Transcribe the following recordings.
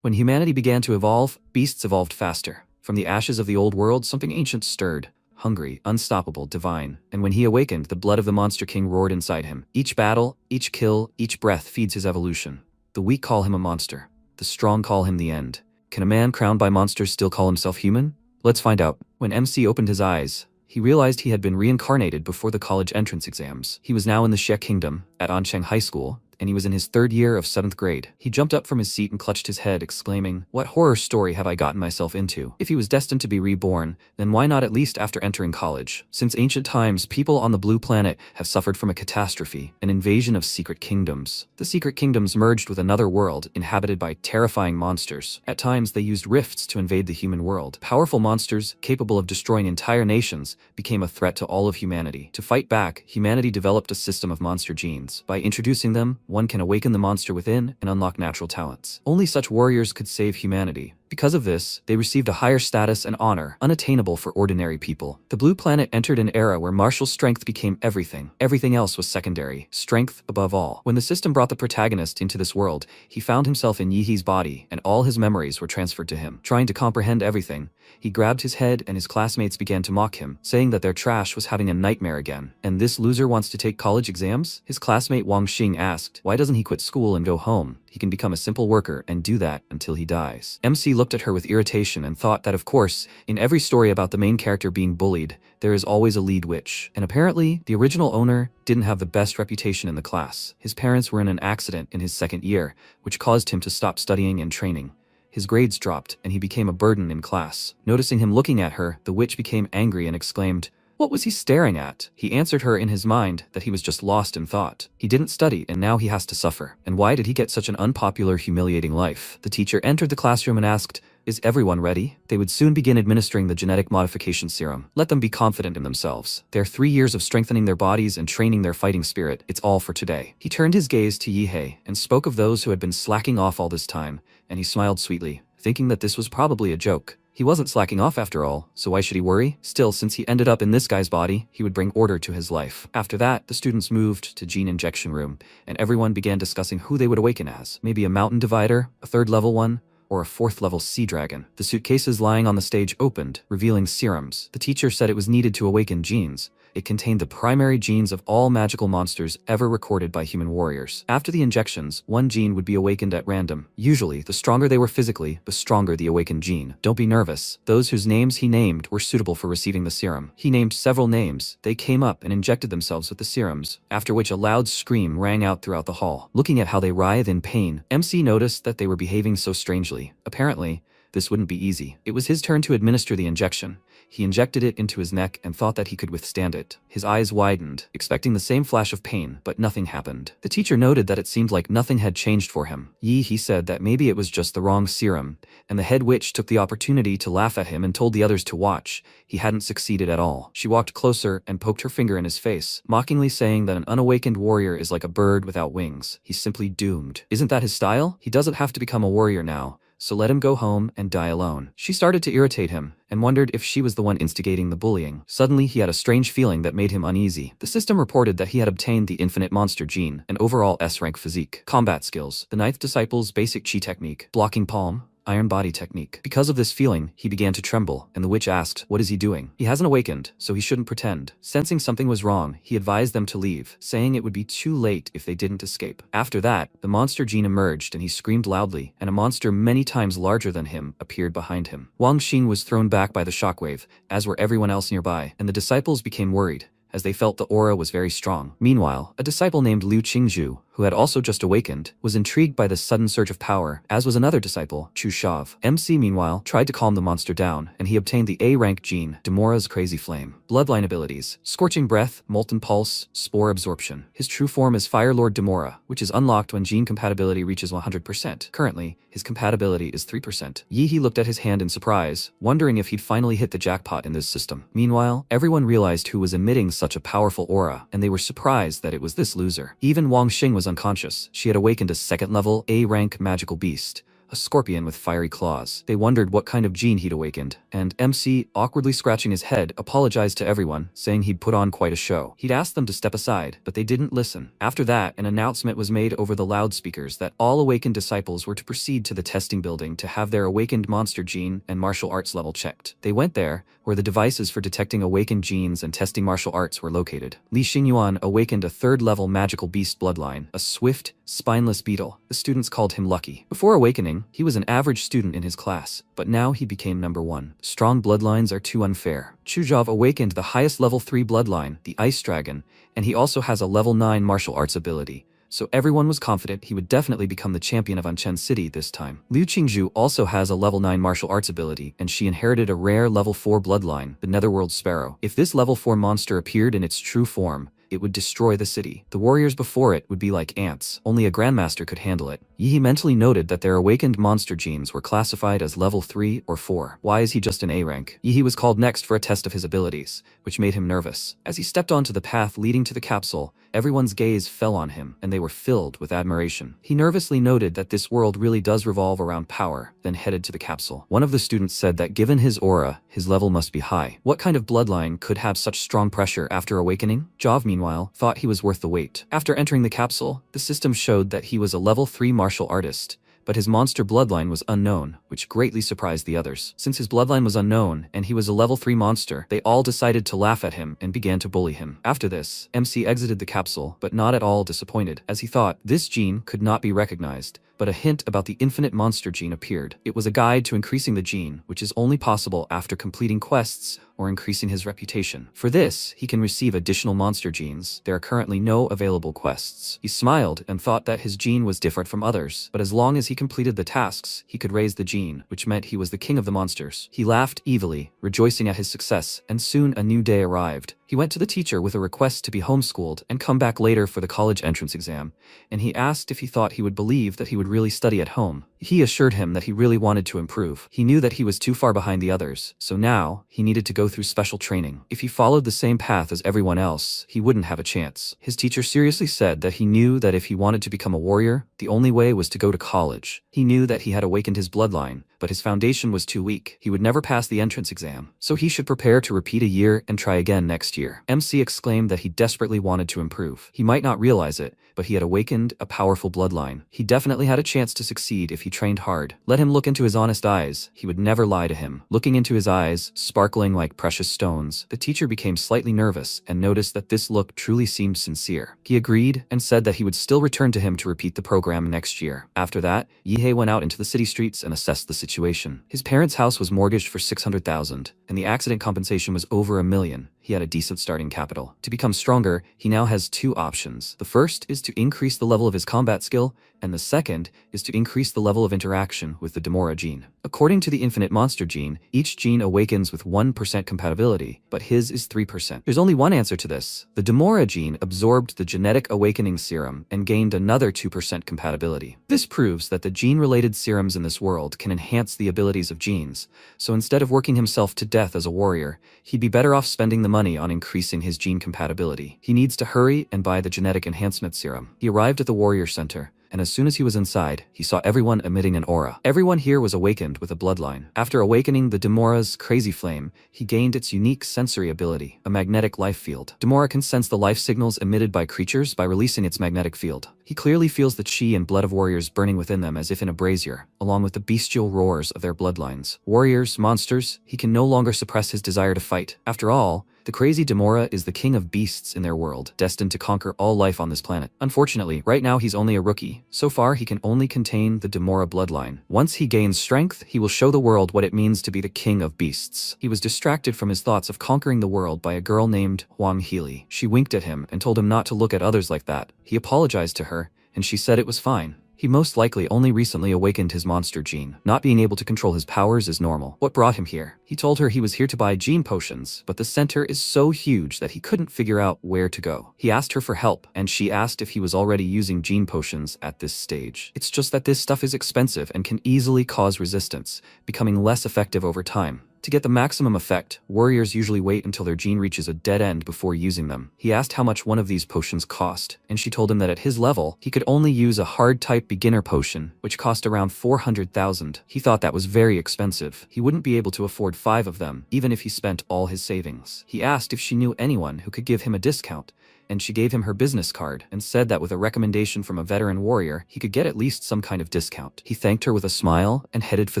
When humanity began to evolve, beasts evolved faster. From the ashes of the old world, something ancient stirred. Hungry, unstoppable, divine. And when he awakened, the blood of the Monster King roared inside him. Each battle, each kill, each breath feeds his evolution. The weak call him a monster. The strong call him the end. Can a man crowned by monsters still call himself human? Let's find out. When MC opened his eyes, he realized he had been reincarnated before the college entrance exams. He was now in the Xie Kingdom, at Ansheng High School, and he was in his 3rd year of 7th grade. He jumped up from his seat and clutched his head, exclaiming, "What horror story have I gotten myself into? If he was destined to be reborn, then why not at least after entering college? Since ancient times, people on the blue planet have suffered from a catastrophe, an invasion of secret kingdoms. The secret kingdoms merged with another world, inhabited by terrifying monsters. At times, they used rifts to invade the human world. Powerful monsters, capable of destroying entire nations, became a threat to all of humanity. To fight back, humanity developed a system of monster genes. By introducing them, one can awaken the monster within and unlock natural talents. Only such warriors could save humanity. Because of this, they received a higher status and honor, unattainable for ordinary people. The blue planet entered an era where martial strength became everything. Everything else was secondary, strength above all. When the system brought the protagonist into this world, he found himself in Yihe's body, and all his memories were transferred to him. Trying to comprehend everything, he grabbed his head and his classmates began to mock him, saying that their trash was having a nightmare again. And this loser wants to take college exams? His classmate Wang Xing asked, why doesn't he quit school and go home? He can become a simple worker and do that until he dies. MC looked at her with irritation and thought that, of course, in every story about the main character being bullied, there is always a lead witch. And apparently, the original owner didn't have the best reputation in the class. His parents were in an accident in his 2nd year, which caused him to stop studying and training. His grades dropped, and he became a burden in class. Noticing him looking at her, the witch became angry and exclaimed, "What was he staring at?" He answered her in his mind that he was just lost in thought. He didn't study, and now he has to suffer. And why did he get such an unpopular, humiliating life? The teacher entered the classroom and asked, "Is everyone ready?" They would soon begin administering the genetic modification serum. Let them be confident in themselves. Their 3 years of strengthening their bodies and training their fighting spirit, it's all for today. He turned his gaze to Yihe and spoke of those who had been slacking off all this time, and he smiled sweetly, thinking that this was probably a joke. He wasn't slacking off after all, so why should he worry? Still, since he ended up in this guy's body, he would bring order to his life. After that, the students moved to gene injection room, and everyone began discussing who they would awaken as. Maybe a mountain divider, a 3rd level one, or a 4th level sea dragon. The suitcases lying on the stage opened, revealing serums. The teacher said it was needed to awaken genes. It contained the primary genes of all magical monsters ever recorded by human warriors. After the injections, one gene would be awakened at random. Usually, the stronger they were physically, the stronger the awakened gene. Don't be nervous. Those whose names he named were suitable for receiving the serum. He named several names. They came up and injected themselves with the serums, after which a loud scream rang out throughout the hall. Looking at how they writhed in pain, MC noticed that they were behaving so strangely. Apparently, this wouldn't be easy. It was his turn to administer the injection. He injected it into his neck and thought that he could withstand it. His eyes widened, expecting the same flash of pain, but nothing happened. The teacher noted that it seemed like nothing had changed for him. He said that maybe it was just the wrong serum, and the head witch took the opportunity to laugh at him and told the others to watch. He hadn't succeeded at all. She walked closer and poked her finger in his face, mockingly saying that an unawakened warrior is like a bird without wings. He's simply doomed. Isn't that his style? He doesn't have to become a warrior now, so let him go home and die alone. She started to irritate him and wondered if she was the one instigating the bullying. Suddenly, he had a strange feeling that made him uneasy. The system reported that he had obtained the infinite monster gene, an overall S-rank physique. Combat skills: the 9th disciple's basic chi technique, blocking palm, iron body technique. Because of this feeling, he began to tremble, and the witch asked, what is he doing? He hasn't awakened, so he shouldn't pretend. Sensing something was wrong, he advised them to leave, saying it would be too late if they didn't escape. After that, the monster gene emerged and he screamed loudly, and a monster many times larger than him appeared behind him. Wang Xing was thrown back by the shockwave, as were everyone else nearby, and the disciples became worried, as they felt the aura was very strong. Meanwhile, a disciple named Liu Qingzhu, who had also just awakened, was intrigued by this sudden surge of power, as was another disciple, Chu Shav. MC, meanwhile, tried to calm the monster down, and he obtained the A-rank gene, Demora's Crazy Flame. Bloodline abilities: Scorching Breath, Molten Pulse, Spore Absorption. His true form is Fire Lord Demora, which is unlocked when gene compatibility reaches 100%. Currently, his compatibility is 3%. Yihe looked at his hand in surprise, wondering if he'd finally hit the jackpot in this system. Meanwhile, everyone realized who was emitting such a powerful aura, and they were surprised that it was this loser. Even Wang Xing was unconscious. She had awakened a 2nd level A-rank magical beast, a scorpion with fiery claws. They wondered what kind of gene he'd awakened, and MC, awkwardly scratching his head, apologized to everyone, saying he'd put on quite a show. He'd asked them to step aside, but they didn't listen. After that, an announcement was made over the loudspeakers that all awakened disciples were to proceed to the testing building to have their awakened monster gene and martial arts level checked. They went there, where the devices for detecting awakened genes and testing martial arts were located. Li Xingyuan awakened a third-level magical beast bloodline, a swift, spineless beetle. The students called him Lucky. Before awakening, he was an average student in his class, but now he became number 1. Strong bloodlines are too unfair. Chuzhov awakened the highest level 3 bloodline, the Ice Dragon, and he also has a level 9 martial arts ability. So everyone was confident he would definitely become the champion of Anchen City this time. Liu Qingzhu also has a level 9 martial arts ability, and she inherited a rare level 4 bloodline, the Netherworld Sparrow. If this level 4 monster appeared in its true form, it would destroy the city. The warriors before it would be like ants. Only a grandmaster could handle it. Yi mentally noted that their awakened monster genes were classified as level 3 or 4. Why is he just an A rank? Yi was called next for a test of his abilities, which made him nervous. As he stepped onto the path leading to the capsule, everyone's gaze fell on him, and they were filled with admiration. He nervously noted that this world really does revolve around power, then headed to the capsule. One of the students said that given his aura, his level must be high. What kind of bloodline could have such strong pressure after awakening? Jov, meanwhile, thought he was worth the wait. After entering the capsule, the system showed that he was a level 3 martial artist, but his monster bloodline was unknown, which greatly surprised the others. Since his bloodline was unknown and he was a level 3 monster, they all decided to laugh at him and began to bully him. After this, MC exited the capsule, but not at all disappointed, as he thought this gene could not be recognized. But a hint about the infinite monster gene appeared. It was a guide to increasing the gene, which is only possible after completing quests or increasing his reputation. For this, he can receive additional monster genes. There are currently no available quests. He smiled and thought that his gene was different from others, but as long as he completed the tasks, he could raise the gene, which meant he was the king of the monsters. He laughed evilly, rejoicing at his success, and soon a new day arrived. He went to the teacher with a request to be homeschooled and come back later for the college entrance exam, and he asked if he thought he would believe that he would really study at home. He assured him that he really wanted to improve. He knew that he was too far behind the others, so now he needed to go through special training. If he followed the same path as everyone else, he wouldn't have a chance. His teacher seriously said that he knew that if he wanted to become a warrior, the only way was to go to college. He knew that he had awakened his bloodline, but his foundation was too weak. He would never pass the entrance exam, so he should prepare to repeat a year and try again next year. MC exclaimed that he desperately wanted to improve. He might not realize it, but he had awakened a powerful bloodline. He definitely had a chance to succeed if he trained hard. Let him look into his honest eyes. He would never lie to him. Looking into his eyes, sparkling like precious stones, the teacher became slightly nervous and noticed that this look truly seemed sincere. He agreed and said that he would still return to him to repeat the program next year. After that, Yihei went out into the city streets and assessed the situation. His parents' house was mortgaged for 600,000, and the accident compensation was over $1 million. He had a decent starting capital. To become stronger, he now has 2 options. The first is to increase the level of his combat skill, and the second is to increase the level of interaction with the Demora gene. According to the infinite monster gene, each gene awakens with 1% compatibility, but his is 3%. There's only one answer to this. The Demora gene absorbed the genetic awakening serum and gained another 2% compatibility. This proves that the gene-related serums in this world can enhance the abilities of genes, so instead of working himself to death as a warrior, he'd be better off spending the money on increasing his gene compatibility. He needs to hurry and buy the genetic enhancement serum. He arrived at the warrior center, and as soon as he was inside, he saw everyone emitting an aura. Everyone here was awakened with a bloodline. After awakening the Demora's crazy flame, he gained its unique sensory ability, a magnetic life field. Demora can sense the life signals emitted by creatures by releasing its magnetic field. He clearly feels the chi and blood of warriors burning within them as if in a brazier, along with the bestial roars of their bloodlines. Warriors, monsters, he can no longer suppress his desire to fight. After all, the crazy Demora is the king of beasts in their world, destined to conquer all life on this planet. Unfortunately, right now he's only a rookie. So far, he can only contain the Demora bloodline. Once he gains strength, he will show the world what it means to be the king of beasts. He was distracted from his thoughts of conquering the world by a girl named Huang Healy. She winked at him and told him not to look at others like that. He apologized to her, and she said it was fine. He most likely only recently awakened his monster gene. Not being able to control his powers is normal. What brought him here? He told her he was here to buy gene potions, but the center is so huge that he couldn't figure out where to go. He asked her for help, and she asked if he was already using gene potions at this stage. It's just that this stuff is expensive and can easily cause resistance, becoming less effective over time. To get the maximum effect, warriors usually wait until their gene reaches a dead end before using them. He asked how much one of these potions cost, and she told him that at his level, he could only use a hard-type beginner potion, which cost around 400,000. He thought that was very expensive. He wouldn't be able to afford 5 of them, even if he spent all his savings. He asked if she knew anyone who could give him a discount, and she gave him her business card and said that with a recommendation from a veteran warrior, he could get at least some kind of discount. He thanked her with a smile and headed for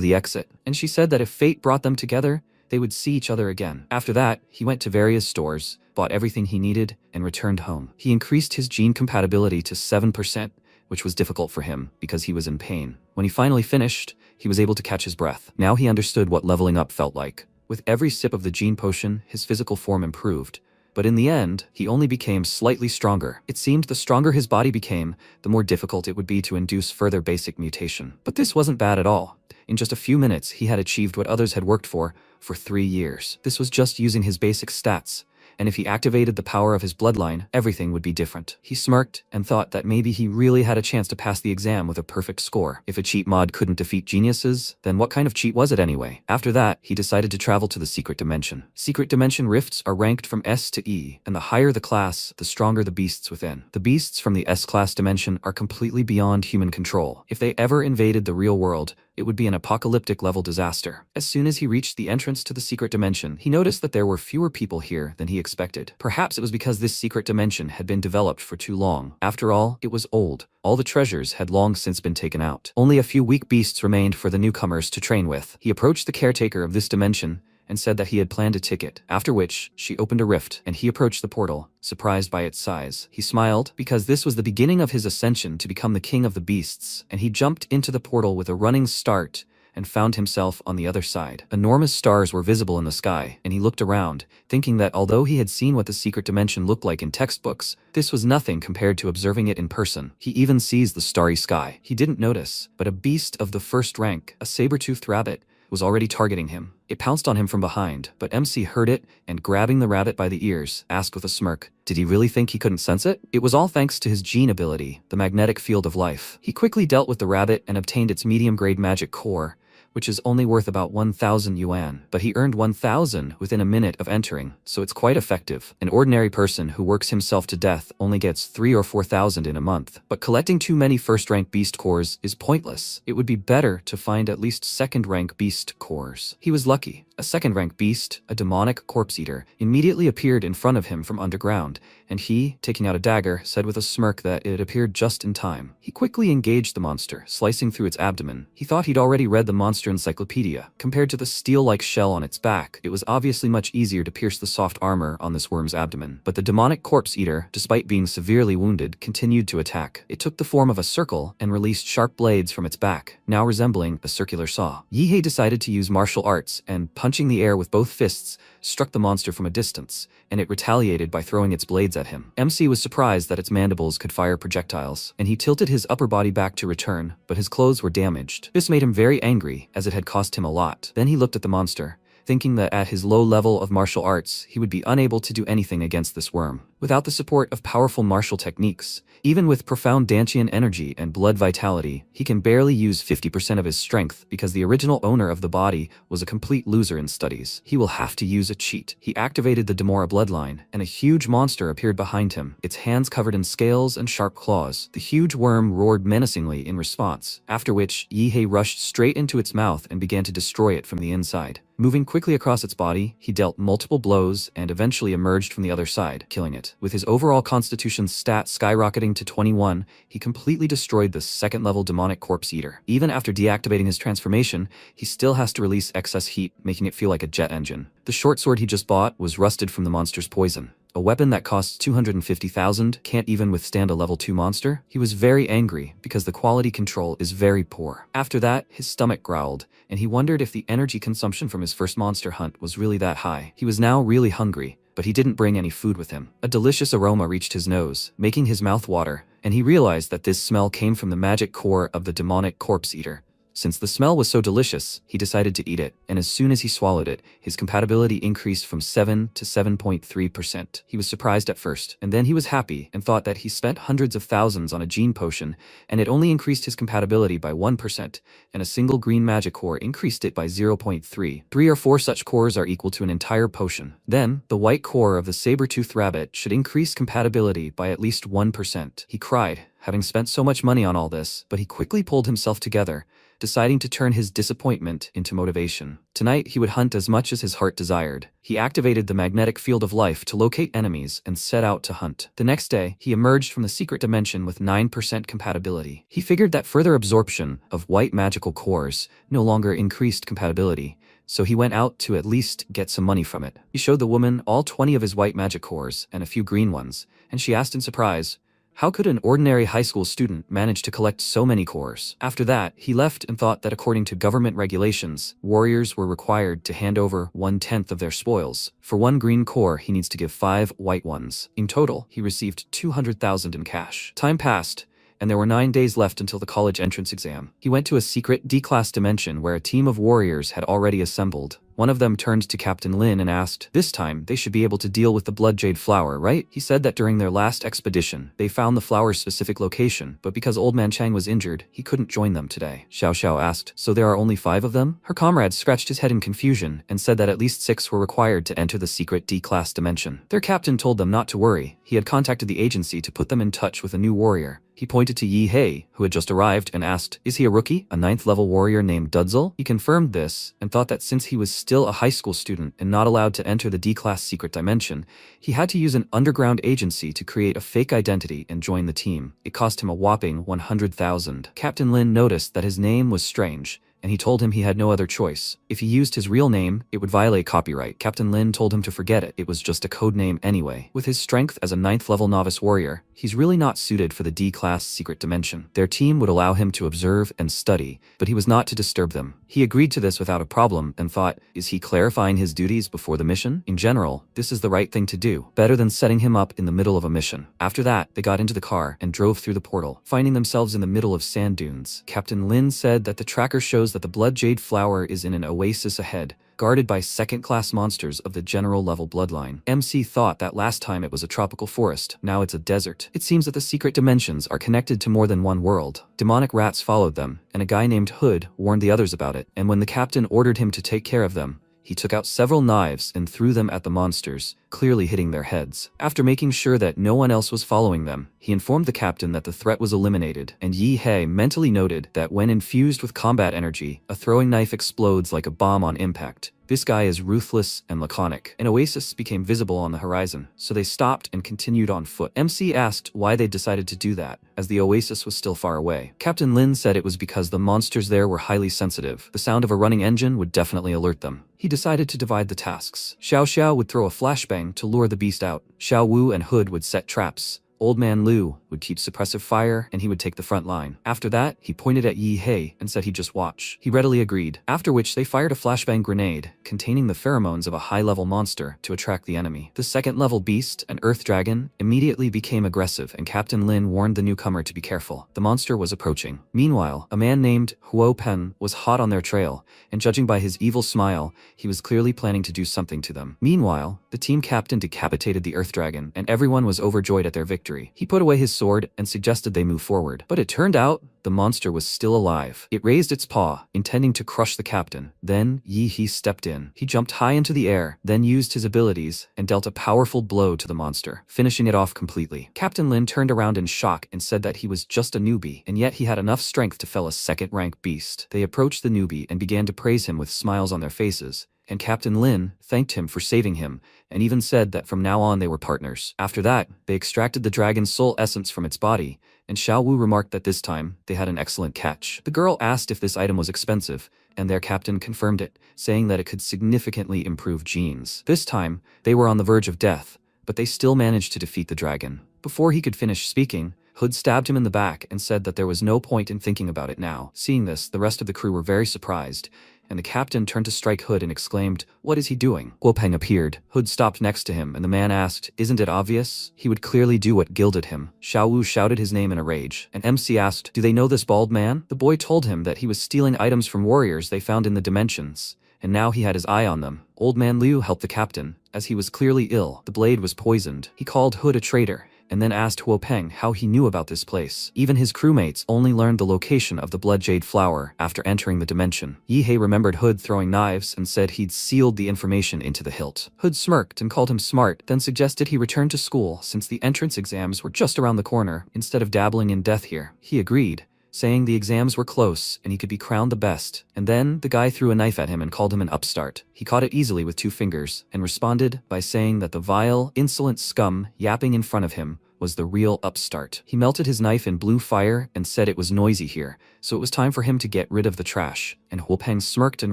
the exit, and she said that if fate brought them together, they would see each other again. After that, he went to various stores, bought everything he needed, and returned home. He increased his gene compatibility to 7%, which was difficult for him because he was in pain. When he finally finished, he was able to catch his breath. Now he understood what leveling up felt like. With every sip of the gene potion, his physical form improved. But in the end, he only became slightly stronger. It seemed the stronger his body became, the more difficult it would be to induce further basic mutation. But this wasn't bad at all. In just a few minutes, he had achieved what others had worked for 3 years. This was just using his basic stats, and if he activated the power of his bloodline, everything would be different. He smirked and thought that maybe he really had a chance to pass the exam with a perfect score. If a cheat mod couldn't defeat geniuses, then what kind of cheat was it anyway? After that, he decided to travel to the secret dimension. Secret dimension rifts are ranked from S to E, and the higher the class, the stronger the beasts within. The beasts from the S-class dimension are completely beyond human control. If they ever invaded the real world, it would be an apocalyptic level disaster. As soon as he reached the entrance to the secret dimension, he noticed that there were fewer people here than he expected. Perhaps it was because this secret dimension had been developed for too long. After all, it was old. All the treasures had long since been taken out. Only a few weak beasts remained for the newcomers to train with. He approached the caretaker of this dimension and said that he had planned a ticket, after which she opened a rift and he approached the portal, surprised by its size. He smiled because this was the beginning of his ascension to become the king of the beasts, and he jumped into the portal with a running start and found himself on the other side. Enormous stars were visible in the sky, and he looked around, thinking that although he had seen what the secret dimension looked like in textbooks, this was nothing compared to observing it in person. He even sees the starry sky. He didn't notice, but a beast of the first rank, a saber-toothed rabbit, was already targeting him. It pounced on him from behind, but MC heard it and, grabbing the rabbit by the ears, asked with a smirk, did he really think he couldn't sense it? It was all thanks to his gene ability, the magnetic field of life. He quickly dealt with the rabbit and obtained its medium-grade magic core, which is only worth about 1,000 yuan, but he earned 1,000 within a minute of entering, so it's quite effective. An ordinary person who works himself to death only gets 3 or 4,000 in a month, but collecting too many first-rank beast cores is pointless. It would be better to find at least second-rank beast cores. He was lucky. A second-rank beast, a demonic corpse eater, immediately appeared in front of him from underground, and he, taking out a dagger, said with a smirk that it appeared just in time. He quickly engaged the monster, slicing through its abdomen. He thought he'd already read the monster encyclopedia. Compared to the steel-like shell on its back, it was obviously much easier to pierce the soft armor on this worm's abdomen. But the demonic corpse eater, despite being severely wounded, continued to attack. It took the form of a circle and released sharp blades from its back, now resembling a circular saw. Yihei decided to use martial arts and, punching the air with both fists, struck the monster from a distance, and it retaliated by throwing its blades at him. MC was surprised that its mandibles could fire projectiles, and he tilted his upper body back to return, but his clothes were damaged. This made him very angry, as it had cost him a lot. Then he looked at the monster, thinking that at his low level of martial arts, he would be unable to do anything against this worm. Without the support of powerful martial techniques, even with profound Dantian energy and blood vitality, he can barely use 50% of his strength because the original owner of the body was a complete loser in studies. He will have to use a cheat. He activated the Demora bloodline, and a huge monster appeared behind him, its hands covered in scales and sharp claws. The huge worm roared menacingly in response, after which Yihei rushed straight into its mouth and began to destroy it from the inside. Moving quickly across its body, he dealt multiple blows and eventually emerged from the other side, killing it. With his overall constitution stat skyrocketing to 21, he completely destroyed the second-level demonic corpse eater. Even after deactivating his transformation, he still has to release excess heat, making it feel like a jet engine. The short sword he just bought was rusted from the monster's poison. A weapon that costs 250,000 can't even withstand a level 2 monster? He was very angry because the quality control is very poor. After that, his stomach growled, and he wondered if the energy consumption from his first monster hunt was really that high. He was now really hungry, but he didn't bring any food with him. A delicious aroma reached his nose, making his mouth water, and he realized that this smell came from the magic core of the demonic corpse eater. Since the smell was so delicious, he decided to eat it, and as soon as he swallowed it, his compatibility increased from 7 to 7.3%. He was surprised at first, and then he was happy and thought that he spent hundreds of thousands on a gene potion, and it only increased his compatibility by 1%, and a single green magic core increased it by 0.3. 3 or 4 such cores are equal to an entire potion. Then, the white core of the saber-toothed rabbit should increase compatibility by at least 1%. He cried, having spent so much money on all this, but he quickly pulled himself together, deciding to turn his disappointment into motivation. Tonight, he would hunt as much as his heart desired. He activated the magnetic field of life to locate enemies and set out to hunt. The next day, he emerged from the secret dimension with 9% compatibility. He figured that further absorption of white magical cores no longer increased compatibility, so he went out to at least get some money from it. He showed the woman all 20 of his white magic cores and a few green ones, and she asked in surprise, how could an ordinary high school student manage to collect so many cores? After that, he left and thought that according to government regulations, warriors were required to hand over 1/10 of their spoils. For 1 green core, he needs to give 5 white ones. In total, he received 200,000 in cash. Time passed, and there were 9 days left until the college entrance exam. He went to a secret D-class dimension where a team of warriors had already assembled. One of them turned to Captain Lin and asked, this time they should be able to deal with the blood jade flower, right? He said that during their last expedition, they found the flower's specific location, but because Old Man Chang was injured, he couldn't join them today. Xiao Xiao asked, so there are only 5 of them? Her comrade scratched his head in confusion and said that at least 6 were required to enter the secret D-class dimension. Their captain told them not to worry. He had contacted the agency to put them in touch with a new warrior. He pointed to Yahello, who had just arrived, and asked, is he a rookie? A 9th-level warrior named Dronzer? He confirmed this, and thought that since he was still a high school student and not allowed to enter the D-class secret dimension, he had to use an underground agency to create a fake identity and join the team. It cost him a whopping 100,000. Captain Lin noticed that his name was strange, and he told him he had no other choice. If he used his real name, it would violate copyright. Captain Lin told him to forget it. It was just a code name anyway. With his strength as a 9th-level novice warrior, he's really not suited for the D-class secret dimension. Their team would allow him to observe and study, but he was not to disturb them. He agreed to this without a problem and thought, is he clarifying his duties before the mission? In general, this is the right thing to do, better than setting him up in the middle of a mission. After that, they got into the car and drove through the portal, finding themselves in the middle of sand dunes. Captain Lin said that the tracker shows that the blood jade flower is in an oasis ahead, guarded by second-class monsters of the general-level bloodline. MC thought that last time it was a tropical forest, now it's a desert. It seems that the secret dimensions are connected to more than one world. Demonic rats followed them, and a guy named Hood warned the others about it, and when the captain ordered him to take care of them, he took out several knives and threw them at the monsters, clearly hitting their heads. After making sure that no one else was following them, he informed the captain that the threat was eliminated, and Yahello mentally noted that when infused with combat energy, a throwing knife explodes like a bomb on impact. This guy is ruthless and laconic. An oasis became visible on the horizon, so they stopped and continued on foot. MC asked why they decided to do that, as the oasis was still far away. Captain Lin said it was because the monsters there were highly sensitive. The sound of a running engine would definitely alert them. He decided to divide the tasks. Xiao Xiao would throw a flashbang to lure the beast out. Xiao Wu and Hood would set traps. Old Man Lu would keep suppressive fire, and he would take the front line. After that, he pointed at Yahello and said he'd just watch. He readily agreed, after which they fired a flashbang grenade containing the pheromones of a high-level monster to attract the enemy. The second-level beast, an earth dragon, immediately became aggressive, and Captain Lin warned the newcomer to be careful. The monster was approaching. Meanwhile, a man named Huo Pen was hot on their trail, and judging by his evil smile, he was clearly planning to do something to them. Meanwhile, the team captain decapitated the earth dragon, and everyone was overjoyed at their victory. He put away his sword and suggested they move forward. But it turned out the monster was still alive. It raised its paw, intending to crush the captain. Then Yahello stepped in. He jumped high into the air, then used his abilities and dealt a powerful blow to the monster, finishing it off completely. Captain Lin turned around in shock and said that he was just a newbie, and yet he had enough strength to fell a second-rank beast. They approached the newbie and began to praise him with smiles on their faces, and Captain Lin thanked him for saving him, and even said that from now on they were partners. After that, they extracted the dragon's soul essence from its body, and Xiao Wu remarked that this time, they had an excellent catch. The girl asked if this item was expensive, and their captain confirmed it, saying that it could significantly improve genes. This time, they were on the verge of death, but they still managed to defeat the dragon. Before he could finish speaking, Hood stabbed him in the back and said that there was no point in thinking about it now. Seeing this, the rest of the crew were very surprised, and the captain turned to strike Hood and exclaimed, "What is he doing?" Huopeng appeared. Hood stopped next to him, and the man asked, "Isn't it obvious? He would clearly do what gilded him." Xiao Wu shouted his name in a rage, and MC asked, "Do they know this bald man?" The boy told him that he was stealing items from warriors they found in the dimensions, and now he had his eye on them. Old man Liu helped the captain, as he was clearly ill. The blade was poisoned. He called Hood a traitor, and then asked Huopeng how he knew about this place. Even his crewmates only learned the location of the blood jade flower after entering the dimension. Yihei remembered Hood throwing knives and said he'd sealed the information into the hilt. Hood smirked and called him smart, then suggested he return to school since the entrance exams were just around the corner instead of dabbling in death here. He agreed, saying the exams were close and he could be crowned the best. And then the guy threw a knife at him and called him an upstart. He caught it easily with 2 fingers and responded by saying that the vile, insolent scum yapping in front of him was the real upstart. He melted his knife in blue fire and said it was noisy here, so it was time for him to get rid of the trash. And Huopeng smirked and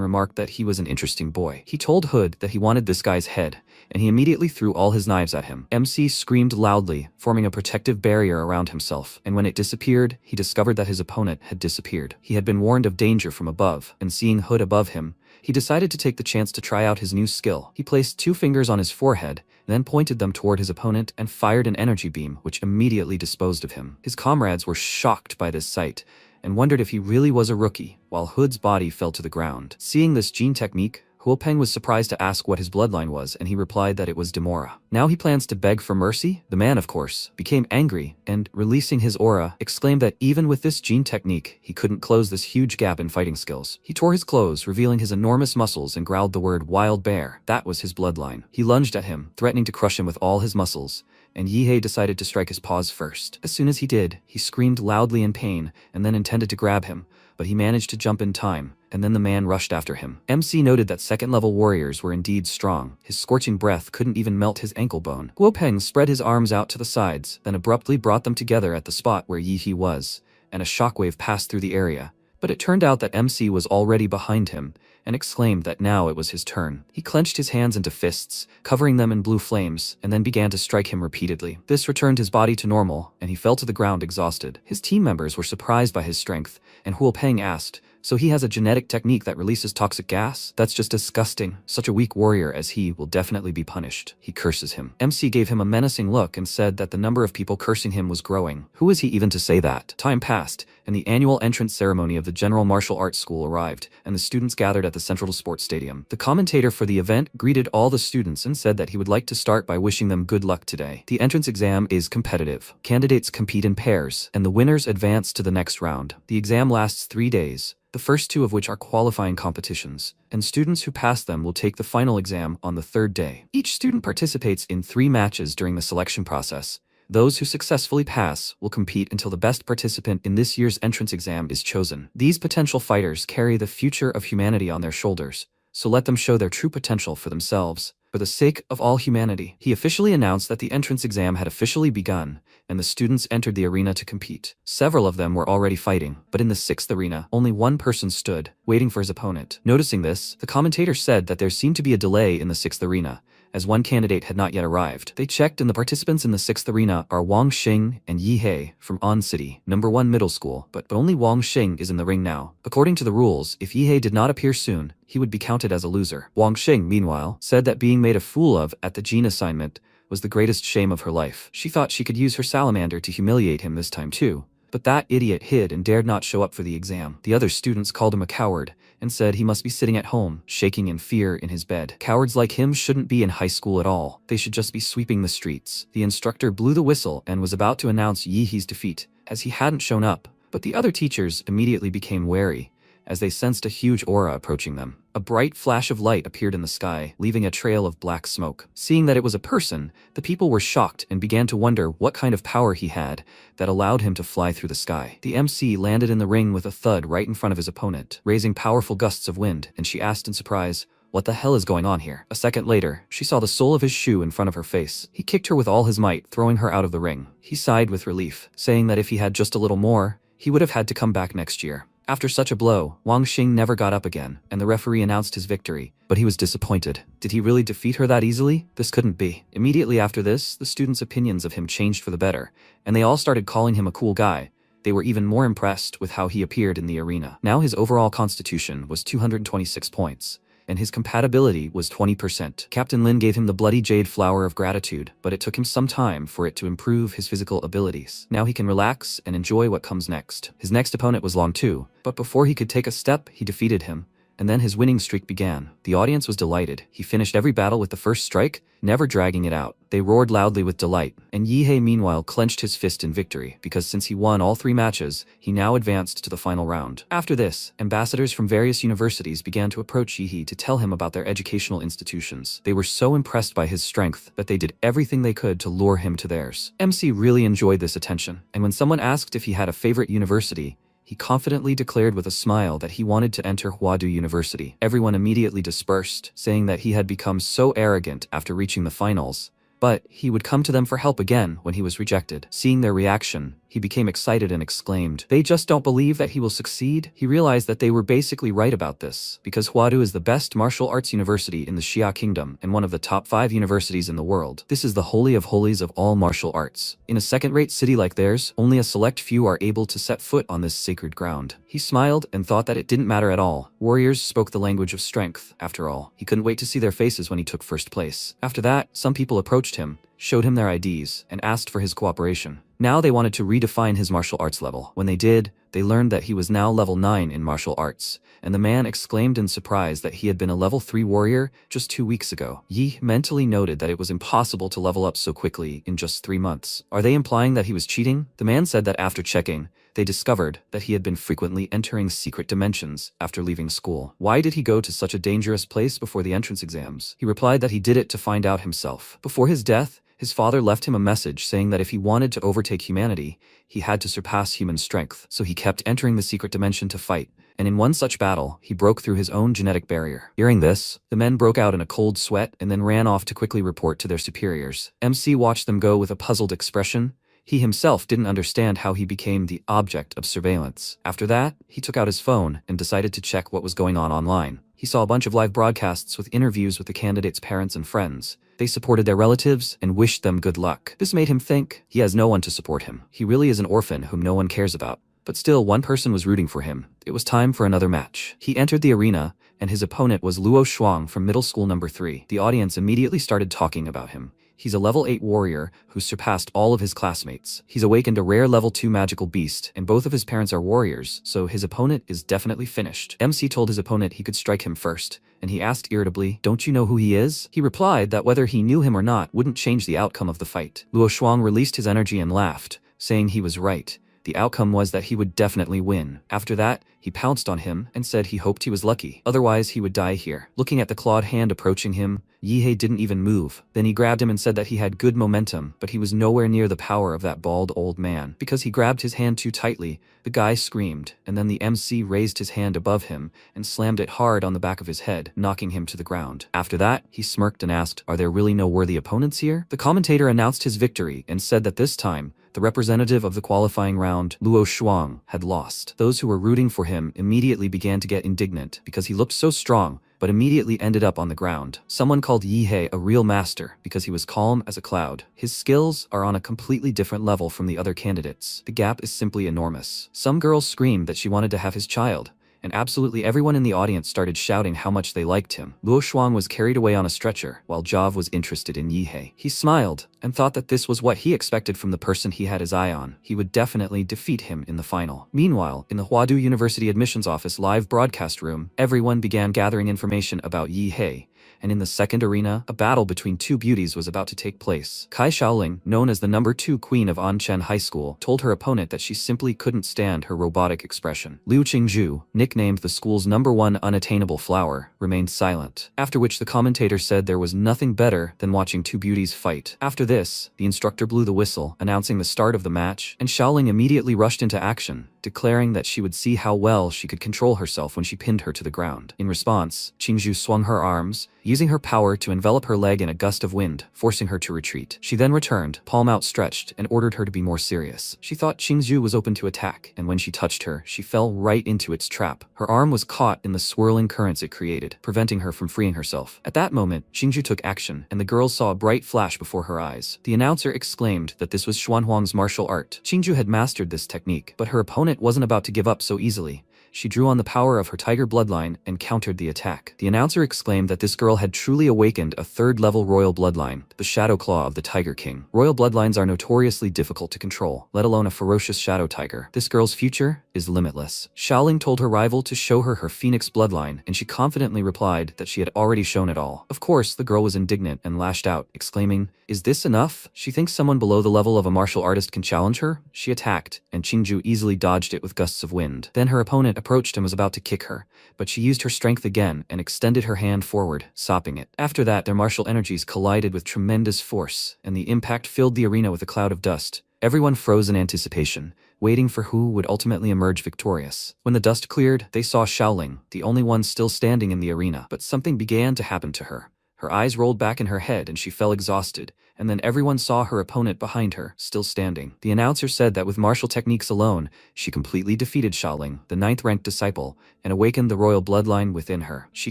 remarked that he was an interesting boy. He told Hood that he wanted this guy's head, and he immediately threw all his knives at him. MC screamed loudly, forming a protective barrier around himself, and when it disappeared, he discovered that his opponent had disappeared. He had been warned of danger from above, and seeing Hood above him, he decided to take the chance to try out his new skill. He placed 2 fingers on his forehead, then pointed them toward his opponent and fired an energy beam, which immediately disposed of him. His comrades were shocked by this sight, and wondered if he really was a rookie, while Hood's body fell to the ground. Seeing this gene technique, Huopeng was surprised to ask what his bloodline was, and he replied that it was Demora. Now he plans to beg for mercy? The man, of course, became angry, and, releasing his aura, exclaimed that even with this gene technique, he couldn't close this huge gap in fighting skills. He tore his clothes, revealing his enormous muscles, and growled the word wild bear. That was his bloodline. He lunged at him, threatening to crush him with all his muscles, and Yihei decided to strike his paws first. As soon as he did, he screamed loudly in pain, and then intended to grab him, but he managed to jump in time, and then the man rushed after him. MC noted that second-level warriors were indeed strong. His scorching breath couldn't even melt his ankle bone. Huopeng spread his arms out to the sides, then abruptly brought them together at the spot where Yihei was, and a shockwave passed through the area. But it turned out that MC was already behind him, and exclaimed that now it was his turn. He clenched his hands into fists, covering them in blue flames, and then began to strike him repeatedly. This returned his body to normal, and he fell to the ground exhausted. His team members were surprised by his strength, and Huopeng asked, "So he has a genetic technique that releases toxic gas? That's just disgusting. Such a weak warrior as he will definitely be punished." He curses him. MC gave him a menacing look and said that the number of people cursing him was growing. Who was he even to say that? Time passed, and the annual entrance ceremony of the General Martial Arts School arrived, and the students gathered at the Central Sports Stadium. The commentator for the event greeted all the students and said that he would like to start by wishing them good luck today. The entrance exam is competitive. Candidates compete in pairs, and the winners advance to the next round. The exam lasts 3 days, the first 2 of which are qualifying competitions, and students who pass them will take the final exam on the 3rd day. Each student participates in 3 matches during the selection process. Those who successfully pass will compete until the best participant in this year's entrance exam is chosen. These potential fighters carry the future of humanity on their shoulders, so let them show their true potential for themselves, for the sake of all humanity. He officially announced that the entrance exam had officially begun, and the students entered the arena to compete. Several of them were already fighting, but in the 6th arena, only one person stood, waiting for his opponent. Noticing this, the commentator said that there seemed to be a delay in the 6th arena, as one candidate had not yet arrived. They checked, and the participants in the 6th arena are Wang Xing and Yihei from On City, number 1 middle school, but only Wang Xing is in the ring now. According to the rules, if Yihei did not appear soon, he would be counted as a loser. Wang Xing, meanwhile, said that being made a fool of at the gene assignment was the greatest shame of her life. She thought she could use her salamander to humiliate him this time too, but that idiot hid and dared not show up for the exam. The other students called him a coward, and said he must be sitting at home, shaking in fear in his bed. Cowards like him shouldn't be in high school at all. They should just be sweeping the streets. The instructor blew the whistle and was about to announce Yihei's defeat, as he hadn't shown up, but the other teachers immediately became wary, as they sensed a huge aura approaching them. A bright flash of light appeared in the sky, leaving a trail of black smoke. Seeing that it was a person, the people were shocked and began to wonder what kind of power he had that allowed him to fly through the sky. The MC landed in the ring with a thud right in front of his opponent, raising powerful gusts of wind, and she asked in surprise, "What the hell is going on here?" A second later, she saw the sole of his shoe in front of her face. He kicked her with all his might, throwing her out of the ring. He sighed with relief, saying that if he had just a little more, he would have had to come back next year. After such a blow, Wang Xing never got up again, and the referee announced his victory, but he was disappointed. Did he really defeat her that easily? This couldn't be. Immediately after this, the students' opinions of him changed for the better, and they all started calling him a cool guy. They were even more impressed with how he appeared in the arena. Now his overall constitution was 226 points, and his compatibility was 20%. Captain Lin gave him the bloody jade flower of gratitude, but it took him some time for it to improve his physical abilities. Now he can relax and enjoy what comes next. His next opponent was Long too, but before he could take a step, he defeated him, and then his winning streak began. The audience was delighted. He finished every battle with the first strike, never dragging it out. They roared loudly with delight, and Yihei meanwhile clenched his fist in victory, because since he won all 3 matches, he now advanced to the final round. After this, ambassadors from various universities began to approach Yihei to tell him about their educational institutions. They were so impressed by his strength that they did everything they could to lure him to theirs. MC really enjoyed this attention, and when someone asked if he had a favorite university, he confidently declared with a smile that he wanted to enter Huadu University. Everyone immediately dispersed, saying that he had become so arrogant after reaching the finals, but he would come to them for help again when he was rejected. Seeing their reaction, he became excited and exclaimed, "They just don't believe that he will succeed?" He realized that they were basically right about this, because Huadu is the best martial arts university in the Xia Kingdom and one of the top 5 universities in the world. This is the holy of holies of all martial arts. In a second-rate city like theirs, only a select few are able to set foot on this sacred ground. He smiled and thought that it didn't matter at all. Warriors spoke the language of strength, after all. He couldn't wait to see their faces when he took first place. After that, some people approached him, showed him their IDs, and asked for his cooperation. Now they wanted to redefine his martial arts level. When they did, they learned that he was now level 9 in martial arts, and the man exclaimed in surprise that he had been a level 3 warrior just 2 weeks ago. Yi mentally noted that it was impossible to level up so quickly in just 3 months. Are they implying that he was cheating? The man said that after checking, they discovered that he had been frequently entering secret dimensions after leaving school. Why did he go to such a dangerous place before the entrance exams? He replied that he did it to find out himself. Before his death, his father left him a message saying that if he wanted to overtake humanity, he had to surpass human strength. So he kept entering the secret dimension to fight, and in one such battle, he broke through his own genetic barrier. Hearing this, the men broke out in a cold sweat and then ran off to quickly report to their superiors. MC watched them go with a puzzled expression. He himself didn't understand how he became the object of surveillance. After that, he took out his phone and decided to check what was going on online. He saw a bunch of live broadcasts with interviews with the candidates' parents and friends. They supported their relatives and wished them good luck. This made him think he has no one to support him. He really is an orphan whom no one cares about. But still, one person was rooting for him. It was time for another match. He entered the arena, and his opponent was Luo Shuang from middle school number 3. The audience immediately started talking about him. He's a level 8 warrior who surpassed all of his classmates. He's awakened a rare level 2 magical beast, and both of his parents are warriors, so his opponent is definitely finished. MC told his opponent he could strike him first, and he asked irritably, "Don't you know who he is?" He replied that whether he knew him or not wouldn't change the outcome of the fight. Luo Shuang released his energy and laughed, saying he was right. The outcome was that he would definitely win. After that, he pounced on him and said he hoped he was lucky, otherwise he would die here. Looking at the clawed hand approaching him, Yihei didn't even move. Then he grabbed him and said that he had good momentum, but he was nowhere near the power of that bald old man. Because he grabbed his hand too tightly, the guy screamed, and then the MC raised his hand above him and slammed it hard on the back of his head, knocking him to the ground. After that, he smirked and asked, "Are there really no worthy opponents here?" The commentator announced his victory and said that this time, the representative of the qualifying round, Luo Shuang, had lost. Those who were rooting for him immediately began to get indignant because he looked so strong, but immediately ended up on the ground. Someone called Yihei a real master because he was calm as a cloud. His skills are on a completely different level from the other candidates. The gap is simply enormous. Some girls screamed that she wanted to have his child, and absolutely everyone in the audience started shouting how much they liked him. Luo Shuang was carried away on a stretcher, while Jav was interested in Yihei. He smiled, and thought that this was what he expected from the person he had his eye on. He would definitely defeat him in the final. Meanwhile, in the Huadu University admissions office live broadcast room, everyone began gathering information about Yihei, and in the second arena, a battle between 2 beauties was about to take place. Kai Shaoling, known as the number 2 queen of Anchen High School, told her opponent that she simply couldn't stand her robotic expression. Liu Qingzhu, nicknamed the school's number 1 unattainable flower, remained silent, after which the commentator said there was nothing better than watching 2 beauties fight. After this, the instructor blew the whistle, announcing the start of the match, and Shaoling immediately rushed into action, declaring that she would see how well she could control herself when she pinned her to the ground. In response, Qingzhu swung her arms, fingers, using her power to envelop her leg in a gust of wind, forcing her to retreat. She then returned, palm outstretched, and ordered her to be more serious. She thought Qingzhu was open to attack, and when she touched her, she fell right into its trap. Her arm was caught in the swirling currents it created, preventing her from freeing herself. At that moment, Qingzhu took action, and the girl saw a bright flash before her eyes. The announcer exclaimed that this was Xuanhuang's martial art. Qingzhu had mastered this technique, but her opponent wasn't about to give up so easily. She drew on the power of her tiger bloodline and countered the attack. The announcer exclaimed that this girl had truly awakened a third-level royal bloodline, the shadow claw of the Tiger King. Royal bloodlines are notoriously difficult to control, let alone a ferocious shadow tiger. This girl's future is limitless. Xiaoling told her rival to show her her phoenix bloodline, and she confidently replied that she had already shown it all. Of course, the girl was indignant and lashed out, exclaiming, "Is this enough? She thinks someone below the level of a martial artist can challenge her?" She attacked, and Qingzhu easily dodged it with gusts of wind. Then her opponent approached and was about to kick her, but she used her strength again and extended her hand forward, stopping it. After that, their martial energies collided with tremendous force, and the impact filled the arena with a cloud of dust. Everyone froze in anticipation, waiting for who would ultimately emerge victorious. When the dust cleared, they saw Xiaoling, the only one still standing in the arena. But something began to happen to her. Her eyes rolled back in her head and she fell exhausted, and then everyone saw her opponent behind her, still standing. The announcer said that with martial techniques alone, she completely defeated Xiaoling, the 9th-ranked disciple, and awakened the royal bloodline within her. She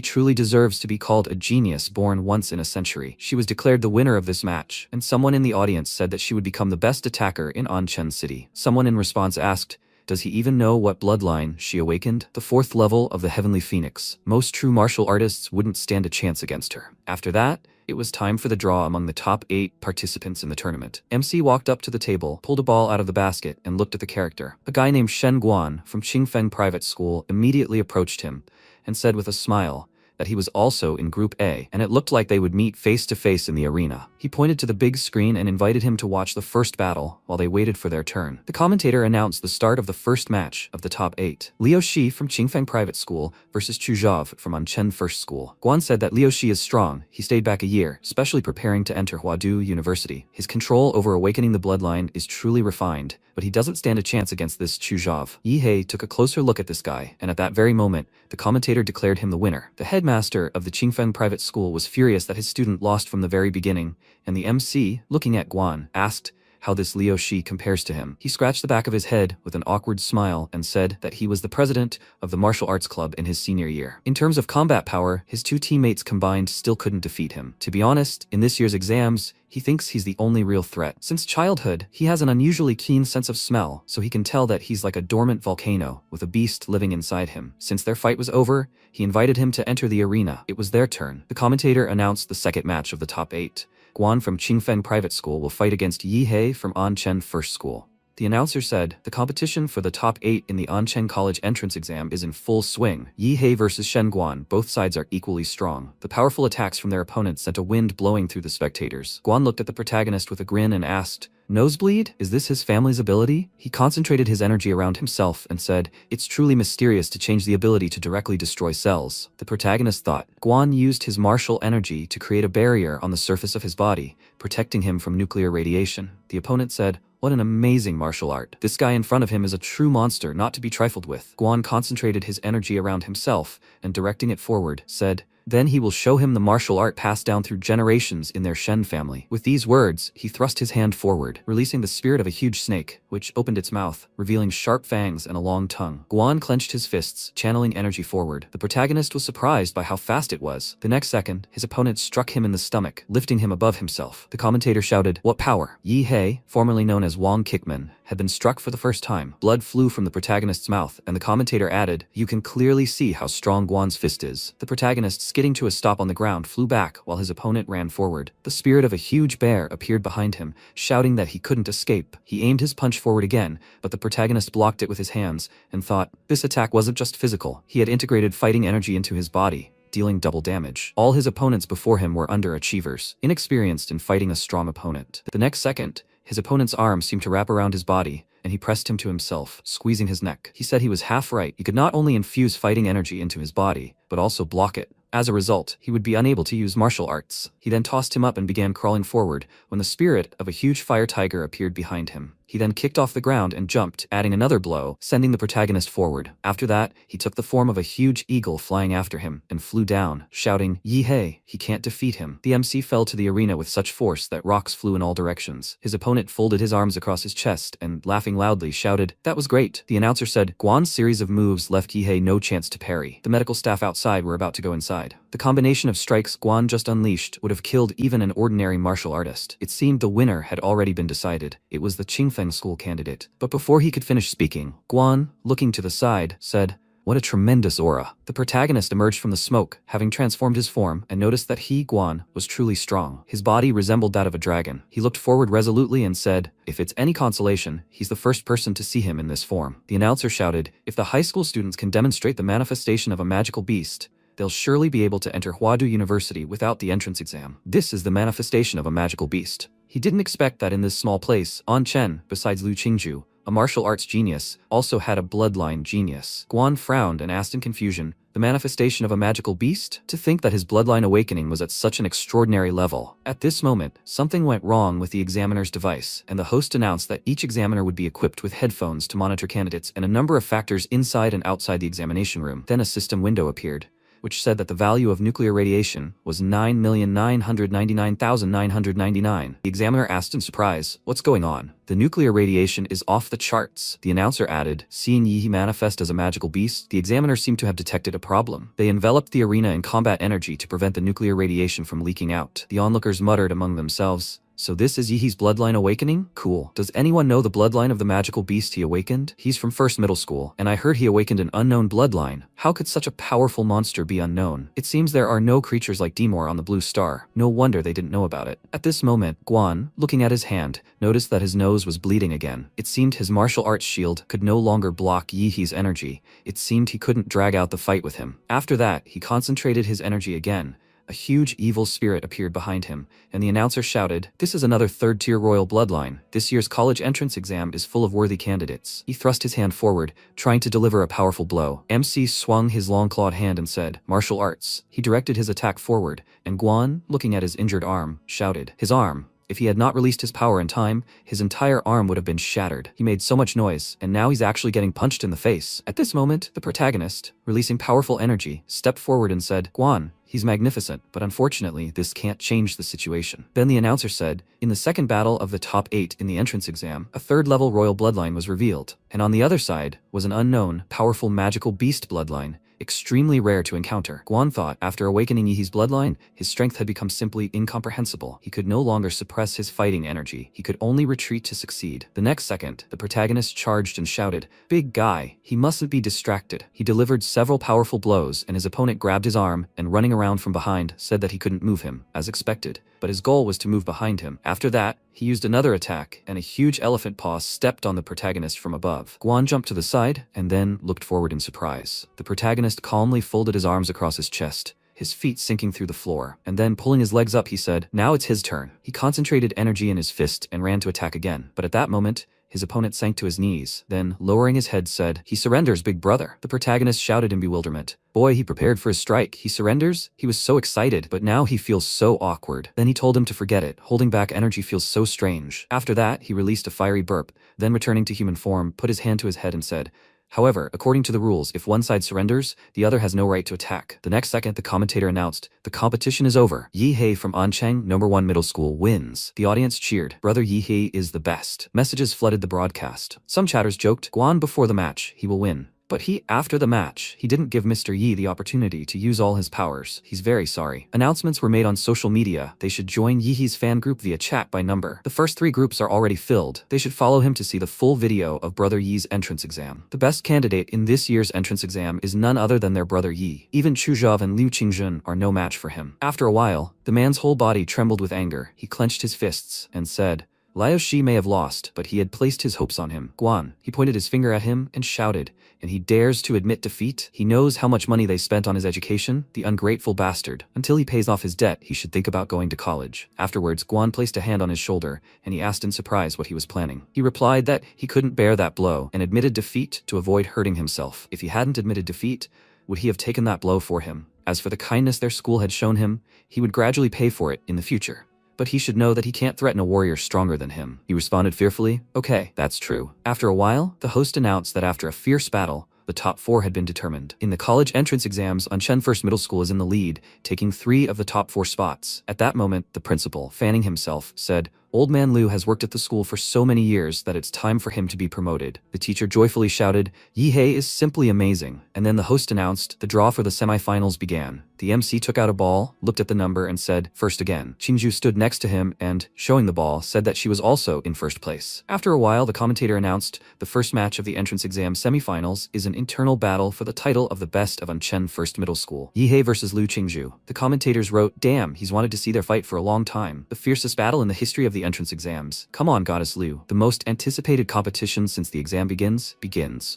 truly deserves to be called a genius born once in a century. She was declared the winner of this match, and someone in the audience said that she would become the best attacker in Anchen City. Someone in response asked, does he even know what bloodline she awakened? The 4th level of the Heavenly Phoenix. Most true martial artists wouldn't stand a chance against her. After that, it was time for the draw among the top 8 participants in the tournament. MC walked up to the table, pulled a ball out of the basket, and looked at the character. A guy named Shen Guan from Qingfeng Private School immediately approached him and said with a smile that he was also in Group A, and it looked like they would meet face-to-face in the arena. He pointed to the big screen and invited him to watch the first battle while they waited for their turn. The commentator announced the start of the first match of the top 8. Liu Shi from Qingfeng Private School versus Chu Zhao from Anchen First School. Guan said that Liu Shi is strong. He stayed back a year, especially preparing to enter Huadu University. His control over awakening the bloodline is truly refined, but he doesn't stand a chance against this Chu Zhao. Yi Hei took a closer look at this guy, and at that very moment, the commentator declared him the winner. The headmaster of the Qingfeng Private School was furious that his student lost from the very beginning, and the MC, looking at Guan, asked how this Liu Shi compares to him. He scratched the back of his head with an awkward smile and said that he was the president of the martial arts club in his senior year. In terms of combat power, his 2 teammates combined still couldn't defeat him. To be honest, in this year's exams, he thinks he's the only real threat. Since childhood, he has an unusually keen sense of smell, so he can tell that he's like a dormant volcano with a beast living inside him. Since their fight was over, he invited him to enter the arena. It was their turn. The commentator announced the second match of the top 8. Guan from Qingfeng Private School will fight against Yi Hei from Anchen First School. The announcer said, the competition for the top 8 in the Anchen College entrance exam is in full swing. Yi Hei versus Shen Guan, both sides are equally strong. The powerful attacks from their opponents sent a wind blowing through the spectators. Guan looked at the protagonist with a grin and asked, "Nosebleed? Is this his family's ability?" He concentrated his energy around himself and said, "It's truly mysterious to change the ability to directly destroy cells." The protagonist thought. Guan used his martial energy to create a barrier on the surface of his body, protecting him from nuclear radiation. The opponent said, "What an amazing martial art. This guy in front of him is a true monster not to be trifled with." Guan concentrated his energy around himself and directing it forward, said, "Then he will show him the martial art passed down through generations in their Shen family." With these words, he thrust his hand forward, releasing the spirit of a huge snake, which opened its mouth, revealing sharp fangs and a long tongue. Guan clenched his fists, channeling energy forward. The protagonist was surprised by how fast it was. The next second, his opponent struck him in the stomach, lifting him above himself. The commentator shouted, "What power!" Yi Hei, formerly known as Wang Kickman, had been struck for the first time. Blood flew from the protagonist's mouth, and the commentator added, "You can clearly see how strong Guan's fist is." The protagonist, skidding to a stop on the ground, flew back while his opponent ran forward. The spirit of a huge bear appeared behind him, shouting that he couldn't escape. He aimed his punch forward again, but the protagonist blocked it with his hands and thought, this attack wasn't just physical. He had integrated fighting energy into his body, dealing double damage. All his opponents before him were underachievers, inexperienced in fighting a strong opponent. The next second, his opponent's arm seemed to wrap around his body, and he pressed him to himself, squeezing his neck. He said he was half right. He could not only infuse fighting energy into his body, but also block it. As a result, he would be unable to use martial arts. He then tossed him up and began crawling forward when the spirit of a huge fire tiger appeared behind him. He then kicked off the ground and jumped, adding another blow, sending the protagonist forward. After that, he took the form of a huge eagle flying after him and flew down, shouting, "Yee-hey, he can't defeat him." The MC fell to the arena with such force that rocks flew in all directions. His opponent folded his arms across his chest and, laughing loudly, shouted, "That was great." The announcer said, Guan's series of moves left Yee-hey no chance to parry. The medical staff outside were about to go inside. The combination of strikes Guan just unleashed would have killed even an ordinary martial artist. It seemed the winner had already been decided. It was the Qingfeng school candidate. But before he could finish speaking, Guan, looking to the side, said, "What a tremendous aura." The protagonist emerged from the smoke, having transformed his form, and noticed that he, Guan, was truly strong. His body resembled that of a dragon. He looked forward resolutely and said, "If it's any consolation, he's the first person to see him in this form." The announcer shouted, "If the high school students can demonstrate the manifestation of a magical beast, they'll surely be able to enter Huadu University without the entrance exam. This is the manifestation of a magical beast." He didn't expect that in this small place, An Chen, besides Lu Qingju, a martial arts genius, also had a bloodline genius. Guan frowned and asked in confusion, "The manifestation of a magical beast?" To think that his bloodline awakening was at such an extraordinary level. At this moment, something went wrong with the examiner's device, and the host announced that each examiner would be equipped with headphones to monitor candidates and a number of factors inside and outside the examination room. Then a system window appeared, which said that the value of nuclear radiation was 9,999,999. The examiner asked in surprise, "What's going on?" "The nuclear radiation is off the charts," the announcer added. Seeing Yi manifest as a magical beast, the examiner seemed to have detected a problem. They enveloped the arena in combat energy to prevent the nuclear radiation from leaking out. The onlookers muttered among themselves, "So this is Yihi's bloodline awakening? Cool. Does anyone know the bloodline of the magical beast he awakened? He's from first middle school, and I heard he awakened an unknown bloodline. How could such a powerful monster be unknown? It seems there are no creatures like Demor on the blue star. No wonder they didn't know about it." At this moment, Guan, looking at his hand, noticed that his nose was bleeding again. It seemed his martial arts shield could no longer block Yihi's energy. It seemed he couldn't drag out the fight with him. After that, he concentrated his energy again. A huge evil spirit appeared behind him, and the announcer shouted, "This is another third-tier royal bloodline. This year's college entrance exam is full of worthy candidates." He thrust his hand forward, trying to deliver a powerful blow. MC swung his long-clawed hand and said, "Martial arts." He directed his attack forward, and Guan, looking at his injured arm, shouted, "His arm." If he had not released his power in time, his entire arm would have been shattered. He made so much noise, and now he's actually getting punched in the face. At this moment, the protagonist, releasing powerful energy, stepped forward and said, "Guan, he's magnificent, but unfortunately, this can't change the situation." Then the announcer said, "In the second battle of the top 8 in the entrance exam, a third-level royal bloodline was revealed, and on the other side was an unknown, powerful magical beast bloodline, extremely rare to encounter." Guan thought, after awakening Yihi's bloodline, his strength had become simply incomprehensible. He could no longer suppress his fighting energy. He could only retreat to succeed. The next second, the protagonist charged and shouted, "Big guy, he mustn't be distracted." He delivered several powerful blows, and his opponent grabbed his arm and, running around from behind, said that he couldn't move him, as expected. But his goal was to move behind him. After that, he used another attack, and a huge elephant paw stepped on the protagonist from above. Guan jumped to the side, and then looked forward in surprise. The protagonist calmly folded his arms across his chest, his feet sinking through the floor, and then pulling his legs up he said, "Now it's his turn." He concentrated energy in his fist and ran to attack again, but at that moment, his opponent sank to his knees, then, lowering his head, said, "He surrenders, big brother." The protagonist shouted in bewilderment. Boy, he prepared for his strike. He surrenders? He was so excited, but now he feels so awkward. Then he told him to forget it. Holding back energy feels so strange. After that, he released a fiery burp, then returning to human form, put his hand to his head and said, "However, according to the rules, if one side surrenders, the other has no right to attack." The next second, the commentator announced, "The competition is over. Yi-hei from Ancheng #1 Middle School wins." The audience cheered. Brother Yi-hei is the best. Messages flooded the broadcast. Some chatters joked, "Guan before the match, he will win." But after the match, he didn't give Mr. Yi the opportunity to use all his powers. He's very sorry. Announcements were made on social media. They should join Yihi's fan group via chat by number. The first 3 groups are already filled. They should follow him to see the full video of Brother Yi's entrance exam. The best candidate in this year's entrance exam is none other than their brother Yi. Even Chuzhov and Liu Qingjun are no match for him. After a while, the man's whole body trembled with anger. He clenched his fists and said, Liu Shi may have lost, but he had placed his hopes on him. Guan, he pointed his finger at him and shouted, "And he dares to admit defeat? He knows how much money they spent on his education, the ungrateful bastard. Until he pays off his debt, he should think about going to college." Afterwards, Guan placed a hand on his shoulder, and he asked in surprise what he was planning. He replied that he couldn't bear that blow, and admitted defeat to avoid hurting himself. If he hadn't admitted defeat, would he have taken that blow for him? As for the kindness their school had shown him, he would gradually pay for it in the future. but he should know that he can't threaten a warrior stronger than him. He responded fearfully, okay, that's true. After a while, the host announced that after a fierce battle, the top 4 had been determined. In the college entrance exams, Anchen First Middle School is in the lead, taking 3 of the top 4 spots. At that moment, the principal, fanning himself, said, Old Man Liu has worked at the school for so many years that it's time for him to be promoted. The teacher joyfully shouted, Yihei is simply amazing. And then the host announced, the draw for the semifinals began. The MC took out a ball, looked at the number and said, first again. Qingju stood next to him and, showing the ball, said that she was also in first place. After a while, the commentator announced, the first match of the entrance exam semifinals is an internal battle for the title of the best of Anchen First Middle School. Yihei versus Liu Qingju. The commentators wrote, damn, he's wanted to see their fight for a long time. The fiercest battle in the history of the entrance exams. Come on, Goddess Liu. The most anticipated competition since the exam begins.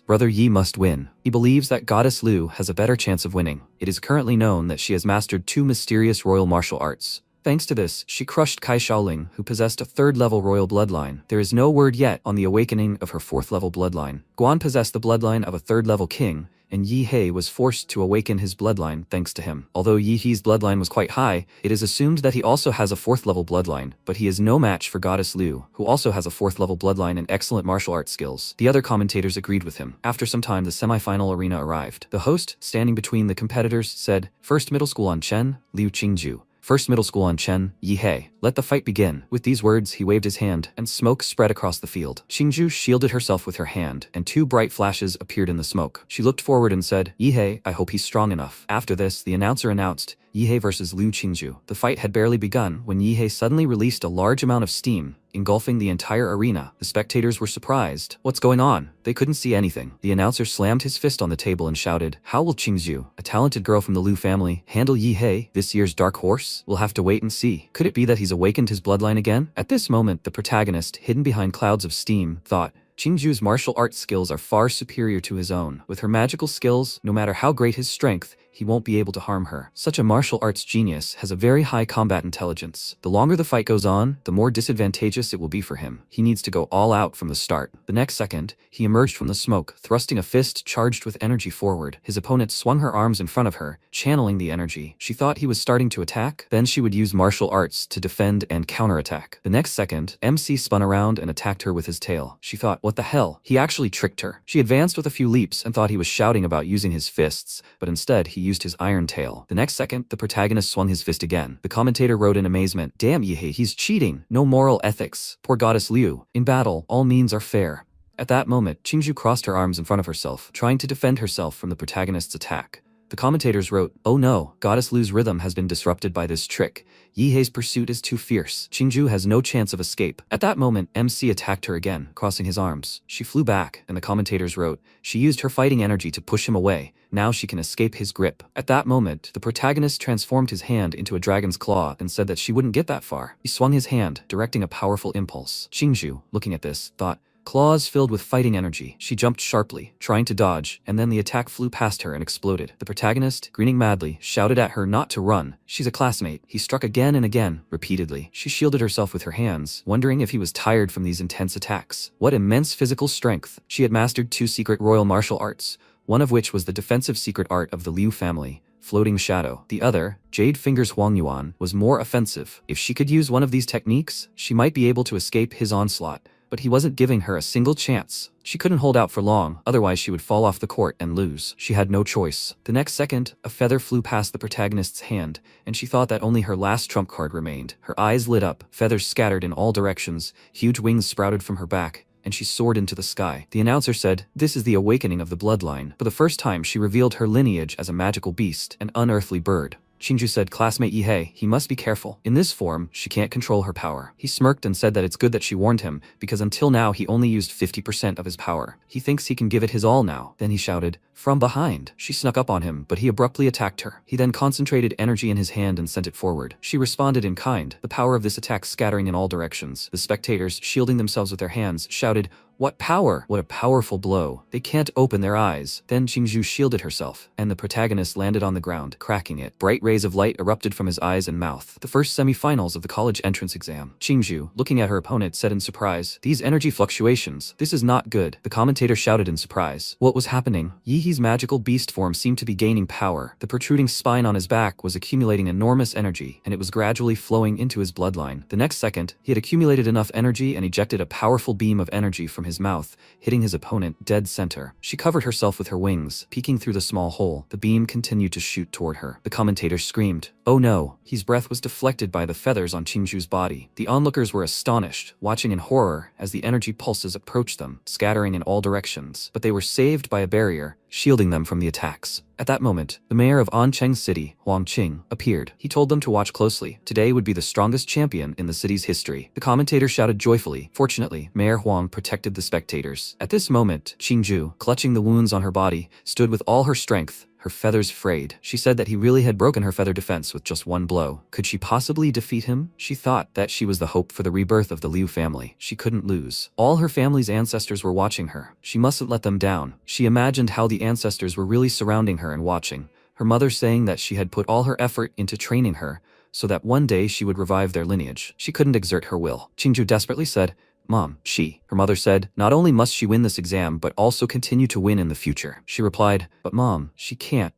Brother Yi must win. He believes that Goddess Liu has a better chance of winning. It is currently known that she has mastered 2 mysterious royal martial arts. Thanks to this, she crushed Kai Shaoling, who possessed a 3rd-level royal bloodline. There is no word yet on the awakening of her 4th-level bloodline. Guan possessed the bloodline of a 3rd-level king, and Yi Hei was forced to awaken his bloodline thanks to him. Although Yi Hei's bloodline was quite high, it is assumed that he also has a 4th-level bloodline, but he is no match for Goddess Liu, who also has a 4th-level bloodline and excellent martial arts skills. The other commentators agreed with him. After some time, the semi-final arena arrived. The host, standing between the competitors, said, First Middle School Anchen, Liu Qingju. First Middle School Anchen, Yihei. Let the fight begin. With these words, he waved his hand, and smoke spread across the field. Qingju shielded herself with her hand, and 2 bright flashes appeared in the smoke. She looked forward and said, Yihei, I hope he's strong enough. After this, the announcer announced, Yihei versus Liu Qingju. The fight had barely begun when Yihei suddenly released a large amount of steam, engulfing the entire arena. The spectators were surprised. What's going on? They couldn't see anything. The announcer slammed his fist on the table and shouted, how will Qingju, a talented girl from the Liu family, handle Yihei, this year's dark horse? We'll have to wait and see. Could it be that he's awakened his bloodline again? At this moment, the protagonist, hidden behind clouds of steam, thought, Qingju's martial arts skills are far superior to his own. With her magical skills, no matter how great his strength, he won't be able to harm her. Such a martial arts genius has a very high combat intelligence. The longer the fight goes on, the more disadvantageous it will be for him. He needs to go all out from the start. The next second, he emerged from the smoke, thrusting a fist charged with energy forward. His opponent swung her arms in front of her, channeling the energy. She thought he was starting to attack, then she would use martial arts to defend and counterattack. The next second, MC spun around and attacked her with his tail. She thought, what the hell? He actually tricked her. She advanced with a few leaps and thought he was shouting about using his fists, but instead he used his iron tail. The next second, the protagonist swung his fist again. The commentator wrote in amazement, damn Yihei, he's cheating. No moral ethics. Poor Goddess Liu. In battle, all means are fair. At that moment, Qingju crossed her arms in front of herself, trying to defend herself from the protagonist's attack. The commentators wrote, oh no, Goddess Liu's rhythm has been disrupted by this trick. Yihei's pursuit is too fierce. Qingju has no chance of escape. At that moment, MC attacked her again, crossing his arms. She flew back, and the commentators wrote, she used her fighting energy to push him away. Now she can escape his grip. At that moment, the protagonist transformed his hand into a dragon's claw and said that she wouldn't get that far. He swung his hand, directing a powerful impulse. Qingju, looking at this, thought, claws filled with fighting energy. She jumped sharply, trying to dodge, and then the attack flew past her and exploded. The protagonist, grinning madly, shouted at her not to run. She's a classmate. He struck again and again, repeatedly. She shielded herself with her hands, wondering if he was tired from these intense attacks. What immense physical strength! She had mastered 2 secret royal martial arts, one of which was the defensive secret art of the Liu family, Floating Shadow. The other, Jade Fingers Huangyuan, was more offensive. If she could use one of these techniques, she might be able to escape his onslaught. But he wasn't giving her a single chance. She couldn't hold out for long, otherwise she would fall off the court and lose. She had no choice. The next second, a feather flew past the protagonist's hand, and she thought that only her last trump card remained. Her eyes lit up, feathers scattered in all directions, huge wings sprouted from her back, and she soared into the sky. The announcer said, this is the awakening of the bloodline. For the first time, she revealed her lineage as a magical beast, an unearthly bird. Qingju said, classmate Yihei, he must be careful. In this form, she can't control her power. He smirked and said that it's good that she warned him, because until now he only used 50% of his power. He thinks he can give it his all now. Then he shouted, from behind. She snuck up on him, but he abruptly attacked her. He then concentrated energy in his hand and sent it forward. She responded in kind, the power of this attack scattering in all directions. The spectators, shielding themselves with their hands, shouted, What power! What a powerful blow. They can't open their eyes. Then Qingzhu shielded herself, and the protagonist landed on the ground, cracking it. Bright rays of light erupted from his eyes and mouth. The first semi-finals of the college entrance exam. Qingzhu, looking at her opponent, said in surprise, "These energy fluctuations. This is not good." The commentator shouted in surprise. What was happening? Yihee's magical beast form seemed to be gaining power. The protruding spine on his back was accumulating enormous energy, and it was gradually flowing into his bloodline. The next second, he had accumulated enough energy and ejected a powerful beam of energy from his mouth, hitting his opponent dead center. She covered herself with her wings, peeking through the small hole. The beam continued to shoot toward her. The commentator screamed, "Oh no!" His breath was deflected by the feathers on Qingzhu's body. The onlookers were astonished, watching in horror as the energy pulses approached them, scattering in all directions. But they were saved by a barrier, shielding them from the attacks. At that moment, the mayor of Ancheng City, Huang Qing, appeared. He told them to watch closely. Today would be the strongest champion in the city's history. The commentator shouted joyfully. Fortunately, Mayor Huang protected the spectators. At this moment, Qingzhu, clutching the wounds on her body, stood with all her strength, her feathers frayed. She said that he really had broken her feather defense with just one blow. Could she possibly defeat him? She thought that she was the hope for the rebirth of the Liu family. She couldn't lose. All her family's ancestors were watching her. She mustn't let them down. She imagined how the ancestors were really surrounding her and watching. Her mother saying that she had put all her effort into training her, so that one day she would revive their lineage. She couldn't exert her will. Qingzhu desperately said, "Mom, her mother said, not only must she win this exam, but also continue to win in the future." She replied, "But Mom, she can't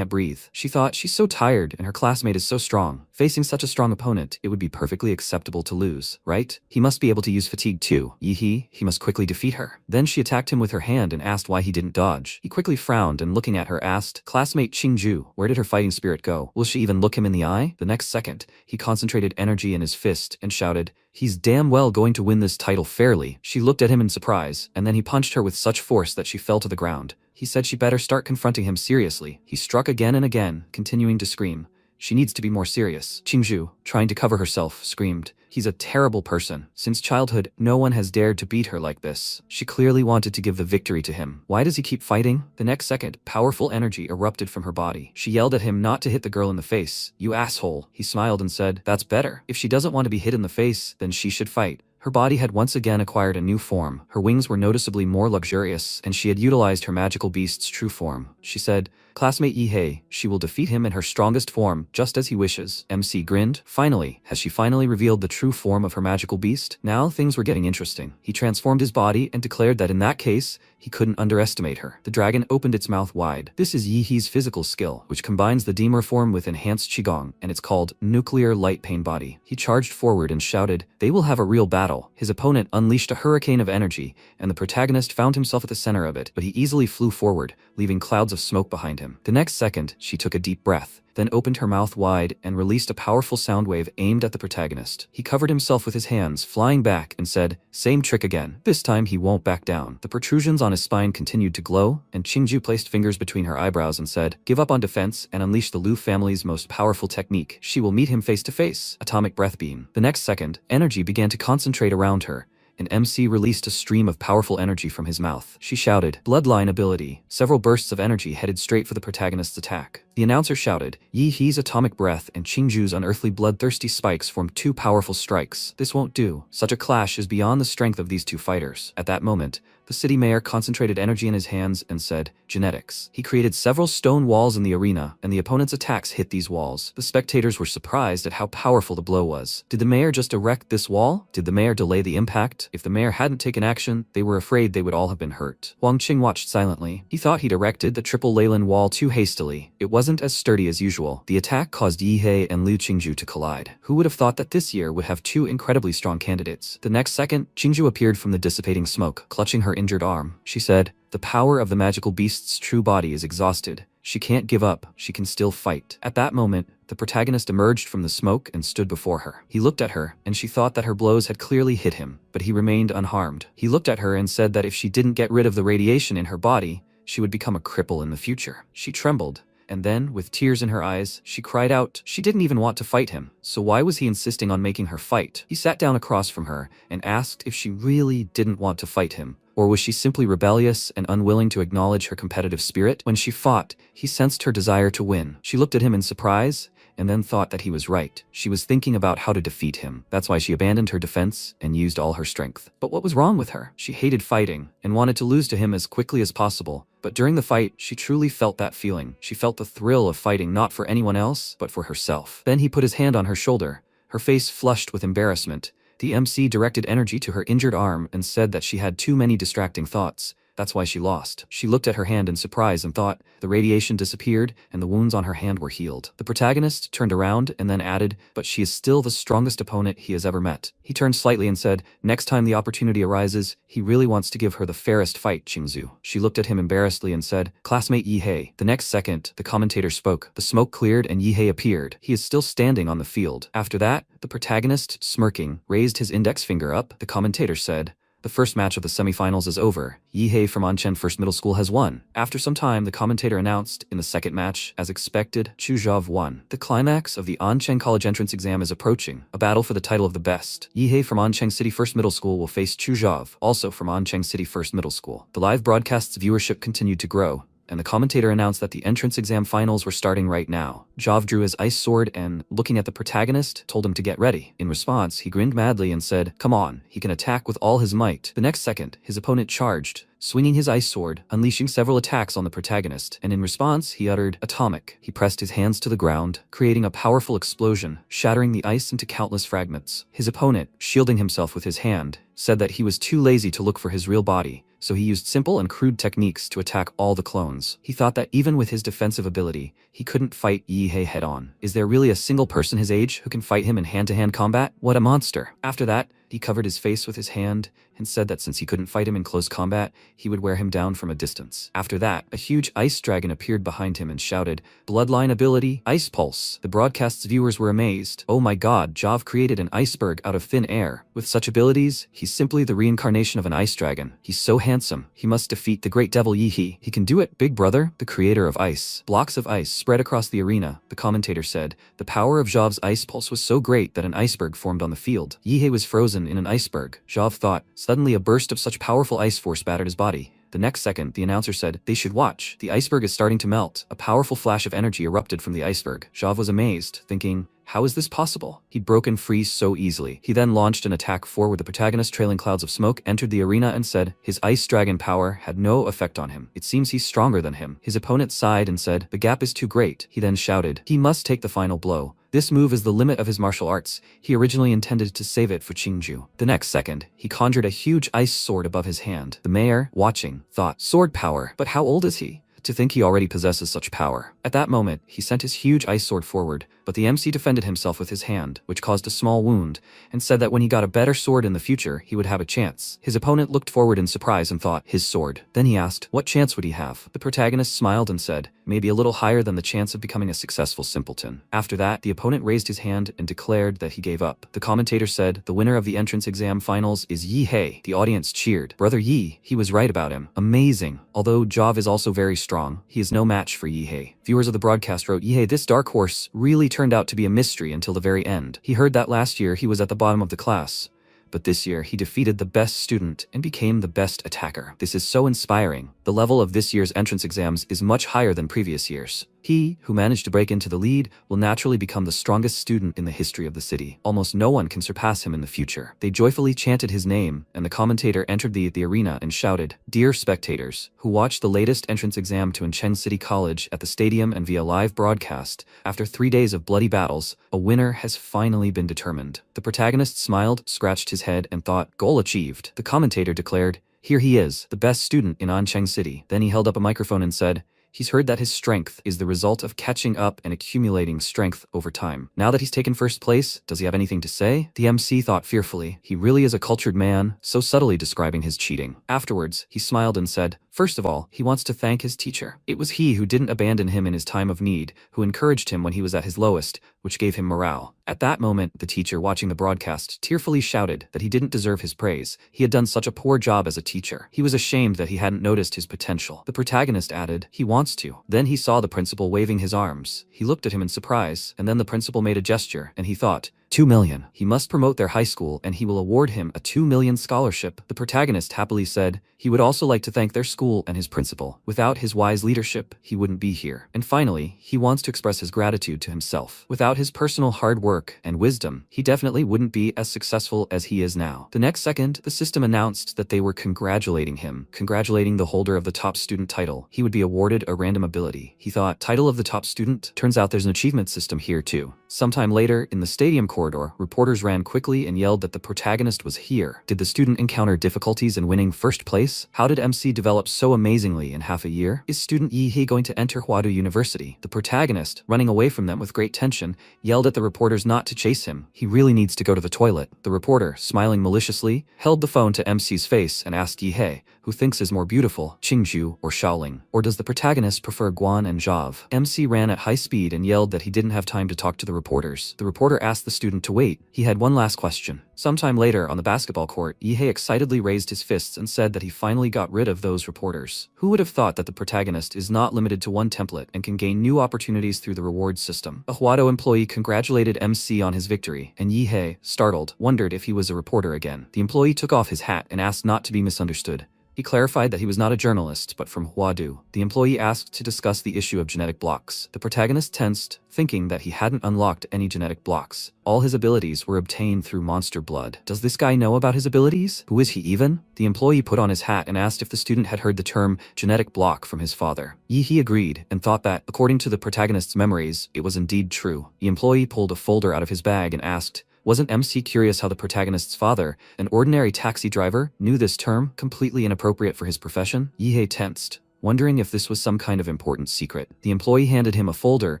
breathe." She thought, she's so tired and her classmate is so strong. Facing such a strong opponent, it would be perfectly acceptable to lose, right? He must be able to use fatigue too. He must quickly defeat her. Then she attacked him with her hand and asked why he didn't dodge. He quickly frowned and looking at her asked, "Classmate Qingzhu, where did her fighting spirit go? Will she even look him in the eye?" The next second, he concentrated energy in his fist and shouted, "He's damn well going to win this title fairly." She looked at him in surprise, and then he punched her with such force that she fell to the ground. He said she better start confronting him seriously. He struck again and again, continuing to scream, "She needs to be more serious." Qingzhu, trying to cover herself, screamed, "He's a terrible person. Since childhood, no one has dared to beat her like this." She clearly wanted to give the victory to him. Why does he keep fighting? The next second, powerful energy erupted from her body. She yelled at him not to hit the girl in the face. "You asshole." He smiled and said, "That's better. If she doesn't want to be hit in the face, then she should fight." Her body had once again acquired a new form. Her wings were noticeably more luxurious, and she had utilized her magical beast's true form. She said, "Classmate Yihei, she will defeat him in her strongest form, just as he wishes." MC grinned. Finally, has she finally revealed the true form of her magical beast? Now things were getting interesting. He transformed his body and declared that in that case, he couldn't underestimate her. The dragon opened its mouth wide. This is Yihei's physical skill, which combines the Demur form with enhanced Qigong, and it's called Nuclear Light Pain Body. He charged forward and shouted, "They will have a real battle." His opponent unleashed a hurricane of energy, and the protagonist found himself at the center of it, but he easily flew forward, leaving clouds of smoke behind him. The next second, she took a deep breath, then opened her mouth wide and released a powerful sound wave aimed at the protagonist. He covered himself with his hands, flying back, and said, "Same trick again. This time he won't back down." The protrusions on his spine continued to glow, and Qingzhu placed fingers between her eyebrows and said, "Give up on defense and unleash the Liu family's most powerful technique. She will meet him face to face." Atomic breath beam. The next second, energy began to concentrate around her, and MC released a stream of powerful energy from his mouth. She shouted, "Bloodline ability." Several bursts of energy headed straight for the protagonist's attack. The announcer shouted, "Yihei's atomic breath and Qingzhu's unearthly bloodthirsty spikes formed two powerful strikes. This won't do. Such a clash is beyond the strength of these two fighters." At that moment, the city mayor concentrated energy in his hands and said, "Genetics." He created several stone walls in the arena, and the opponent's attacks hit these walls. The spectators were surprised at how powerful the blow was. Did the mayor just erect this wall? Did the mayor delay the impact? If the mayor hadn't taken action, they were afraid they would all have been hurt. Huang Qing watched silently. He thought he'd erected the triple Leyland wall too hastily. It wasn't as sturdy as usual. The attack caused Yihei and Liu Qingzhu to collide. Who would have thought that this year would have two incredibly strong candidates? The next second, Qingzhu appeared from the dissipating smoke, clutching her injured arm. She said, "The power of the magical beast's true body is exhausted. She can't give up. She can still fight." At that moment, the protagonist emerged from the smoke and stood before her. He looked at her, and she thought that her blows had clearly hit him, but he remained unharmed. He looked at her and said that if she didn't get rid of the radiation in her body, she would become a cripple in the future. She trembled, and then, with tears in her eyes, she cried out. She didn't even want to fight him, so why was he insisting on making her fight? He sat down across from her and asked if she really didn't want to fight him. Or was she simply rebellious and unwilling to acknowledge her competitive spirit? When she fought, he sensed her desire to win. She looked at him in surprise, and then thought that he was right. She was thinking about how to defeat him. That's why she abandoned her defense and used all her strength. But what was wrong with her? She hated fighting and wanted to lose to him as quickly as possible. But during the fight, she truly felt that feeling. She felt the thrill of fighting not for anyone else, but for herself. Then he put his hand on her shoulder, her face flushed with embarrassment. The MC directed energy to her injured arm and said that she had too many distracting thoughts. That's why she lost. She looked at her hand in surprise and thought the radiation disappeared and the wounds on her hand were healed. The protagonist turned around and then added, but she is still the strongest opponent he has ever met. He turned slightly and said, next time the opportunity arises, he really wants to give her the fairest fight, Qingzu. She looked at him embarrassedly and said, classmate Yihei. The next second, the commentator spoke. The smoke cleared and Yihei appeared. He is still standing on the field. After that, the protagonist, smirking, raised his index finger up. The commentator said, the first match of the semifinals is over. Yihei from Anchen First Middle School has won. After some time, the commentator announced, in the second match, as expected, Chu Zhao won. The climax of the Ancheng College entrance exam is approaching, a battle for the title of the best. Yihei from Ancheng City First Middle School will face Chu Zhao, also from Ancheng City First Middle School. The live broadcast's viewership continued to grow, and the commentator announced that the entrance exam finals were starting right now. Zhao drew his ice sword and, looking at the protagonist, told him to get ready. In response, he grinned madly and said, come on, he can attack with all his might. The next second, his opponent charged, swinging his ice sword, unleashing several attacks on the protagonist, and in response, he uttered, atomic. He pressed his hands to the ground, creating a powerful explosion, shattering the ice into countless fragments. His opponent, shielding himself with his hand, said that he was too lazy to look for his real body, so he used simple and crude techniques to attack all the clones. He thought that even with his defensive ability, he couldn't fight Yihei head-on. Is there really a single person his age who can fight him in hand-to-hand combat? What a monster. After that, he covered his face with his hand and said that since he couldn't fight him in close combat, he would wear him down from a distance. After that, a huge ice dragon appeared behind him and shouted, Bloodline ability, Ice Pulse. The broadcast's viewers were amazed. Oh my god, Zhao created an iceberg out of thin air. With such abilities, he's simply the reincarnation of an ice dragon. He's so handsome. He must defeat the great devil Yihei. He can do it, big brother, the creator of ice. Blocks of ice spread across the arena. The commentator said, the power of Zhao's ice pulse was so great that an iceberg formed on the field. Yihei was frozen in an iceberg. Zhao thought. Suddenly a burst of such powerful ice force battered his body. The next second, the announcer said, they should watch. The iceberg is starting to melt. A powerful flash of energy erupted from the iceberg. Zhao was amazed, thinking, how is this possible? He'd broken free so easily. He then launched an attack forward. The protagonist, trailing clouds of smoke, entered the arena and said his ice dragon power had no effect on him. It seems he's stronger than him. His opponent sighed and said, the gap is too great. He then shouted, he must take the final blow. This move is the limit of his martial arts. He originally intended to save it for Qingju. The next second, he conjured a huge ice sword above his hand. The mayor, watching, thought, sword power, but how old is he? To think he already possesses such power. At that moment, he sent his huge ice sword forward, but the MC defended himself with his hand, which caused a small wound, and said that when he got a better sword in the future, he would have a chance. His opponent looked forward in surprise and thought, his sword. Then he asked, what chance would he have? The protagonist smiled and said, maybe a little higher than the chance of becoming a successful simpleton. After that, the opponent raised his hand and declared that he gave up. The commentator said, the winner of the entrance exam finals is Yihei. The audience cheered. Brother Yi, he was right about him. Amazing. Although Zhao is also very strong, he is no match for Yihei. Viewers of the broadcast wrote, Yihei, this dark horse really turned out to be a mystery until the very end. He heard that last year he was at the bottom of the class, but this year he defeated the best student and became the best attacker. This is so inspiring. The level of this year's entrance exams is much higher than previous years. He, who managed to break into the lead, will naturally become the strongest student in the history of the city. Almost no one can surpass him in the future. They joyfully chanted his name, and the commentator entered the arena and shouted, Dear spectators, who watched the latest entrance exam to Enchen City College at the stadium and via live broadcast, after 3 days of bloody battles, a winner has finally been determined. The protagonist smiled, scratched his head, and thought, goal achieved. The commentator declared, here he is, the best student in Ancheng City. Then he held up a microphone and said, he's heard that his strength is the result of catching up and accumulating strength over time. Now that he's taken first place, does he have anything to say? The MC thought fearfully. He really is a cultured man, so subtly describing his cheating. Afterwards, he smiled and said, first of all, he wants to thank his teacher. It was he who didn't abandon him in his time of need, who encouraged him when he was at his lowest, which gave him morale. At that moment, the teacher watching the broadcast tearfully shouted that he didn't deserve his praise. He had done such a poor job as a teacher. He was ashamed that he hadn't noticed his potential. The protagonist added, he wants to. Then he saw the principal waving his arms. He looked at him in surprise, and then the principal made a gesture, and he thought, 2 million. He must promote their high school and he will award him a 2 million scholarship. The protagonist happily said he would also like to thank their school and his principal. Without his wise leadership, he wouldn't be here. And finally, he wants to express his gratitude to himself. Without his personal hard work and wisdom, he definitely wouldn't be as successful as he is now. The next second, the system announced that they were congratulating him, congratulating the holder of the top student title. He would be awarded a random ability. He thought, title of the top student? Turns out there's an achievement system here too. Sometime later, in the stadium corridor, reporters ran quickly and yelled that the protagonist was here. Did the student encounter difficulties in winning first place? How did MC develop so amazingly in half a year? Is student Yihei going to enter Huadu University? The protagonist, running away from them with great tension, yelled at the reporters not to chase him. He really needs to go to the toilet. The reporter, smiling maliciously, held the phone to MC's face and asked Yihei, who thinks is more beautiful, Qingju or Shaoling? Or does the protagonist prefer Guan and Zhav? MC ran at high speed and yelled that he didn't have time to talk to the reporters. The reporter asked the student to wait. He had one last question. Sometime later, on the basketball court, Yihei excitedly raised his fists and said that he finally got rid of those reporters. Who would have thought that the protagonist is not limited to one template and can gain new opportunities through the reward system? A Huado employee congratulated MC on his victory, and Yihei, startled, wondered if he was a reporter again. The employee took off his hat and asked not to be misunderstood. He clarified that he was not a journalist, but from Huadu. The employee asked to discuss the issue of genetic blocks. The protagonist tensed, thinking that he hadn't unlocked any genetic blocks. All his abilities were obtained through monster blood. Does this guy know about his abilities? Who is he even? The employee put on his hat and asked if the student had heard the term genetic block from his father. Yihei agreed and thought that, according to the protagonist's memories, it was indeed true. The employee pulled a folder out of his bag and asked, wasn't MC curious how the protagonist's father, an ordinary taxi driver, knew this term, completely inappropriate for his profession? Yihei tensed, wondering if this was some kind of important secret. The employee handed him a folder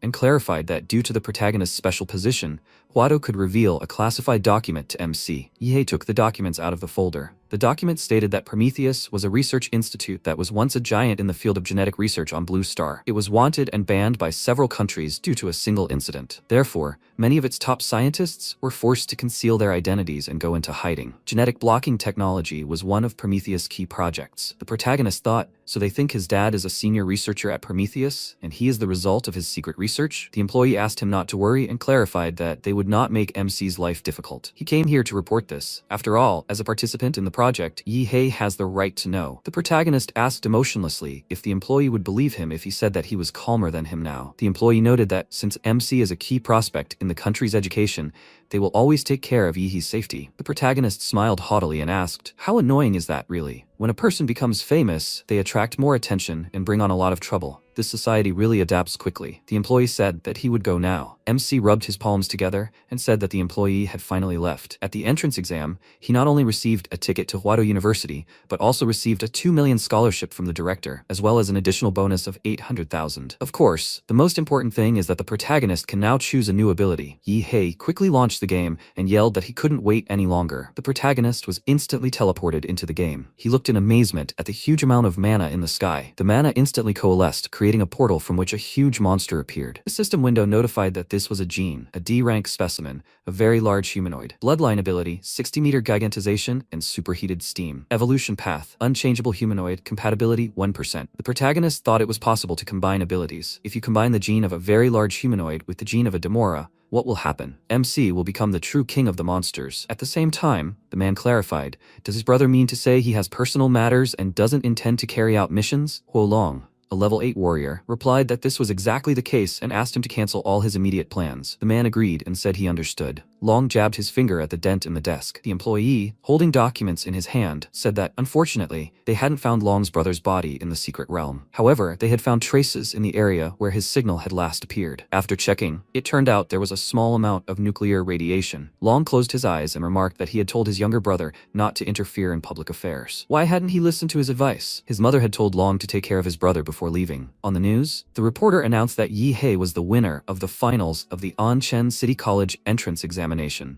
and clarified that due to the protagonist's special position, Huado could reveal a classified document to MC. Yihei took the documents out of the folder. The document stated that Prometheus was a research institute that was once a giant in the field of genetic research on Blue Star. It was wanted and banned by several countries due to a single incident. Therefore, many of its top scientists were forced to conceal their identities and go into hiding. Genetic blocking technology was one of Prometheus' key projects. The protagonist thought, so they think his dad is a senior researcher at Prometheus, and he is the result of his secret research? The employee asked him not to worry and clarified that they would not make MC's life difficult. He came here to report this. After all, as a participant in the project, Yihei has the right to know. The protagonist asked emotionlessly if the employee would believe him if he said that he was calmer than him now. The employee noted that since MC is a key prospect in the country's education, they will always take care of Yihei's safety. The protagonist smiled haughtily and asked, how annoying is that really? When a person becomes famous, they attract more attention and bring on a lot of trouble. This society really adapts quickly. The employee said that he would go now. MC rubbed his palms together and said that the employee had finally left. At the entrance exam, he not only received a ticket to Huado University, but also received a 2 million scholarship from the director, as well as an additional bonus of 800,000. Of course, the most important thing is that the protagonist can now choose a new ability. Yihei quickly launched the game and yelled that he couldn't wait any longer. The protagonist was instantly teleported into the game. He looked in amazement at the huge amount of mana in the sky. The mana instantly coalesced, creating a portal from which a huge monster appeared. The system window notified that this was a gene, a D-rank specimen, a very large humanoid. Bloodline ability, 60-meter gigantization and superheated steam. Evolution path, unchangeable humanoid, compatibility 1%. The protagonist thought it was possible to combine abilities. If you combine the gene of a very large humanoid with the gene of a Demora, what will happen? MC will become the true king of the monsters. At the same time, the man clarified, does his brother mean to say he has personal matters and doesn't intend to carry out missions? Huolong, a level 8 warrior, replied that this was exactly the case and asked him to cancel all his immediate plans. The man agreed and said he understood. Long jabbed his finger at the dent in the desk. The employee, holding documents in his hand, said that, unfortunately, they hadn't found Long's brother's body in the secret realm. However, they had found traces in the area where his signal had last appeared. After checking, it turned out there was a small amount of nuclear radiation. Long closed his eyes and remarked that he had told his younger brother not to interfere in public affairs. Why hadn't he listened to his advice? His mother had told Long to take care of his brother before leaving. On the news, the reporter announced that Yihei was the winner of the finals of the Anchen City College entrance examination.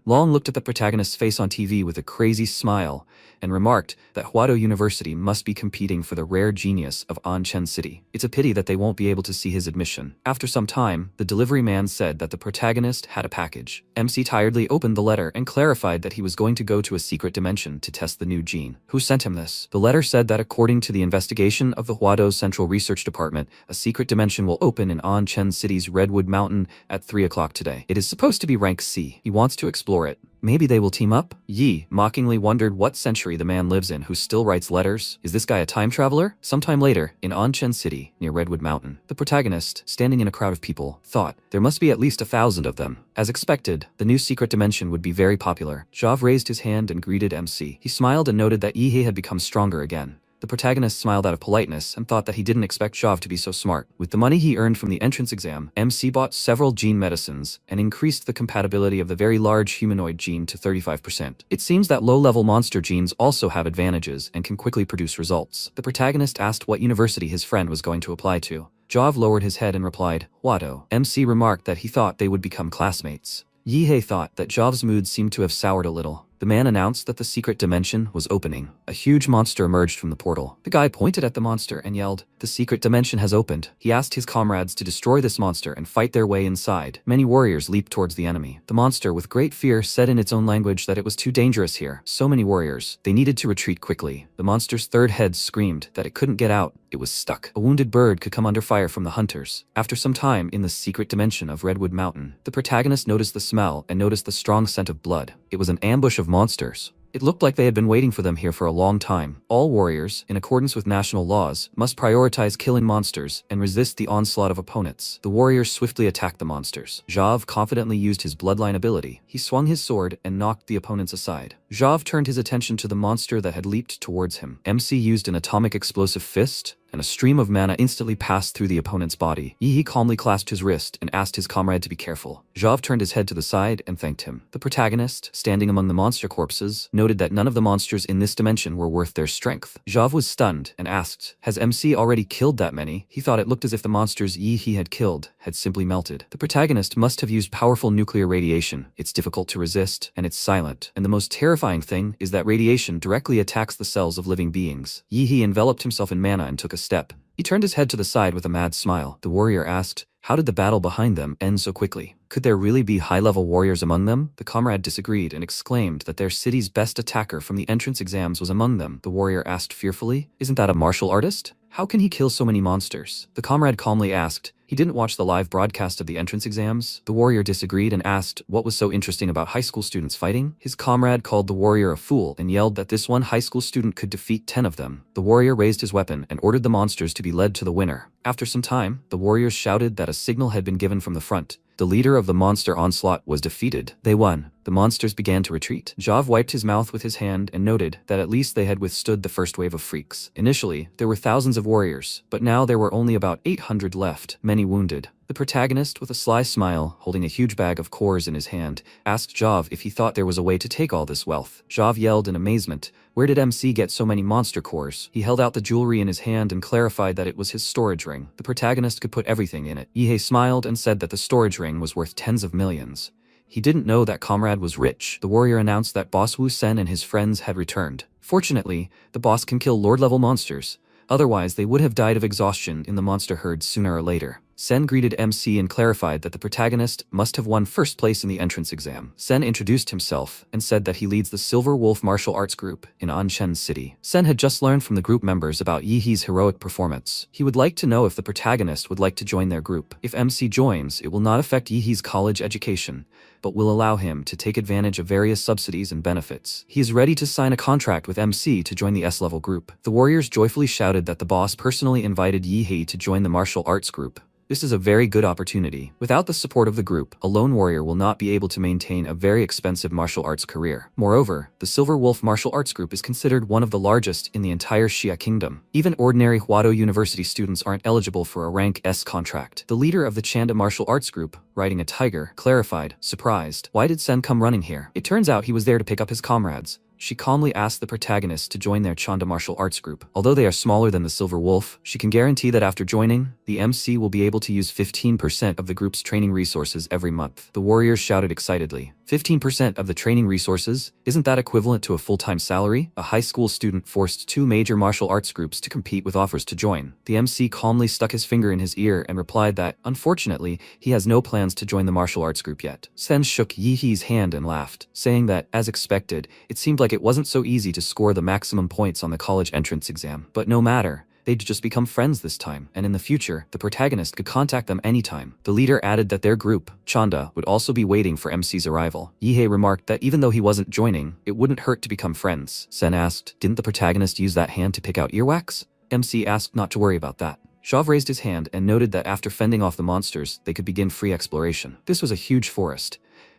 Long looked at the protagonist's face on TV with a crazy smile and remarked that Huado University must be competing for the rare genius of Anchen City. It's a pity that they won't be able to see his admission. After some time, the delivery man said that the protagonist had a package. MC tiredly opened the letter and clarified that he was going to go to a secret dimension to test the new gene. Who sent him this? The letter said that according to the investigation of the Huado Central Research Department, a secret dimension will open in Anchen City's Redwood Mountain at 3 o'clock today. It is supposed to be rank C. He wants to explore it. Maybe they will team up? Yi mockingly wondered what century the man lives in who still writes letters. Is this guy a time traveler? Sometime later, in Onchen City, near Redwood Mountain, the protagonist, standing in a crowd of people, thought, there must be at least 1,000 of them. As expected, the new secret dimension would be very popular. Jav raised his hand and greeted MC. He smiled and noted that Yi had become stronger again. The protagonist smiled out of politeness and thought that he didn't expect Jav to be so smart. With the money he earned from the entrance exam, MC bought several gene medicines and increased the compatibility of the very large humanoid gene to 35%. It seems that low-level monster genes also have advantages and can quickly produce results. The protagonist asked what university his friend was going to apply to. Jav lowered his head and replied, Wado. MC remarked that he thought they would become classmates. Yi thought that Jav's mood seemed to have soured a little. The man announced that the secret dimension was opening. A huge monster emerged from the portal. The guy pointed at the monster and yelled, the secret dimension has opened. He asked his comrades to destroy this monster and fight their way inside. Many warriors leaped towards the enemy. The monster, with great fear, said in its own language that it was too dangerous here. So many warriors. They needed to retreat quickly. The monster's third head screamed that it couldn't get out. It was stuck. A wounded bird could come under fire from the hunters. After some time in the secret dimension of Redwood Mountain, the protagonist noticed the smell and noticed the strong scent of blood. It was an ambush of monsters. It looked like they had been waiting for them here for a long time. All warriors, in accordance with national laws, must prioritize killing monsters and resist the onslaught of opponents. The warriors swiftly attacked the monsters. Jav confidently used his bloodline ability. He swung his sword and knocked the opponents aside. Jav turned his attention to the monster that had leaped towards him. MC used an atomic explosive fist, and a stream of mana instantly passed through the opponent's body. Yi calmly clasped his wrist and asked his comrade to be careful. Jav turned his head to the side and thanked him. The protagonist, standing among the monster corpses, noted that none of the monsters in this dimension were worth their strength. Jav was stunned and asked, has MC already killed that many? He thought it looked as if the monsters Yi had killed had simply melted. The protagonist must have used powerful nuclear radiation. It's difficult to resist, and it's silent. And the most terrifying thing is that radiation directly attacks the cells of living beings. Yi enveloped himself in mana and took a step. He turned his head to the side with a mad smile. The warrior asked, how did the battle behind them end so quickly? Could there really be high-level warriors among them? The comrade disagreed and exclaimed that their city's best attacker from the entrance exams was among them. The warrior asked fearfully, isn't that a martial artist? How can he kill so many monsters? The comrade calmly asked, he didn't watch the live broadcast of the entrance exams. The warrior disagreed and asked what was so interesting about high school students fighting. His comrade called the warrior a fool and yelled that this one high school student could defeat 10 of them. The warrior raised his weapon and ordered the monsters to be led to the winner. After some time, the warriors shouted that a signal had been given from the front. The leader of the monster onslaught was defeated. They won. The monsters began to retreat. Jav wiped his mouth with his hand and noted that at least they had withstood the first wave of freaks. Initially, there were thousands of warriors, but now there were only about 800 left, many wounded. The protagonist, with a sly smile, holding a huge bag of cores in his hand, asked Jav if he thought there was a way to take all this wealth. Jav yelled in amazement, where did MC get so many monster cores? He held out the jewelry in his hand and clarified that it was his storage ring. The protagonist could put everything in it. Yi smiled and said that the storage ring was worth tens of millions. He didn't know that comrade was rich. The warrior announced that boss Wu Sen and his friends had returned. Fortunately, the boss can kill lord-level monsters. Otherwise, they would have died of exhaustion in the monster herd sooner or later. Sen greeted MC and clarified that the protagonist must have won first place in the entrance exam. Sen introduced himself and said that he leads the Silver Wolf martial arts group in Onchen City. Sen had just learned from the group members about Yi's heroic performance. He would like to know if the protagonist would like to join their group. If MC joins, it will not affect Yi's college education, but will allow him to take advantage of various subsidies and benefits. He is ready to sign a contract with MC to join the S-level group. The warriors joyfully shouted that the boss personally invited Yi to join the martial arts group. This is a very good opportunity. Without the support of the group, a lone warrior will not be able to maintain a very expensive martial arts career. Moreover, the Silver Wolf martial arts group is considered one of the largest in the entire Xia kingdom. Even ordinary Huado University students aren't eligible for a rank S contract. The leader of the Chanda martial arts group, riding a tiger, clarified, surprised, why did Sen come running here? It turns out he was there to pick up his comrades. She calmly asked the protagonist to join their Chanda martial arts group. Although they are smaller than the Silver Wolf, she can guarantee that after joining, the MC will be able to use 15% of the group's training resources every month. The warriors shouted excitedly. 15% of the training resources? Isn't that equivalent to a full-time salary? A high school student forced 2 major martial arts groups to compete with offers to join. The MC calmly stuck his finger in his ear and replied that, unfortunately, he has no plans to join the martial arts group yet. Sen shook Yi's hand and laughed, saying that, as expected, it seemed like it wasn't so easy to score the maximum points on the college entrance exam. But no matter. they'd just become friends this time, and in the future, the protagonist could contact them anytime. The leader added that their group, Chanda, would also be waiting for MC's arrival. Yihei remarked that even though he wasn't joining, it wouldn't hurt to become friends. Sen asked, didn't the protagonist use that hand to pick out earwax? MC asked not to worry about that. Shav raised his hand and noted that after fending off the monsters, they could begin free exploration. This was a huge forest.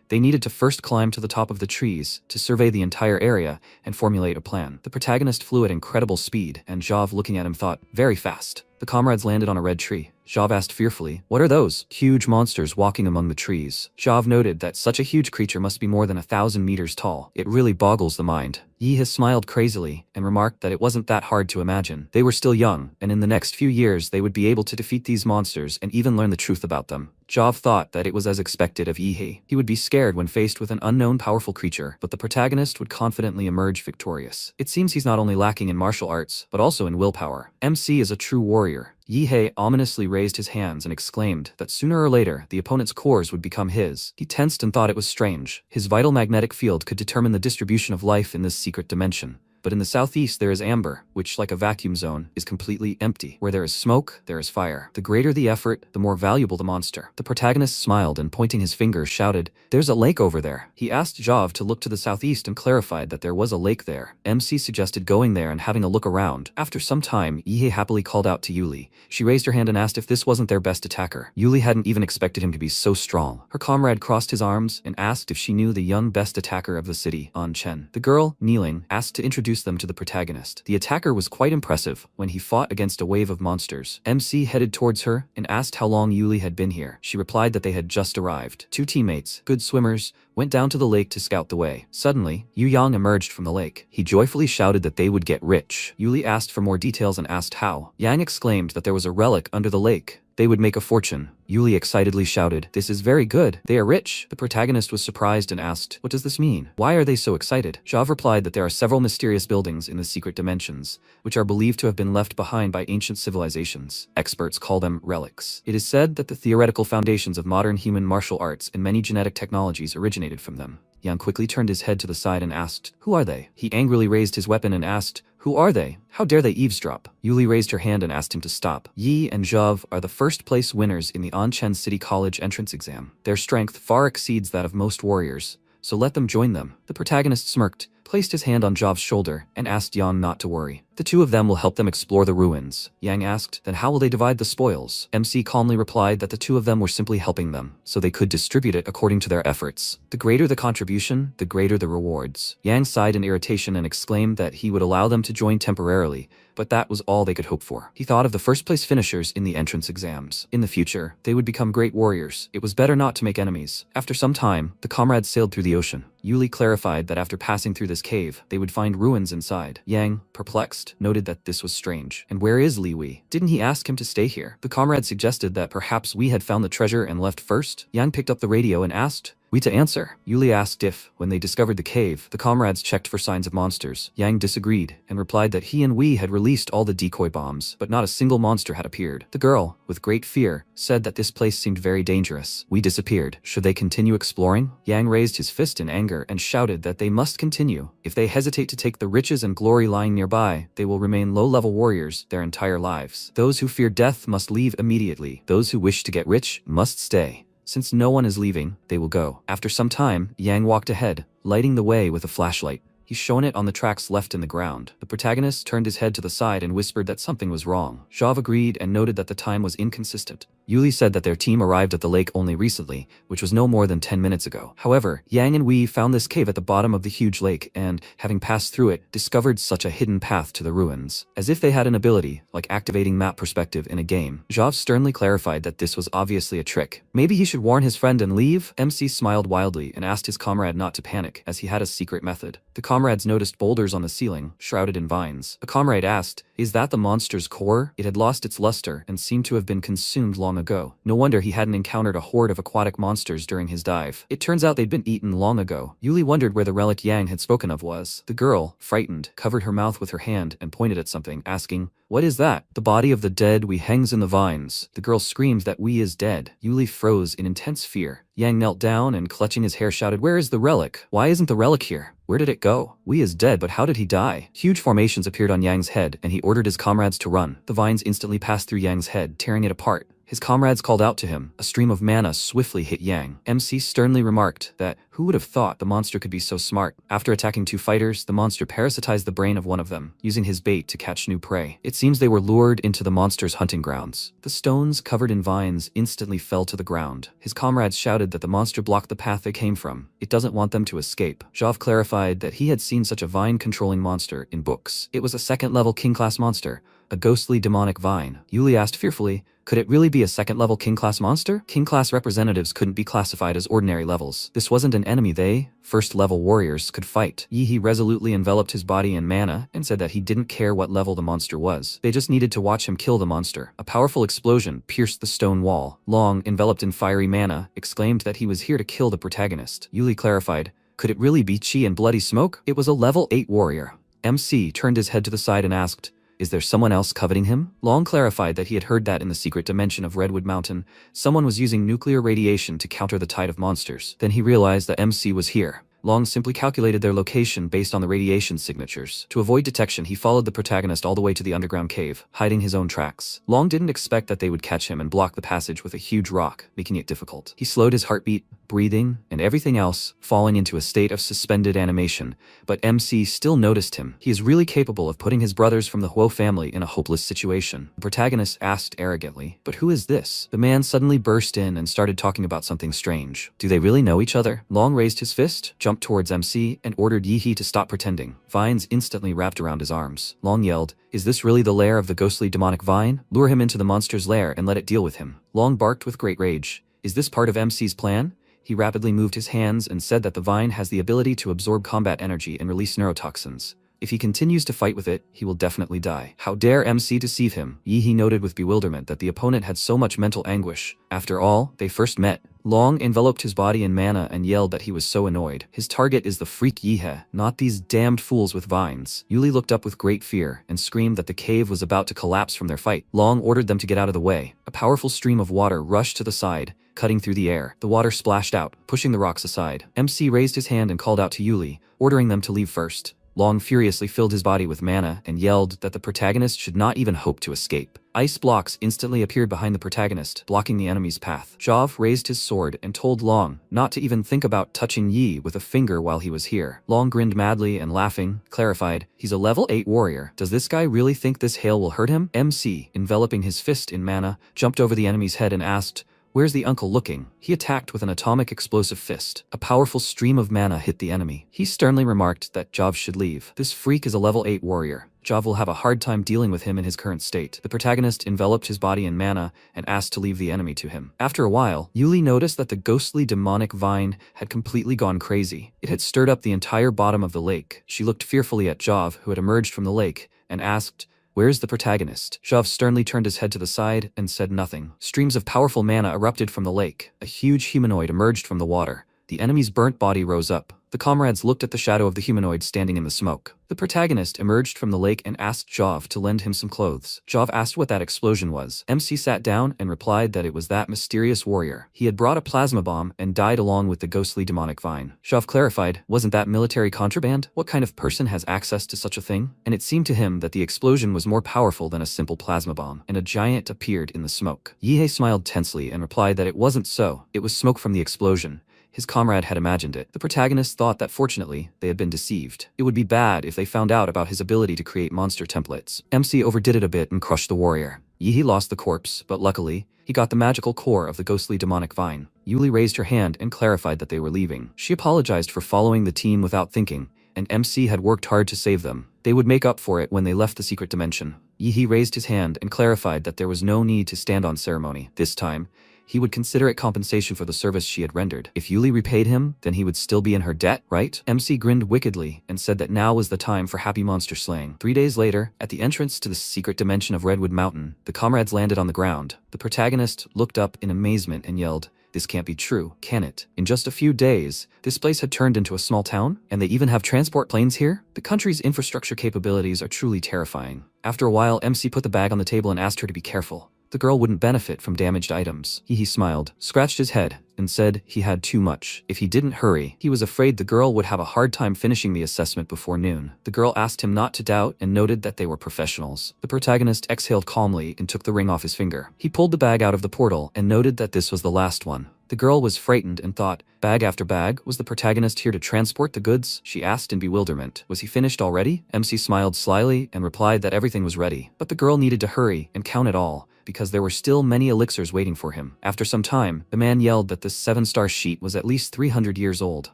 They needed to first climb to the top of the trees to survey the entire area and formulate a plan. The protagonist flew at incredible speed, and Jav, looking at him, thought, very fast. The comrades landed on a red tree. Jav asked fearfully, what are those? Huge monsters walking among the trees. Jav noted that such a huge creature must be more than 1,000 meters tall. It really boggles the mind. Yi has smiled crazily and remarked that it wasn't that hard to imagine. They were still young, and in the next few years they would be able to defeat these monsters and even learn the truth about them. Jav thought that it was as expected of Yihei. He would be scared when faced with an unknown powerful creature, but the protagonist would confidently emerge victorious. It seems he's not only lacking in martial arts, but also in willpower. MC is a true warrior. Yihei ominously raised his hands and exclaimed that sooner or later the opponent's cores would become his. He tensed and thought it was strange. His vital magnetic field could determine the distribution of life in this secret dimension. But in the southeast there is amber, which, like a vacuum zone, is completely empty. Where there is smoke, there is fire. The greater the effort, the more valuable the monster. The protagonist smiled and, pointing his finger, shouted, there's a lake over there. He asked Jav to look to the southeast and clarified that there was a lake there. MC suggested going there and having a look around. After some time, Yihei happily called out to Yuli. She raised her hand and asked if this wasn't their best attacker. Yuli hadn't even expected him to be so strong. Her comrade crossed his arms and asked if she knew the young best attacker of the city, An Chen. The girl, kneeling, asked to introduce them to the protagonist. The attacker was quite impressive when he fought against a wave of monsters. MC headed towards her and asked how long Yuli had been here. She replied that they had just arrived. Two teammates, good swimmers, went down to the lake to scout the way. Suddenly, Yu Yang emerged from the lake. He joyfully shouted that they would get rich. Yuli asked for more details and asked how. Yang exclaimed that there was a relic under the lake. They would make a fortune. Yuli excitedly shouted, this is very good. They are rich. The protagonist was surprised and asked, what does this mean? Why are they so excited? Jav replied that there are several mysterious buildings in the secret dimensions, which are believed to have been left behind by ancient civilizations. Experts call them relics. It is said that the theoretical foundations of modern human martial arts and many genetic technologies originated from them. Yang quickly turned his head to the side and asked, who are they? He angrily raised his weapon and asked, who are they? How dare they eavesdrop? Yuli raised her hand and asked him to stop. Yi and Jav are the first place winners in the Anchen City College entrance exam. Their strength far exceeds that of most warriors, so let them join them. The protagonist smirked, placed his hand on Jav's shoulder, and asked Yang not to worry. The two of them will help them explore the ruins. Yang asked, then how will they divide the spoils? MC calmly replied that the two of them were simply helping them, so they could distribute it according to their efforts. The greater the contribution, the greater the rewards. Yang sighed in irritation and exclaimed that he would allow them to join temporarily, but that was all they could hope for. He thought of the first-place finishers in the entrance exams. In the future, they would become great warriors. It was better not to make enemies. After some time, the comrades sailed through the ocean. Yuli clarified that after passing through this cave, they would find ruins inside. Yang, perplexed, noted that this was strange. And where is Li Wei? Didn't he ask him to stay here? The comrade suggested that perhaps Wei had found the treasure and left first. Yang picked up the radio and asked Wei to answer. Yuli asked if, when they discovered the cave, the comrades checked for signs of monsters. Yang disagreed and replied that he and Wei had released all the decoy bombs, but not a single monster had appeared. The girl, with great fear, said that this place seemed very dangerous. Wei disappeared. Should they continue exploring? Yang raised his fist in anger and shouted that they must continue. If they hesitate to take the riches and glory lying nearby, they will remain low-level warriors their entire lives. Those who fear death must leave immediately. Those who wish to get rich must stay. Since no one is leaving, they will go. After some time, Yang walked ahead, lighting the way with a flashlight. He shone it on the tracks left in the ground. The protagonist turned his head to the side and whispered that something was wrong. Jav agreed and noted that the time was inconsistent. Yuli said that their team arrived at the lake only recently, which was no more than 10 minutes ago. However, Yang and Wei found this cave at the bottom of the huge lake and, having passed through it, discovered such a hidden path to the ruins. As if they had an ability, like activating map perspective in a game, Jav sternly clarified that this was obviously a trick. Maybe he should warn his friend and leave? MC smiled wildly and asked his comrade not to panic, as he had a secret method. The comrades noticed boulders on the ceiling, shrouded in vines. A comrade asked, is that the monster's core? It had lost its luster and seemed to have been consumed long long ago. No wonder he hadn't encountered a horde of aquatic monsters during his dive. It turns out they'd been eaten long ago. Yuli wondered where the relic Yang had spoken of was. The girl, frightened, covered her mouth with her hand and pointed at something, asking, "What is that?" "The body of the dead we hangs in the vines." The girl screamed that we is dead. Yuli froze in intense fear. Yang knelt down and clutching his hair shouted, "Where is the relic? Why isn't the relic here? Where did it go?" "We is dead, but how did he die?" Huge formations appeared on Yang's head and he ordered his comrades to run. The vines instantly passed through Yang's head, tearing it apart. His comrades called out to him. A stream of mana swiftly hit Yang. MC sternly remarked that, who would have thought the monster could be so smart? After attacking 2 fighters, the monster parasitized the brain of one of them, using his bait to catch new prey. It seems they were lured into the monster's hunting grounds. The stones covered in vines instantly fell to the ground. His comrades shouted that the monster blocked the path they came from. It doesn't want them to escape. Jav clarified that he had seen such a vine-controlling monster in books. It was a 2nd-level king-class monster, a ghostly demonic vine. Yuli asked fearfully, could it really be a 2nd-level king-class monster? King-class representatives couldn't be classified as ordinary levels. This wasn't an enemy they, 1st-level warriors, could fight. Yi resolutely enveloped his body in mana and said that he didn't care what level the monster was. They just needed to watch him kill the monster. A powerful explosion pierced the stone wall. Long, enveloped in fiery mana, exclaimed that he was here to kill the protagonist. Yuli clarified, could it really be Chi and bloody smoke? It was a level 8 warrior. MC turned his head to the side and asked, is there someone else coveting him? Long clarified that he had heard that in the secret dimension of Redwood Mountain, someone was using nuclear radiation to counter the tide of monsters. Then he realized that MC was here. Long simply calculated their location based on the radiation signatures. To avoid detection, he followed the protagonist all the way to the underground cave, hiding his own tracks. Long didn't expect that they would catch him and block the passage with a huge rock, making it difficult. He slowed his heartbeat, breathing, and everything else, falling into a state of suspended animation, but MC still noticed him. He is really capable of putting his brothers from the Huo family in a hopeless situation. The protagonist asked arrogantly, but who is this? The man suddenly burst in and started talking about something strange. Do they really know each other? Long raised his fist, jumped towards MC, and ordered Yi to stop pretending. Vines instantly wrapped around his arms. Long yelled, is this really the lair of the ghostly demonic vine? Lure him into the monster's lair and let it deal with him. Long barked with great rage. Is this part of MC's plan? He rapidly moved his hands and said that the vine has the ability to absorb combat energy and release neurotoxins. If he continues to fight with it, he will definitely die. How dare MC deceive him? Yi noted with bewilderment that the opponent had so much mental anguish. After all, they first met. Long enveloped his body in mana and yelled that he was so annoyed. His target is the freak Yihe, not these damned fools with vines. Yuli looked up with great fear and screamed that the cave was about to collapse from their fight. Long ordered them to get out of the way. A powerful stream of water rushed to the side, cutting through the air. The water splashed out, pushing the rocks aside. MC raised his hand and called out to Yuli, ordering them to leave first. Long furiously filled his body with mana and yelled that the protagonist should not even hope to escape. Ice blocks instantly appeared behind the protagonist, blocking the enemy's path. Jav raised his sword and told Long not to even think about touching Yi with a finger while he was here. Long grinned madly and laughing, clarified, he's a level 8 warrior. Does this guy really think this hail will hurt him? MC, enveloping his fist in mana, jumped over the enemy's head and asked, where's the uncle looking? He attacked with an atomic explosive fist. A powerful stream of mana hit the enemy. He sternly remarked that Jav should leave. This freak is a level 8 warrior. Jav will have a hard time dealing with him in his current state. The protagonist enveloped his body in mana and asked to leave the enemy to him. After a while, Yuli noticed that the ghostly demonic vine had completely gone crazy. It had stirred up the entire bottom of the lake. She looked fearfully at Jav, who had emerged from the lake, and asked, where's the protagonist? Jav sternly turned his head to the side and said nothing. Streams of powerful mana erupted from the lake. A huge humanoid emerged from the water. The enemy's burnt body rose up. The comrades looked at the shadow of the humanoid standing in the smoke. The protagonist emerged from the lake and asked Jav to lend him some clothes. Jav asked what that explosion was. MC sat down and replied that it was that mysterious warrior. He had brought a plasma bomb and died along with the ghostly demonic vine. Jav clarified, wasn't that military contraband? What kind of person has access to such a thing? And it seemed to him that the explosion was more powerful than a simple plasma bomb, and a giant appeared in the smoke. Yihe smiled tensely and replied that it wasn't so. It was smoke from the explosion. His comrade had imagined it. The protagonist thought that fortunately, they had been deceived. It would be bad if they found out about his ability to create monster templates. MC overdid it a bit and crushed the warrior. Yi lost the corpse, but luckily, he got the magical core of the ghostly demonic vine. Yuli raised her hand and clarified that they were leaving. She apologized for following the team without thinking, and MC had worked hard to save them. They would make up for it when they left the secret dimension. Yi raised his hand and clarified that there was no need to stand on ceremony. This time, He would consider it compensation for the service she had rendered. If Yuli repaid him, then he would still be in her debt, right? MC grinned wickedly and said that now was the time for happy monster slaying. 3 days later, at the entrance to the secret dimension of Redwood Mountain, the comrades landed on the ground. The protagonist looked up in amazement and yelled, "This can't be true, can it? In just a few days, this place had turned into a small town? And they even have transport planes here? The country's infrastructure capabilities are truly terrifying." After a while, MC put the bag on the table and asked her to be careful. The girl wouldn't benefit from damaged items. He smiled, scratched his head, and said he had too much. If he didn't hurry, he was afraid the girl would have a hard time finishing the assessment before noon. The girl asked him not to doubt and noted that they were professionals. The protagonist exhaled calmly and took the ring off his finger. He pulled the bag out of the portal and noted that this was the last one. The girl was frightened and thought, bag after bag, was the protagonist here to transport the goods? She asked in bewilderment. Was he finished already? MC smiled slyly and replied that everything was ready. But the girl needed to hurry and count it all, because there were still many elixirs waiting for him. After some time, the man yelled that this 7-star sheet was at least 300 years old.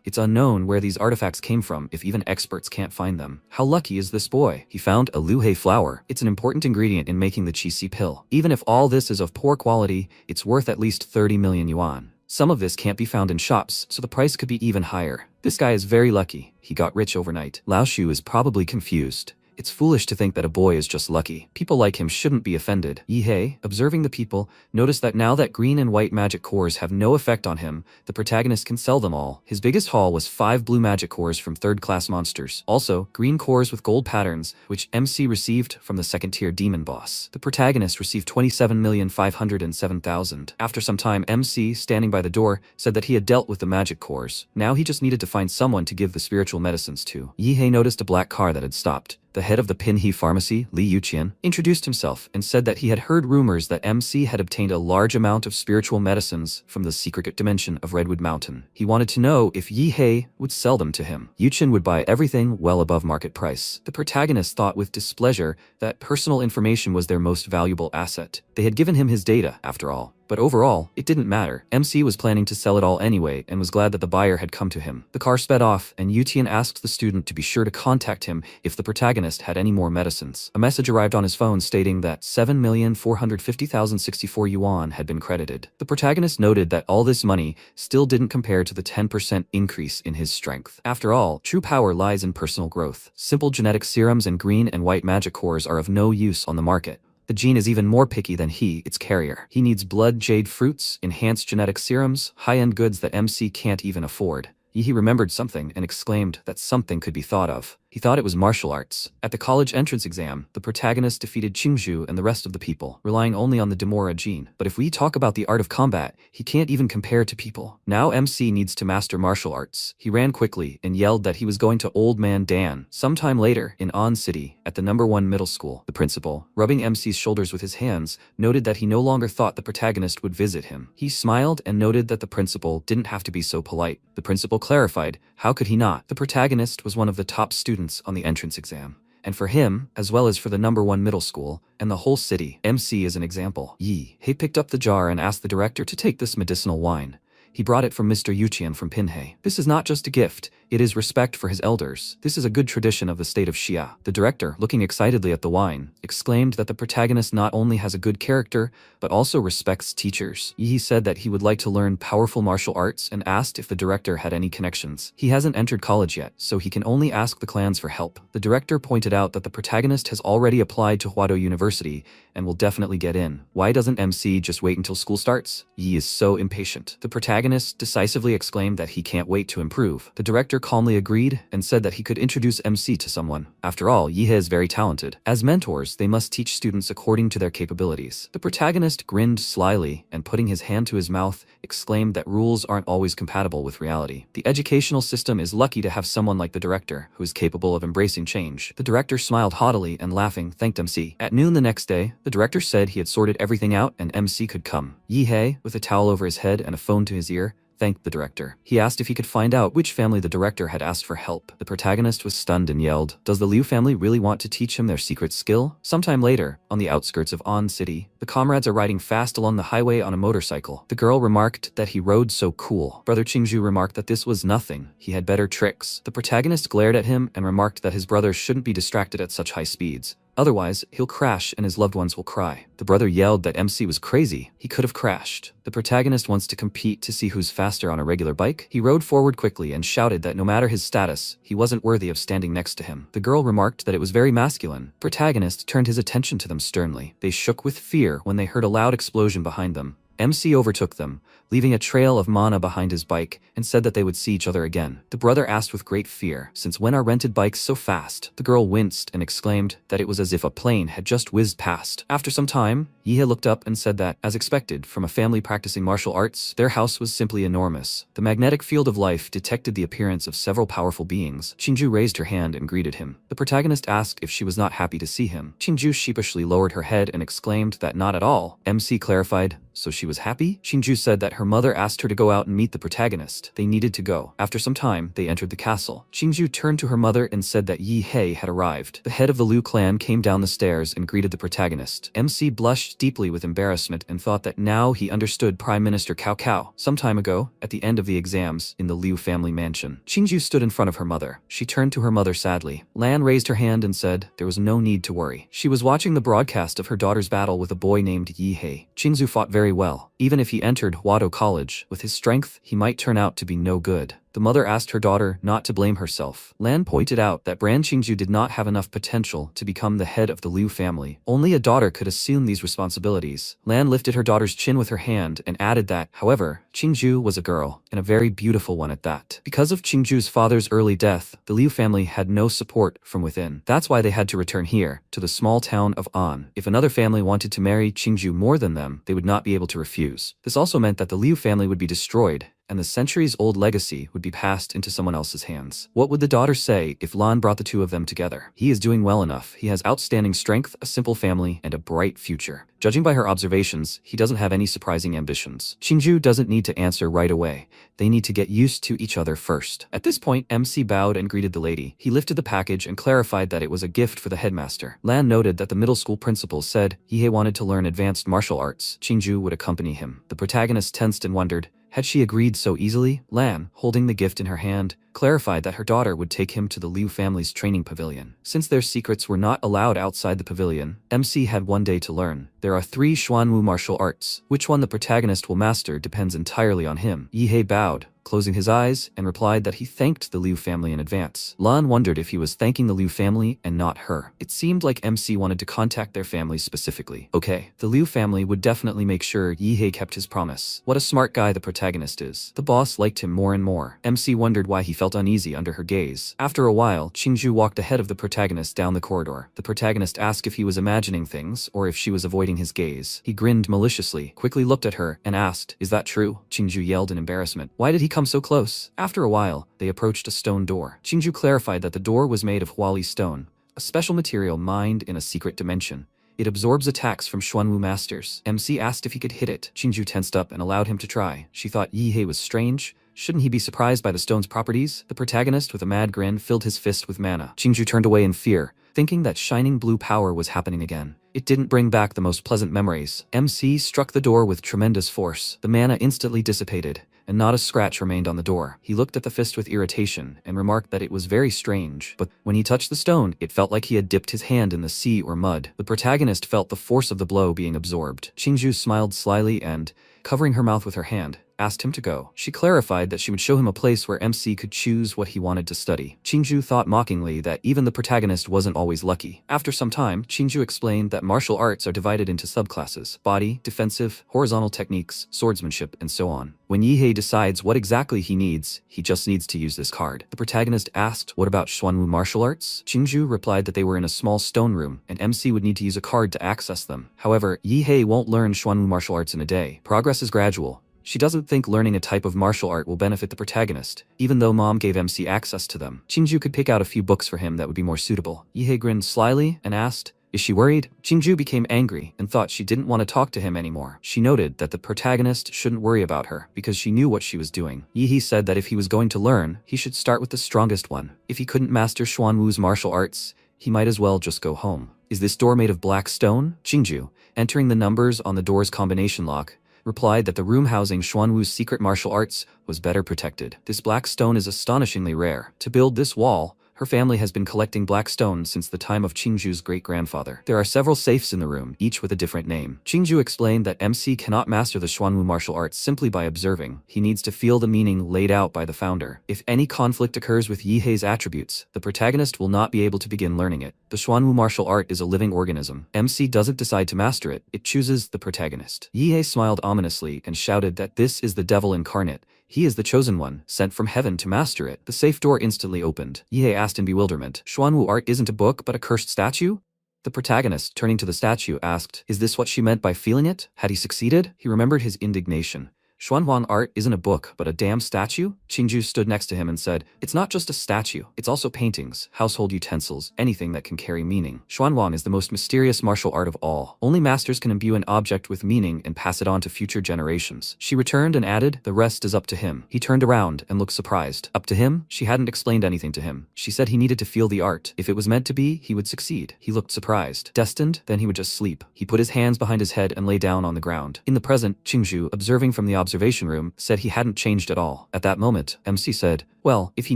It's unknown where these artifacts came from if even experts can't find them. How lucky is this boy? He found a luhe flower. It's an important ingredient in making the qi pill. Even if all this is of poor quality, it's worth at least 30 million yuan. Some of this can't be found in shops, so the price could be even higher. This guy is very lucky. He got rich overnight. Lao Shu is probably confused. It's foolish to think that a boy is just lucky. People like him shouldn't be offended. Yihei, observing the people, noticed that now that green and white magic cores have no effect on him, the protagonist can sell them all. His biggest haul was 5 blue magic cores from third-class monsters. Also, green cores with gold patterns, which MC received from the second-tier demon boss. The protagonist received 27,507,000. After some time, MC, standing by the door, said that he had dealt with the magic cores. Now he just needed to find someone to give the spiritual medicines to. Yihei noticed a black car that had stopped. The head of the Pinhe pharmacy, Li Yuqian, introduced himself and said that he had heard rumors that MC had obtained a large amount of spiritual medicines from the secret dimension of Redwood Mountain. He wanted to know if Yihei would sell them to him. Yuqian would buy everything well above market price. The protagonist thought with displeasure that personal information was their most valuable asset. They had given him his data, after all. But overall, it didn't matter. MC was planning to sell it all anyway and was glad that the buyer had come to him. The car sped off, and Yutian asked the student to be sure to contact him if the protagonist had any more medicines. A message arrived on his phone stating that 7,450,064 yuan had been credited. The protagonist noted that all this money still didn't compare to the 10% increase in his strength. After all, true power lies in personal growth. Simple genetic serums and green and white magic cores are of no use on the market. The gene is even more picky than its carrier. He needs blood jade fruits, enhanced genetic serums, high-end goods that MC can't even afford. He remembered something and exclaimed that something could be thought of. He thought it was martial arts. At the college entrance exam, the protagonist defeated Qingzhu and the rest of the people, relying only on the Demora gene. But if we talk about the art of combat, he can't even compare to people. Now MC needs to master martial arts. He ran quickly and yelled that he was going to Old Man Dan. Sometime later, in On City, at the #1 middle school, the principal, rubbing MC's shoulders with his hands, noted that he no longer thought the protagonist would visit him. He smiled and noted that the principal didn't have to be so polite. The principal clarified, how could he not? The protagonist was one of the top students on the entrance exam. And for him, as well as for the #1 middle school, and the whole city, MC is an example. He picked up the jar and asked the director to take this medicinal wine. He brought it from Mr. Yuqian from Pinhe. This is not just a gift, it is respect for his elders. This is a good tradition of the state of Xia. The director, looking excitedly at the wine, exclaimed that the protagonist not only has a good character, but also respects teachers. He said that he would like to learn powerful martial arts and asked if the director had any connections. He hasn't entered college yet, so he can only ask the clans for help. The director pointed out that the protagonist has already applied to Huado University and will definitely get in. Why doesn't MC just wait until school starts? Yi is so impatient. The protagonist decisively exclaimed that he can't wait to improve. The director calmly agreed and said that he could introduce MC to someone. After all, Yihe is very talented. As mentors, they must teach students according to their capabilities. The protagonist grinned slyly and putting his hand to his mouth, exclaimed that rules aren't always compatible with reality. The educational system is lucky to have someone like the director, who is capable of embracing change. The director smiled haughtily and laughing, thanked MC. At noon the next day, the director said he had sorted everything out and MC could come. Yihe, with a towel over his head and a phone to his ear, thanked the director. He asked if he could find out which family the director had asked for help. The protagonist was stunned and yelled, "Does the Liu family really want to teach him their secret skill?" Sometime later, on the outskirts of On City, the comrades are riding fast along the highway on a motorcycle. The girl remarked that he rode so cool. Brother Qingzhu remarked that this was nothing. He had better tricks. The protagonist glared at him and remarked that his brother shouldn't be distracted at such high speeds. Otherwise, he'll crash and his loved ones will cry. The brother yelled that MC was crazy. He could have crashed. The protagonist wants to compete to see who's faster on a regular bike. He rode forward quickly and shouted that no matter his status, he wasn't worthy of standing next to him. The girl remarked that it was very masculine. Protagonist turned his attention to them sternly. They shook with fear when they heard a loud explosion behind them. MC overtook them, leaving a trail of mana behind his bike, and said that they would see each other again. The brother asked with great fear, "Since when are rented bikes so fast?" The girl winced and exclaimed that it was as if a plane had just whizzed past. After some time, Yahello looked up and said that, as expected from a family practicing martial arts, their house was simply enormous. The magnetic field of life detected the appearance of several powerful beings. Chinju raised her hand and greeted him. The protagonist asked if she was not happy to see him. Chinju sheepishly lowered her head and exclaimed that not at all. MC clarified, "So she was happy?" Chinju said that her mother asked her to go out and meet the protagonist. They needed to go. After some time, they entered the castle. Chinju turned to her mother and said that Yi Hei had arrived. The head of the Liu clan came down the stairs and greeted the protagonist. MC blushed deeply with embarrassment and thought that now he understood Prime Minister Cao Cao. Some time ago, at the end of the exams in the Liu family mansion, Chinju stood in front of her mother. She turned to her mother sadly. Lan raised her hand and said there was no need to worry. She was watching the broadcast of her daughter's battle with a boy named Yi Hei. Chinju fought very well. Even if he entered Wado College, with his strength, he might turn out to be no good. The mother asked her daughter not to blame herself. Lan pointed out that Brand Qingju did not have enough potential to become the head of the Liu family. Only a daughter could assume these responsibilities. Lan lifted her daughter's chin with her hand and added that, however, Qingju was a girl, and a very beautiful one at that. Because of Qingju's father's early death, the Liu family had no support from within. That's why they had to return here, to the small town of An. If another family wanted to marry Qingju more than them, they would not be able to refuse. This also meant that the Liu family would be destroyed, and the centuries-old legacy would be passed into someone else's hands. What would the daughter say if Lan brought the two of them together? He is doing well enough. He has outstanding strength, a simple family, and a bright future. Judging by her observations, he doesn't have any surprising ambitions. Qingju doesn't need to answer right away. They need to get used to each other first. At this point, MC bowed and greeted the lady. He lifted the package and clarified that it was a gift for the headmaster. Lan noted that the middle school principal said Yihei wanted to learn advanced martial arts. Qingju would accompany him. The protagonist tensed and wondered, had she agreed so easily? Lan, holding the gift in her hand, clarified that her daughter would take him to the Liu family's training pavilion. Since their secrets were not allowed outside the pavilion, MC had one day to learn. There are 3 Xuanwu martial arts. Which one the protagonist will master depends entirely on him. Yihei bowed, closing his eyes, and replied that he thanked the Liu family in advance. Lan wondered if he was thanking the Liu family and not her. It seemed like MC wanted to contact their families specifically. Okay, the Liu family would definitely make sure Yihei kept his promise. What a smart guy the protagonist is. The boss liked him more and more. MC wondered why he felt uneasy under her gaze. After a while, Qingju walked ahead of the protagonist down the corridor. The protagonist asked if he was imagining things or if she was avoiding his gaze. He grinned maliciously, quickly looked at her, and asked, "Is that true?" Qingju yelled in embarrassment. Why did he come so close? After a while, they approached a stone door. Qingju clarified that the door was made of Huali stone, a special material mined in a secret dimension. It absorbs attacks from Xuanwu masters. MC asked if he could hit it. Qingju tensed up and allowed him to try. She thought Yihei was strange. Shouldn't he be surprised by the stone's properties? The protagonist, with a mad grin, filled his fist with mana. Qingju turned away in fear, thinking that shining blue power was happening again. It didn't bring back the most pleasant memories. MC struck the door with tremendous force. The mana instantly dissipated, and not a scratch remained on the door. He looked at the fist with irritation and remarked that it was very strange, but when he touched the stone, it felt like he had dipped his hand in the sea or mud. The protagonist felt the force of the blow being absorbed. Qingju smiled slyly and, covering her mouth with her hand, asked him to go. She clarified that she would show him a place where MC could choose what he wanted to study. Qingju thought mockingly that even the protagonist wasn't always lucky. After some time, Qingju explained that martial arts are divided into subclasses: body, defensive, horizontal techniques, swordsmanship, and so on. When Yihei decides what exactly he needs, he just needs to use this card. The protagonist asked, "What about Xuanwu martial arts?" Qingju replied that they were in a small stone room, and MC would need to use a card to access them. However, Yihei won't learn Xuanwu martial arts in a day. Progress is gradual. She doesn't think learning a type of martial art will benefit the protagonist, even though Mom gave MC access to them. Qingju could pick out a few books for him that would be more suitable. Yihei grinned slyly and asked, "Is she worried?" Qingju became angry and thought she didn't want to talk to him anymore. She noted that the protagonist shouldn't worry about her because she knew what she was doing. Yihei said that if he was going to learn, he should start with the strongest one. If he couldn't master Xuanwu's martial arts, he might as well just go home. "Is this door made of black stone?" Qingju, entering the numbers on the door's combination lock, replied that the room housing Xuanwu's secret martial arts was better protected. "This black stone is astonishingly rare. To build this wall, Her family has been collecting black stone since the time of Qingju's great-grandfather. There are several safes in the room, each with a different name. Qingju explained that MC cannot master the Xuanwu martial arts simply by observing. He needs to feel the meaning laid out by the founder. If any conflict occurs with Yihei's attributes, the protagonist will not be able to begin learning it. The Xuanwu martial art is a living organism. MC doesn't decide to master it, it chooses the protagonist. Yihei smiled ominously and shouted that this is the devil incarnate. He is the chosen one, sent from heaven to master it. The safe door instantly opened. Yihei asked in bewilderment, Xuanwu art isn't a book but a cursed statue? The protagonist, turning to the statue, asked, is this what she meant by feeling it? Had he succeeded? He remembered his indignation. Xuanhuang art isn't a book, but a damn statue? Qingju stood next to him and said, it's not just a statue, it's also paintings, household utensils, anything that can carry meaning. Xuanhuang is the most mysterious martial art of all. Only masters can imbue an object with meaning and pass it on to future generations. She returned and added, the rest is up to him. He turned around and looked surprised. Up to him? She hadn't explained anything to him. She said he needed to feel the art. If it was meant to be, he would succeed. He looked surprised. Destined? Then he would just sleep. He put his hands behind his head and lay down on the ground. In the present, Qingju, observing from the observation room, said he hadn't changed at all. At that moment, MC said, well, if he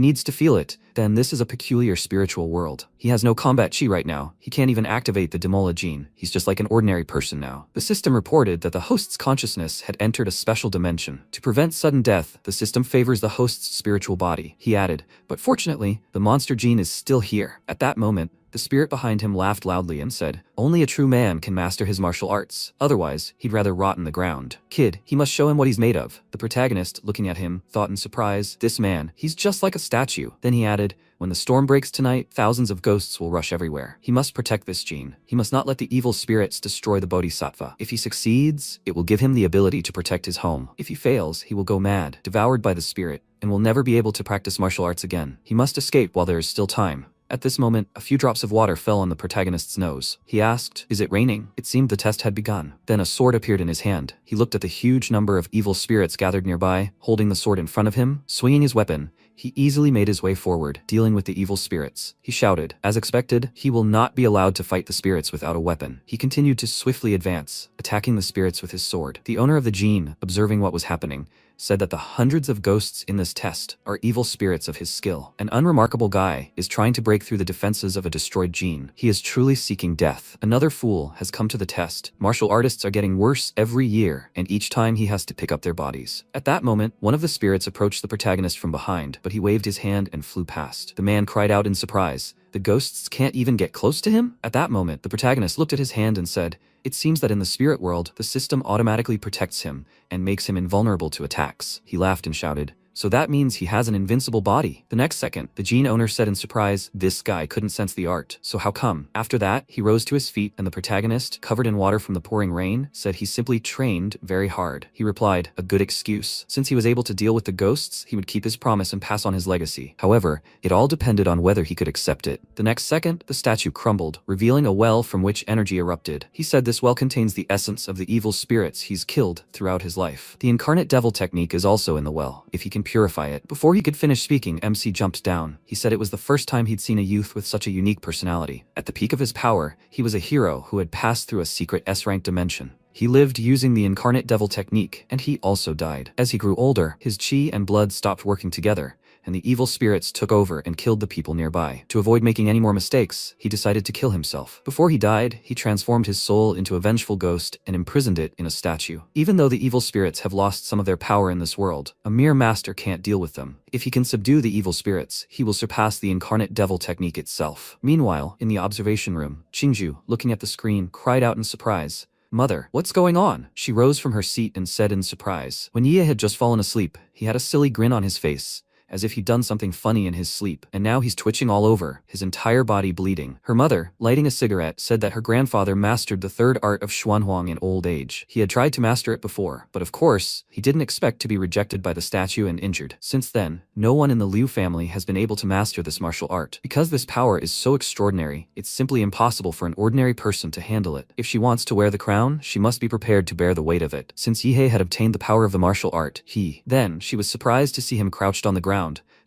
needs to feel it, then this is a peculiar spiritual world. He has no combat chi right now. He can't even activate the Demola gene. He's just like an ordinary person now. The system reported that the host's consciousness had entered a special dimension. To prevent sudden death, the system favors the host's spiritual body. He added, but fortunately, the monster gene is still here. At that moment, the spirit behind him laughed loudly and said, only a true man can master his martial arts. Otherwise, he'd rather rot in the ground. Kid, he must show him what he's made of. The protagonist, looking at him, thought in surprise, this man, he's just like a statue. Then he added, when the storm breaks tonight, thousands of ghosts will rush everywhere. He must protect this gene. He must not let the evil spirits destroy the bodhisattva. If he succeeds, it will give him the ability to protect his home. If he fails, he will go mad, devoured by the spirit, and will never be able to practice martial arts again. He must escape while there is still time. At this moment, a few drops of water fell on the protagonist's nose. He asked, is it raining? It seemed the test had begun. Then a sword appeared in his hand. He looked at the huge number of evil spirits gathered nearby, holding the sword in front of him, swinging his weapon. He easily made his way forward, dealing with the evil spirits. He shouted, as expected, he will not be allowed to fight the spirits without a weapon. He continued to swiftly advance, attacking the spirits with his sword. The owner of the gene, observing what was happening, said that the hundreds of ghosts in this test are evil spirits of his skill. An unremarkable guy is trying to break through the defenses of a destroyed gene. He is truly seeking death. Another fool has come to the test. Martial artists are getting worse every year, and each time he has to pick up their bodies. At that moment, one of the spirits approached the protagonist from behind, but he waved his hand and flew past. The man cried out in surprise. The ghosts can't even get close to him? At that moment, the protagonist looked at his hand and said, it seems that in the spirit world, the system automatically protects him and makes him invulnerable to attacks. He laughed and shouted, so that means he has an invincible body. The next second, the gene owner said in surprise, this guy couldn't sense the art, so how come? After that, he rose to his feet and the protagonist, covered in water from the pouring rain, said he simply trained very hard. He replied, a good excuse. Since he was able to deal with the ghosts, he would keep his promise and pass on his legacy. However, it all depended on whether he could accept it. The next second, the statue crumbled, revealing a well from which energy erupted. He said this well contains the essence of the evil spirits he's killed throughout his life. The incarnate devil technique is also in the well, if he can purify it. Before he could finish speaking, MC jumped down. He said it was the first time he'd seen a youth with such a unique personality. At the peak of his power, he was a hero who had passed through a secret S-rank dimension. He lived using the incarnate devil technique, and he also died. As he grew older, his chi and blood stopped working together, and the evil spirits took over and killed the people nearby. To avoid making any more mistakes, he decided to kill himself. Before he died, he transformed his soul into a vengeful ghost and imprisoned it in a statue. Even though the evil spirits have lost some of their power in this world, a mere master can't deal with them. If he can subdue the evil spirits, he will surpass the incarnate devil technique itself. Meanwhile, in the observation room, Qingju, looking at the screen, cried out in surprise, Mother, what's going on? She rose from her seat and said in surprise. When Ye had just fallen asleep, he had a silly grin on his face, as if he'd done something funny in his sleep, and now he's twitching all over, his entire body bleeding. Her mother, lighting a cigarette, said that her grandfather mastered the third art of Xuanhuang in old age. He had tried to master it before, but of course, he didn't expect to be rejected by the statue and injured. Since then, no one in the Liu family has been able to master this martial art. Because this power is so extraordinary, it's simply impossible for an ordinary person to handle it. If she wants to wear the crown, she must be prepared to bear the weight of it. Since Yihei had obtained the power of the martial art, then she was surprised to see him crouched on the ground,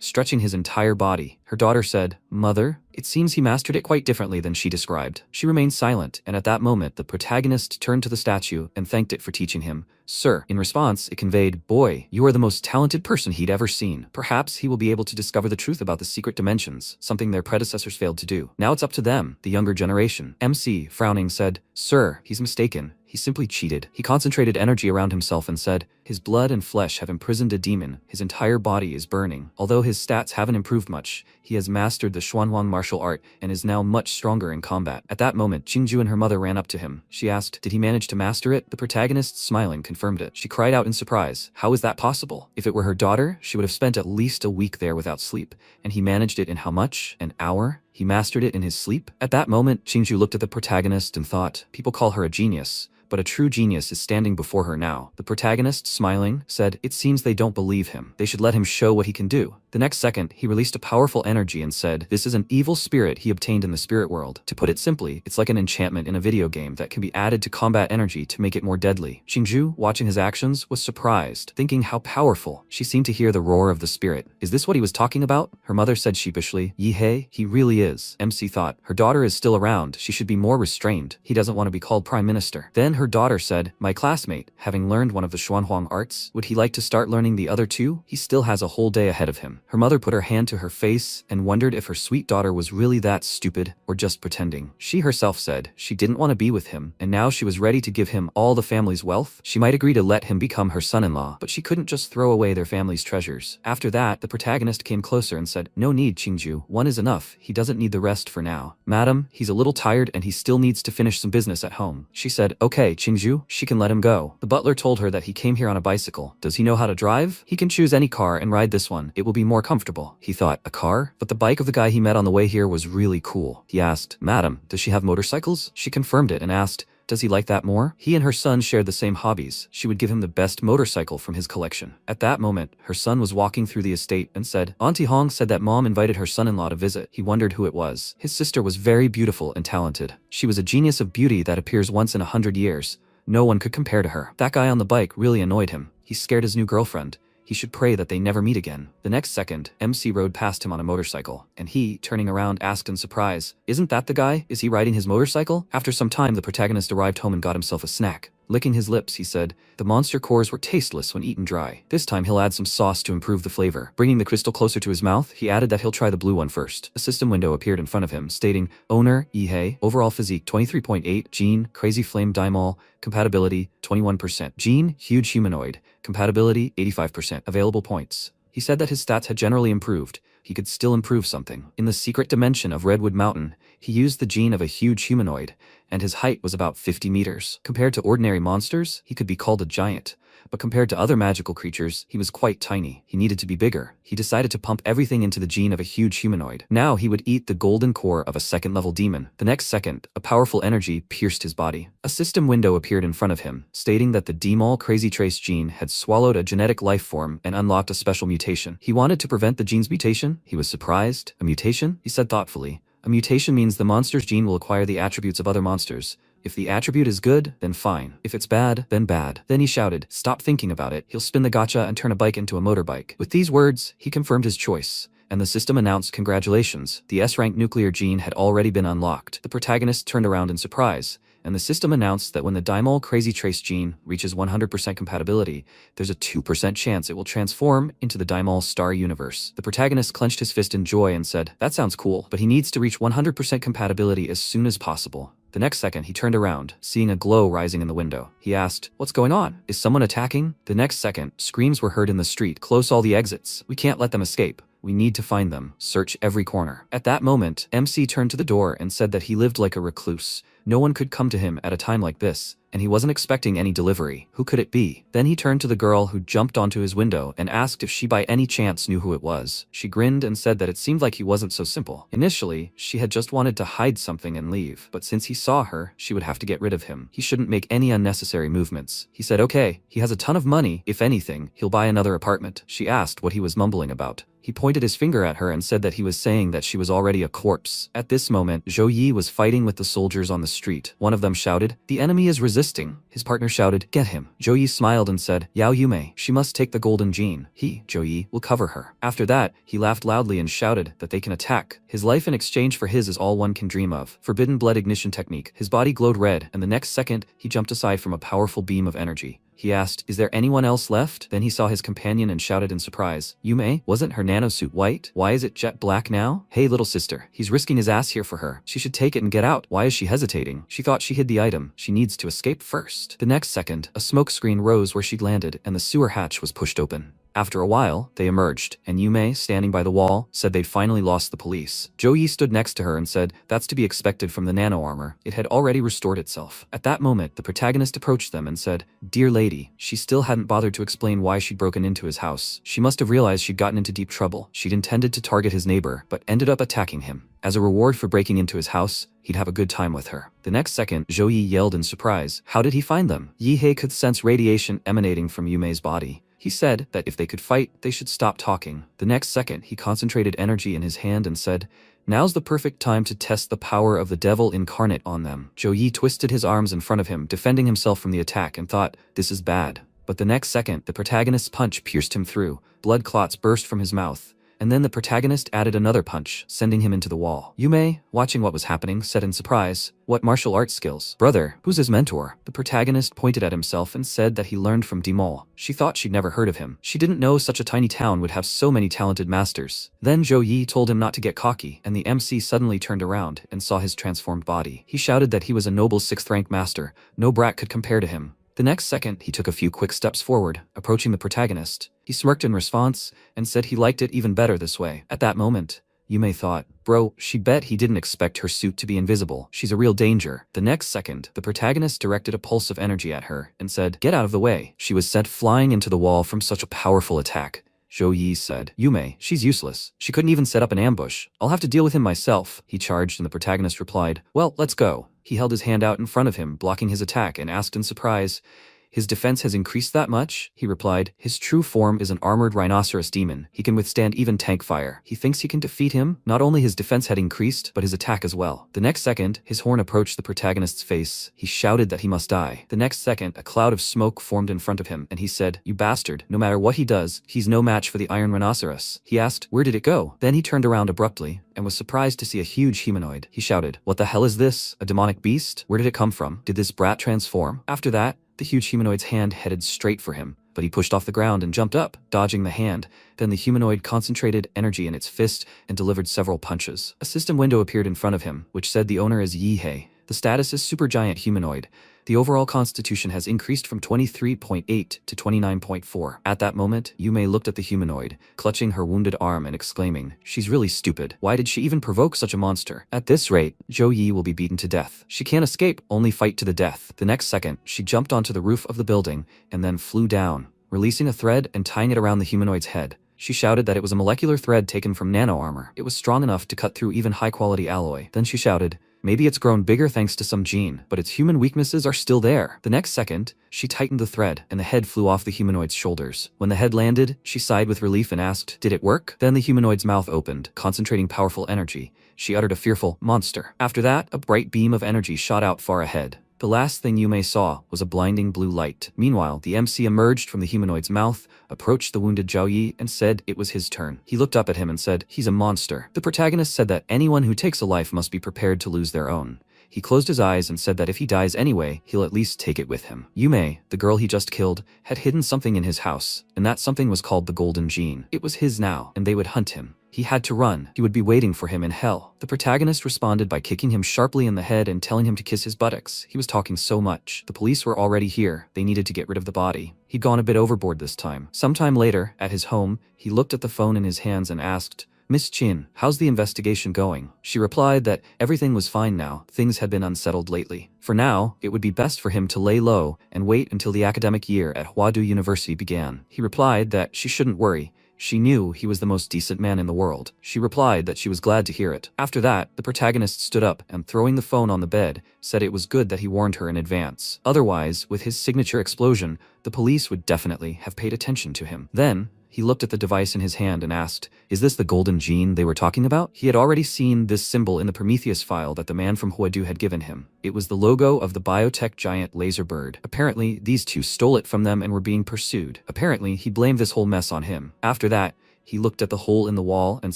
stretching his entire body. Her daughter said, "Mother?" It seems he mastered it quite differently than she described. She remained silent, and at that moment the protagonist turned to the statue and thanked it for teaching him, "Sir." In response, it conveyed, "Boy, you are the most talented person he'd ever seen. Perhaps he will be able to discover the truth about the secret dimensions, something their predecessors failed to do. Now it's up to them, the younger generation." MC, frowning, said, "Sir, he's mistaken. He simply cheated." He concentrated energy around himself and said, "His blood and flesh have imprisoned a demon. His entire body is burning. Although his stats haven't improved much, he has mastered the Xuanhuang martial art and is now much stronger in combat." At that moment, Qingju and her mother ran up to him. She asked, "Did he manage to master it?" The protagonist, smiling, confirmed it. She cried out in surprise, "How is that possible? If it were her daughter, she would have spent at least a week there without sleep. And he managed it in how much? An hour? He mastered it in his sleep?" At that moment, Qingju looked at the protagonist and thought, "People call her a genius, but a true genius is standing before her now." The protagonist, smiling, said, "It seems they don't believe him. They should let him show what he can do." The next second, he released a powerful energy and said, "This is an evil spirit he obtained in the spirit world. To put it simply, it's like an enchantment in a video game that can be added to combat energy to make it more deadly." Qingju, watching his actions, was surprised, thinking how powerful. She seemed to hear the roar of the spirit. "Is this what he was talking about?" Her mother said sheepishly, "Yihei, he really is." MC thought, her daughter is still around. She should be more restrained. He doesn't want to be called prime minister. Then her daughter said, "My classmate, having learned one of the Xuanhuang arts, would he like to start learning the other two? He still has a whole day ahead of him." Her mother put her hand to her face and wondered if her sweet daughter was really that stupid or just pretending. She herself said she didn't want to be with him, and now she was ready to give him all the family's wealth. She might agree to let him become her son-in-law, but she couldn't just throw away their family's treasures. After that, the protagonist came closer and said, "No need, Qingju. One is enough. He doesn't need the rest for now. Madam, he's a little tired and he still needs to finish some business at home." She said, "Okay, Qingju, she can let him go." The butler told her that he came here on a bicycle. "Does he know how to drive? He can choose any car and ride this one. It will be more comfortable." He thought, a car? But the bike of the guy he met on the way here was really cool. He asked, "Madam, does she have motorcycles?" She confirmed it and asked, "Does he like that more?" He and her son shared the same hobbies. She would give him the best motorcycle from his collection. At that moment, her son was walking through the estate and said, "Auntie Hong said that mom invited her son-in-law to visit." He wondered who it was. His sister was very beautiful and talented. She was a genius of beauty that appears once in 100 years. No one could compare to her. That guy on the bike really annoyed him. He scared his new girlfriend. He should pray that they never meet again. The next second, MC rode past him on a motorcycle, and he, turning around, asked in surprise, "Isn't that the guy? Is he riding his motorcycle?" After some time, the protagonist arrived home and got himself a snack. Licking his lips, he said, "The monster cores were tasteless when eaten dry. This time he'll add some sauce to improve the flavor." Bringing the crystal closer to his mouth, he added that he'll try the blue one first. A system window appeared in front of him, stating, "Owner, Ihei, overall physique 23.8, gene, crazy flame dimol, compatibility 21%, gene, huge humanoid, compatibility 85%, available points." He said that his stats had generally improved. He could still improve something. In the secret dimension of Redwood Mountain, he used the gene of a huge humanoid, and his height was about 50 meters. Compared to ordinary monsters, he could be called a giant. But compared to other magical creatures, he was quite tiny. He needed to be bigger. He decided to pump everything into the gene of a huge humanoid. Now he would eat the golden core of a second-level demon. The next second, a powerful energy pierced his body. A system window appeared in front of him, stating that the Demol Crazy Trace gene had swallowed a genetic life form and unlocked a special mutation. He wanted to prevent the gene's mutation. He was surprised. "A mutation?" he said thoughtfully. "A mutation means the monster's gene will acquire the attributes of other monsters. If the attribute is good, then fine. If it's bad, then bad." Then he shouted, "Stop thinking about it. He'll spin the gacha and turn a bike into a motorbike." With these words, he confirmed his choice, and the system announced, "Congratulations, the S-rank nuclear gene had already been unlocked." The protagonist turned around in surprise, and the system announced that when the Dimol Crazy Trace gene reaches 100% compatibility, there's a 2% chance it will transform into the Dimol Star Universe. The protagonist clenched his fist in joy and said, "That sounds cool, but he needs to reach 100% compatibility as soon as possible." The next second, he turned around, seeing a glow rising in the window. He asked, "What's going on? Is someone attacking?" The next second, screams were heard in the street. "Close all the exits. We can't let them escape. We need to find them. Search every corner." At that moment, MC turned to the door and said that he lived like a recluse. No one could come to him at a time like this, and he wasn't expecting any delivery. Who could it be? Then he turned to the girl who jumped onto his window and asked if she by any chance knew who it was. She grinned and said that it seemed like he wasn't so simple. Initially, she had just wanted to hide something and leave, but since he saw her, she would have to get rid of him. He shouldn't make any unnecessary movements. He said, "Okay, he has a ton of money. If anything, he'll buy another apartment." She asked what he was mumbling about. He pointed his finger at her and said that he was saying that she was already a corpse. At this moment, Zhou Yi was fighting with the soldiers on the street. One of them shouted, "The enemy is resisting." His partner shouted, "Get him." Joyi smiled and said, "Yao Yume, she must take the golden gene. He, Joyi, will cover her." After that, he laughed loudly and shouted that they can attack. His life in exchange for his is all one can dream of. Forbidden blood ignition technique. His body glowed red, and the next second, he jumped aside from a powerful beam of energy. He asked, "Is there anyone else left?" Then he saw his companion and shouted in surprise, "Yume, wasn't her nanosuit white? Why is it jet black now?" "Hey little sister, he's risking his ass here for her. She should take it and get out. Why is she hesitating? She thought she hid the item. She needs to escape first." The next second, a smoke screen rose where she'd landed and the sewer hatch was pushed open. After a while, they emerged, and Yume, standing by the wall, said they'd finally lost the police. Joyi stood next to her and said, "That's to be expected from the nano armor. It had already restored itself." At that moment, the protagonist approached them and said, "Dear lady," she still hadn't bothered to explain why she'd broken into his house. She must have realized she'd gotten into deep trouble. She'd intended to target his neighbor, but ended up attacking him. As a reward for breaking into his house, he'd have a good time with her. The next second, Joyi yelled in surprise, "How did he find them?" Yihei could sense radiation emanating from Yume's body. He said that if they could fight, they should stop talking. The next second, he concentrated energy in his hand and said, "Now's the perfect time to test the power of the devil incarnate on them." Joyi twisted his arms in front of him, defending himself from the attack, and thought, "This is bad." But the next second, the protagonist's punch pierced him through. Blood clots burst from his mouth. And then the protagonist added another punch, sending him into the wall. Yume, watching what was happening, said in surprise, "What martial arts skills? Brother, who's his mentor?" The protagonist pointed at himself and said that he learned from Dimol. She thought she'd never heard of him. She didn't know such a tiny town would have so many talented masters. Then Joyi told him not to get cocky, and the MC suddenly turned around and saw his transformed body. He shouted that he was a noble 6th rank master. No brat could compare to him. The next second, he took a few quick steps forward, approaching the protagonist. He smirked in response and said he liked it even better this way. At that moment, Yume thought, "Bro, she bet he didn't expect her suit to be invisible. She's a real danger." The next second, the protagonist directed a pulse of energy at her and said, "Get out of the way." She was sent flying into the wall from such a powerful attack. Joyi said, "Yume, she's useless. She couldn't even set up an ambush. I'll have to deal with him myself." He charged and the protagonist replied, "Well, let's go." He held his hand out in front of him, blocking his attack, and asked in surprise, "His defense has increased that much?" He replied, "His true form is an armored rhinoceros demon. He can withstand even tank fire. He thinks he can defeat him." Not only his defense had increased, but his attack as well. The next second, his horn approached the protagonist's face. He shouted that he must die. The next second, a cloud of smoke formed in front of him, and he said, "You bastard, no matter what he does, he's no match for the iron rhinoceros." He asked, "Where did it go?" Then he turned around abruptly, and was surprised to see a huge humanoid. He shouted, "What the hell is this? A demonic beast? Where did it come from? Did this brat transform?" After that, the huge humanoid's hand headed straight for him, but he pushed off the ground and jumped up, dodging the hand. Then the humanoid concentrated energy in its fist and delivered several punches. A system window appeared in front of him, which said the owner is Yihei. The status is supergiant humanoid. The overall constitution has increased from 23.8 to 29.4. At that moment, Yume looked at the humanoid, clutching her wounded arm and exclaiming, "She's really stupid. Why did she even provoke such a monster? At this rate, Joyi will be beaten to death. She can't escape, only fight to the death." The next second, she jumped onto the roof of the building and then flew down, releasing a thread and tying it around the humanoid's head. She shouted that it was a molecular thread taken from nano armor. It was strong enough to cut through even high-quality alloy. Then she shouted, "Maybe it's grown bigger thanks to some gene, but its human weaknesses are still there." The next second, she tightened the thread, and the head flew off the humanoid's shoulders. When the head landed, she sighed with relief and asked, "Did it work?" Then the humanoid's mouth opened, concentrating powerful energy. She uttered a fearful, "Monster." After that, a bright beam of energy shot out far ahead. The last thing Yume saw was a blinding blue light. Meanwhile, the MC emerged from the humanoid's mouth, approached the wounded Zhao Yi, and said it was his turn. He looked up at him and said, "He's a monster." The protagonist said that anyone who takes a life must be prepared to lose their own. He closed his eyes and said that if he dies anyway, he'll at least take it with him. Yume, the girl he just killed, had hidden something in his house, and that something was called the Golden Gene. It was his now, and they would hunt him. He had to run. He would be waiting for him in hell. The protagonist responded by kicking him sharply in the head and telling him to kiss his buttocks. He was talking so much. The police were already here. They needed to get rid of the body. He'd gone a bit overboard this time. Sometime later, at his home, he looked at the phone in his hands and asked, "Miss Chin, how's the investigation going?" She replied that everything was fine now. Things had been unsettled lately. For now, it would be best for him to lay low and wait until the academic year at Huadu University began. He replied that she shouldn't worry. She knew he was the most decent man in the world. She replied that she was glad to hear it. After that, the protagonist stood up and, throwing the phone on the bed, said it was good that he warned her in advance. Otherwise, with his signature explosion, the police would definitely have paid attention to him. Then, He looked at the device in his hand and asked, "Is this the golden gene they were talking about?" He had already seen this symbol in the Prometheus file that the man from Huadu had given him. It was the logo of the biotech giant Laser Bird. Apparently, these two stole it from them and were being pursued. Apparently, he blamed this whole mess on him. After that, he looked at the hole in the wall and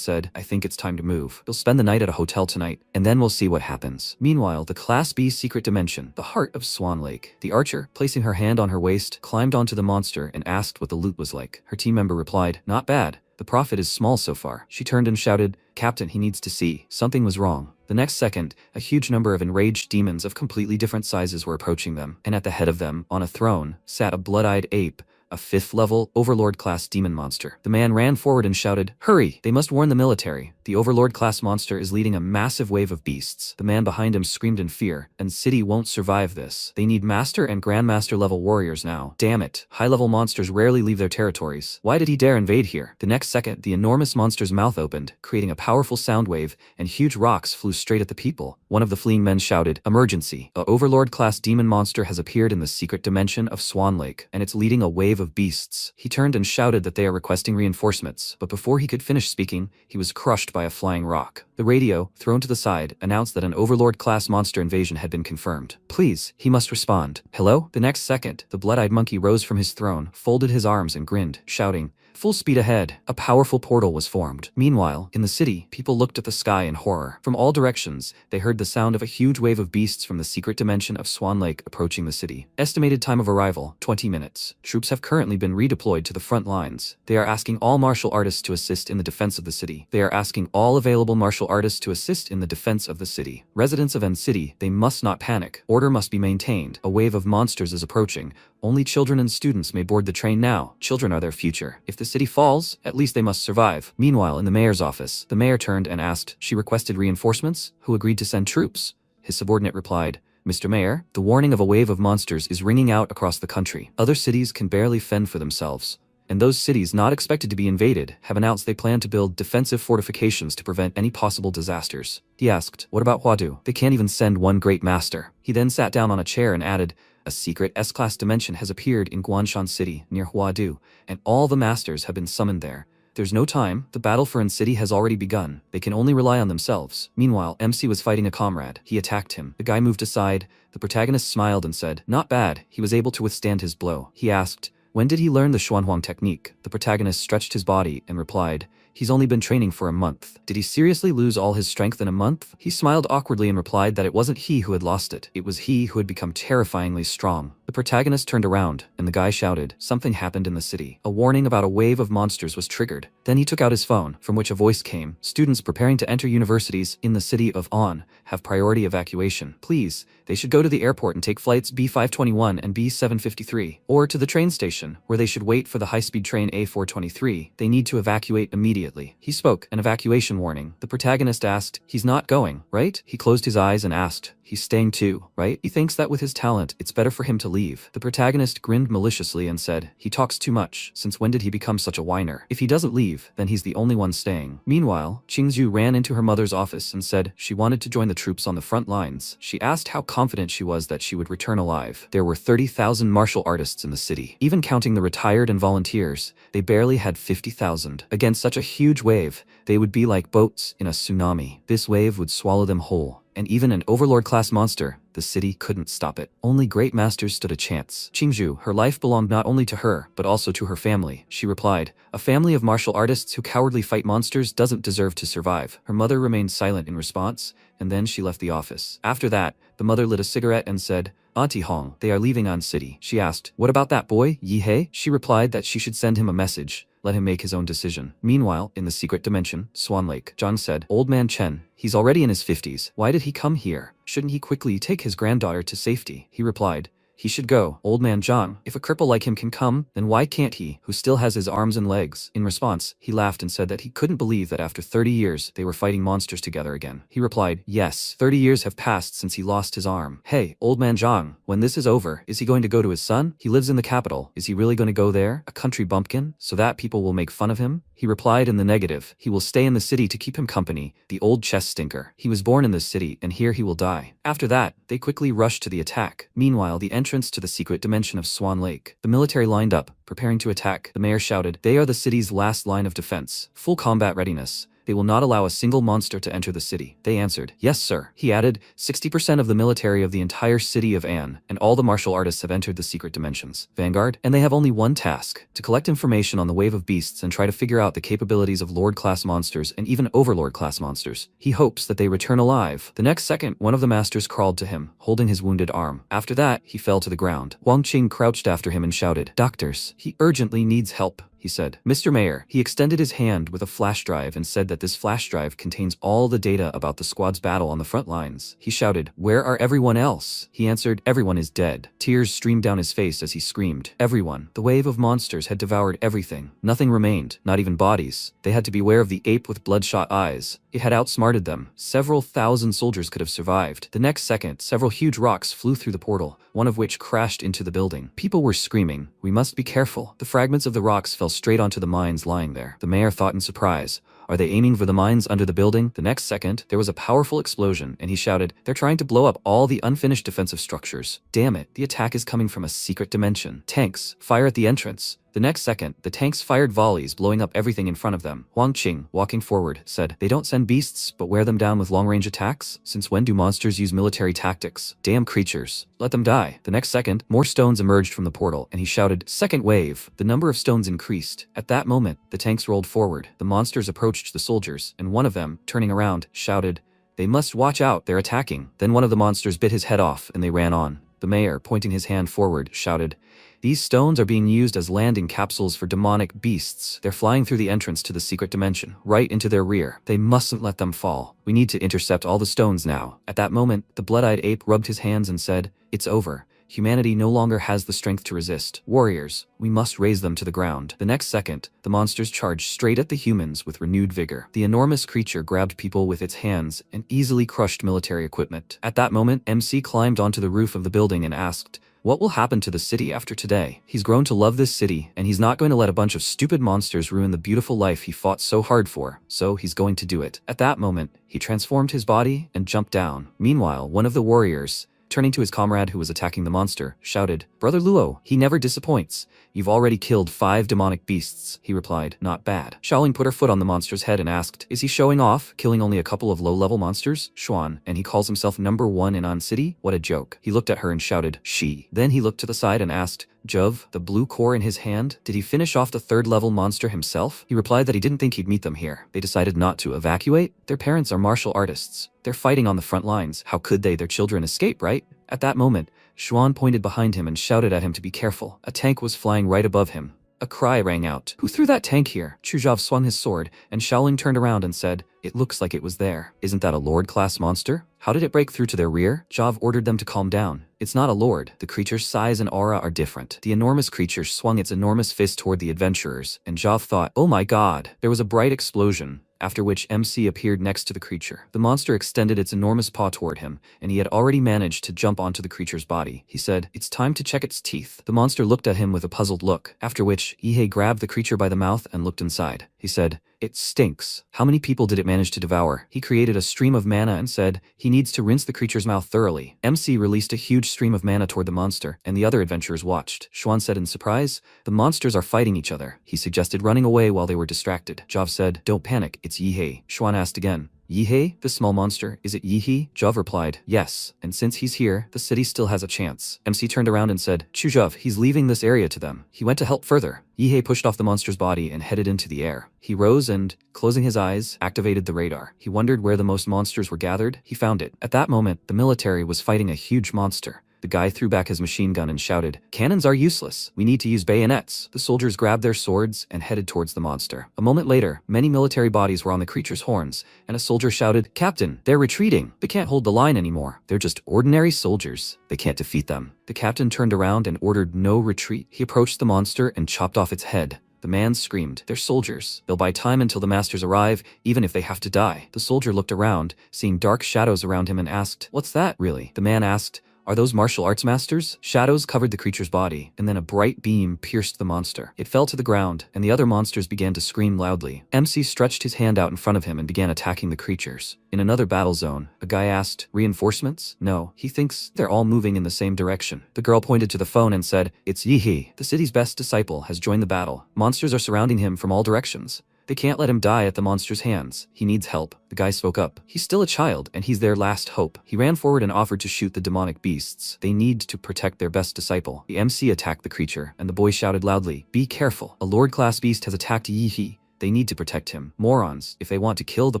said, "I think it's time to move. You'll spend the night at a hotel tonight, and then we'll see what happens." Meanwhile, the Class B secret dimension, the heart of Swan Lake. The archer, placing her hand on her waist, climbed onto the monster and asked what the loot was like. Her team member replied, "Not bad. The profit is small so far." She turned and shouted, "Captain, he needs to see." Something was wrong. The next second, a huge number of enraged demons of completely different sizes were approaching them, and at the head of them, on a throne, sat a blood-eyed ape, a 5th-level Overlord-class demon monster. The man ran forward and shouted, "Hurry! They must warn the military. The Overlord-class monster is leading a massive wave of beasts." The man behind him screamed in fear, "And city won't survive this. They need Master and Grandmaster-level warriors now. Damn it. High-level monsters rarely leave their territories. Why did he dare invade here?" The next second, the enormous monster's mouth opened, creating a powerful sound wave, and huge rocks flew straight at the people. One of the fleeing men shouted, "Emergency! A Overlord-class demon monster has appeared in the secret dimension of Swan Lake, and it's leading a wave of beasts." He turned and shouted that they are requesting reinforcements, but before he could finish speaking, he was crushed by a flying rock. The radio, thrown to the side, announced that an Overlord-class monster invasion had been confirmed. "Please, he must respond." "Hello?" The next second, the blood-eyed monkey rose from his throne, folded his arms and grinned, shouting, "Full speed ahead." A powerful portal was formed. Meanwhile, in the city, people looked at the sky in horror. From all directions, they heard the sound of a huge wave of beasts from the secret dimension of Swan Lake approaching the city. Estimated time of arrival, 20 minutes. Troops have currently been redeployed to the front lines. They are asking all martial artists to assist in the defense of the city. They are asking all available martial artists to assist in the defense of the city. Residents of N City, they must not panic. Order must be maintained. A wave of monsters is approaching. Only children and students may board the train now. Children are their future. If the city falls, at least they must survive. Meanwhile, in the mayor's office, the mayor turned and asked, "She requested reinforcements? Who agreed to send troops?" His subordinate replied, "Mr. Mayor, the warning of a wave of monsters is ringing out across the country. Other cities can barely fend for themselves. And those cities not expected to be invaded have announced they plan to build defensive fortifications to prevent any possible disasters." He asked, "What about Huadu? They can't even send one great master." He then sat down on a chair and added, "A secret S-class dimension has appeared in Guanshan City, near Huadu, and all the masters have been summoned there. There's no time. The battle for N City has already begun. They can only rely on themselves." Meanwhile, MC was fighting a comrade. He attacked him. The guy moved aside. The protagonist smiled and said, "Not bad. He was able to withstand his blow." He asked, "When did he learn the Xuanhuang technique?" The protagonist stretched his body and replied, "He's only been training for a month." "Did he seriously lose all his strength in a month?" He smiled awkwardly and replied that it wasn't he who had lost it. It was he who had become terrifyingly strong. The protagonist turned around, and the guy shouted, "Something happened in the city." A warning about a wave of monsters was triggered. Then he took out his phone, from which a voice came, "Students preparing to enter universities in the city of On have priority evacuation. Please, they should go to the airport and take flights B521 and B753, or to the train station, where they should wait for the high-speed train A423. They need to evacuate immediately." He spoke, an evacuation warning. The protagonist asked, "He's not going, right?" He closed his eyes and asked, "He's staying too, right?" He thinks that with his talent, it's better for him to leave. The protagonist grinned maliciously and said, "He talks too much. Since when did he become such a whiner? If he doesn't leave, then he's the only one staying." Meanwhile, Qingzhu ran into her mother's office and said she wanted to join the troops on the front lines. She asked how confident she was that she would return alive. There were 30,000 martial artists in the city. Even counting the retired and volunteers, they barely had 50,000. Against such a huge wave, they would be like boats in a tsunami. This wave would swallow them whole. And even an Overlord-class monster, the city couldn't stop it. Only great masters stood a chance. Qingzhu, her life belonged not only to her, but also to her family. She replied, "A family of martial artists who cowardly fight monsters doesn't deserve to survive." Her mother remained silent in response, and then she left the office. After that, the mother lit a cigarette and said, "Auntie Hong, they are leaving An City." She asked, "What about that boy, Yihei?" She replied that she should send him a message. Let him make his own decision. Meanwhile, in the secret dimension, Swan Lake, John said, "Old man Chen, he's already in his 50s. Why did he come here? Shouldn't he quickly take his granddaughter to safety?" He replied, "He should go. Old man Zhang, if a cripple like him can come, then why can't he, who still has his arms and legs?" In response, he laughed and said that he couldn't believe that after 30 years, they were fighting monsters together again. He replied, "Yes, 30 years have passed since he lost his arm." "Hey, old man Zhang, when this is over, is he going to go to his son? He lives in the capital. Is he really going to go there? A country bumpkin? So that people will make fun of him?" He replied in the negative. "He will stay in the city to keep him company, the old chess stinker. He was born in this city, and here he will die." After that, they quickly rushed to the attack. Meanwhile, the entrance entrance to the secret dimension of Swan Lake. The military lined up, preparing to attack. The mayor shouted, "They are the city's last line of defense. Full combat readiness. They will not allow a single monster to enter the city." They answered, "Yes, sir." He added, 60% of the military of the entire city of An and all the martial artists have entered the secret dimensions. Vanguard, and they have only one task, to collect information on the wave of beasts and try to figure out the capabilities of Lord-class monsters and even Overlord-class monsters. He hopes that they return alive. The next second, one of the masters crawled to him, holding his wounded arm. After that, he fell to the ground. Wang Qing crouched after him and shouted, "Doctors, he urgently needs help," he said. "Mr. Mayor." He extended his hand with a flash drive and said that this flash drive contains all the data about the squad's battle on the front lines. He shouted, "Where are everyone else?" He answered, "Everyone is dead." Tears streamed down his face as he screamed, "Everyone." The wave of monsters had devoured everything. Nothing remained, not even bodies. They had to beware of the ape with bloodshot eyes. It had outsmarted them. Several thousand soldiers could have survived. The next second, several huge rocks flew through the portal, one of which crashed into the building. People were screaming, "We must be careful." The fragments of the rocks fell straight onto the mines lying there. The mayor thought in surprise, "Are they aiming for the mines under the building?" The next second, there was a powerful explosion, and he shouted, "They're trying to blow up all the unfinished defensive structures. Damn it, the attack is coming from a secret dimension. Tanks, fire at the entrance." The next second, the tanks fired volleys, blowing up everything in front of them. Wang Qing, walking forward, said, "They don't send beasts, but wear them down with long-range attacks? Since when do monsters use military tactics? Damn creatures. Let them die." The next second, more stones emerged from the portal, and he shouted, "Second wave." The number of stones increased. At that moment, the tanks rolled forward. The monsters approached the soldiers, and one of them, turning around, shouted, "They must watch out, they're attacking." Then one of the monsters bit his head off, and they ran on. The mayor, pointing his hand forward, shouted, "These stones are being used as landing capsules for demonic beasts. They're flying through the entrance to the secret dimension, right into their rear. They mustn't let them fall. We need to intercept all the stones now." At that moment, the blood-eyed ape rubbed his hands and said, "It's over. Humanity no longer has the strength to resist. Warriors, we must raze them to the ground." The next second, the monsters charged straight at the humans with renewed vigor. The enormous creature grabbed people with its hands and easily crushed military equipment. At that moment, MC climbed onto the roof of the building and asked, "What will happen to the city after today?" He's grown to love this city, and he's not going to let a bunch of stupid monsters ruin the beautiful life he fought so hard for, so he's going to do it. At that moment, he transformed his body and jumped down. Meanwhile, one of the warriors, turning to his comrade who was attacking the monster, shouted, "Brother Luo, he never disappoints. You've already killed 5 demonic beasts." He replied, "Not bad." Xiaoling put her foot on the monster's head and asked, "Is he showing off, killing only a couple of low-level monsters? Xuan, and he calls himself #1 in An City? What a joke." He looked at her and shouted, "She." Then he looked to the side and asked, "Jove, the blue core in his hand, did he finish off the 3rd-level monster himself?" He replied that he didn't think he'd meet them here. They decided not to evacuate. Their parents are martial artists. They're fighting on the front lines. How could they? Their children escape, right? At that moment, Xuan pointed behind him and shouted at him to be careful. A tank was flying right above him. A cry rang out. "Who threw that tank here?" Chuzhov swung his sword, and Xiaoling turned around and said, "It looks like it was there. Isn't that a lord-class monster? How did it break through to their rear?" Jav ordered them to calm down. "It's not a lord. The creature's size and aura are different." The enormous creature swung its enormous fist toward the adventurers, and Jav thought, "Oh my god." There was a bright explosion, after which MC appeared next to the creature. The monster extended its enormous paw toward him, and he had already managed to jump onto the creature's body. He said, "It's time to check its teeth." The monster looked at him with a puzzled look, after which Ihei grabbed the creature by the mouth and looked inside. He said, "It stinks. How many people did it manage to devour?" He created a stream of mana and said, he needs to rinse the creature's mouth thoroughly. MC released a huge stream of mana toward the monster, and the other adventurers watched. Xuan said in surprise, "The monsters are fighting each other." He suggested running away while they were distracted. Jav said, "Don't panic, it's Yihei." Xuan asked again, "Yihei, the small monster, is it Yihei?" Jav replied, "Yes, and since he's here, the city still has a chance." MC turned around and said, "Chujav, he's leaving this area to them." He went to help further. Yihei pushed off the monster's body and headed into the air. He rose and, closing his eyes, activated the radar. He wondered where the most monsters were gathered. He found it. At that moment, the military was fighting a huge monster. The guy threw back his machine gun and shouted, "Cannons are useless. We need to use bayonets." The soldiers grabbed their swords and headed towards the monster. A moment later, many military bodies were on the creature's horns, and a soldier shouted, "Captain, they're retreating. They can't hold the line anymore. They're just ordinary soldiers. They can't defeat them." The captain turned around and ordered no retreat. He approached the monster and chopped off its head. The man screamed, "They're soldiers. They'll buy time until the masters arrive, even if they have to die." The soldier looked around, seeing dark shadows around him and asked, "What's that, really?" The man asked, Are those martial arts masters? Shadows covered the creature's body, and then a bright beam pierced the monster. It fell to the ground, and the other monsters began to scream loudly. MC stretched his hand out in front of him and began attacking the creatures. In another battle zone, a guy asked, "Reinforcements?" No, he thinks they're all moving in the same direction. The girl pointed to the phone and said, "It's Yi-He. The city's best disciple has joined the battle. Monsters are surrounding him from all directions. They can't let him die at the monster's hands. He needs help." The guy spoke up. "He's still a child, and he's their last hope." He ran forward and offered to shoot the demonic beasts. They need to protect their best disciple. The MC attacked the creature, and the boy shouted loudly, "Be careful. A Lord-class beast has attacked Yi-He. They need to protect him. Morons. If they want to kill the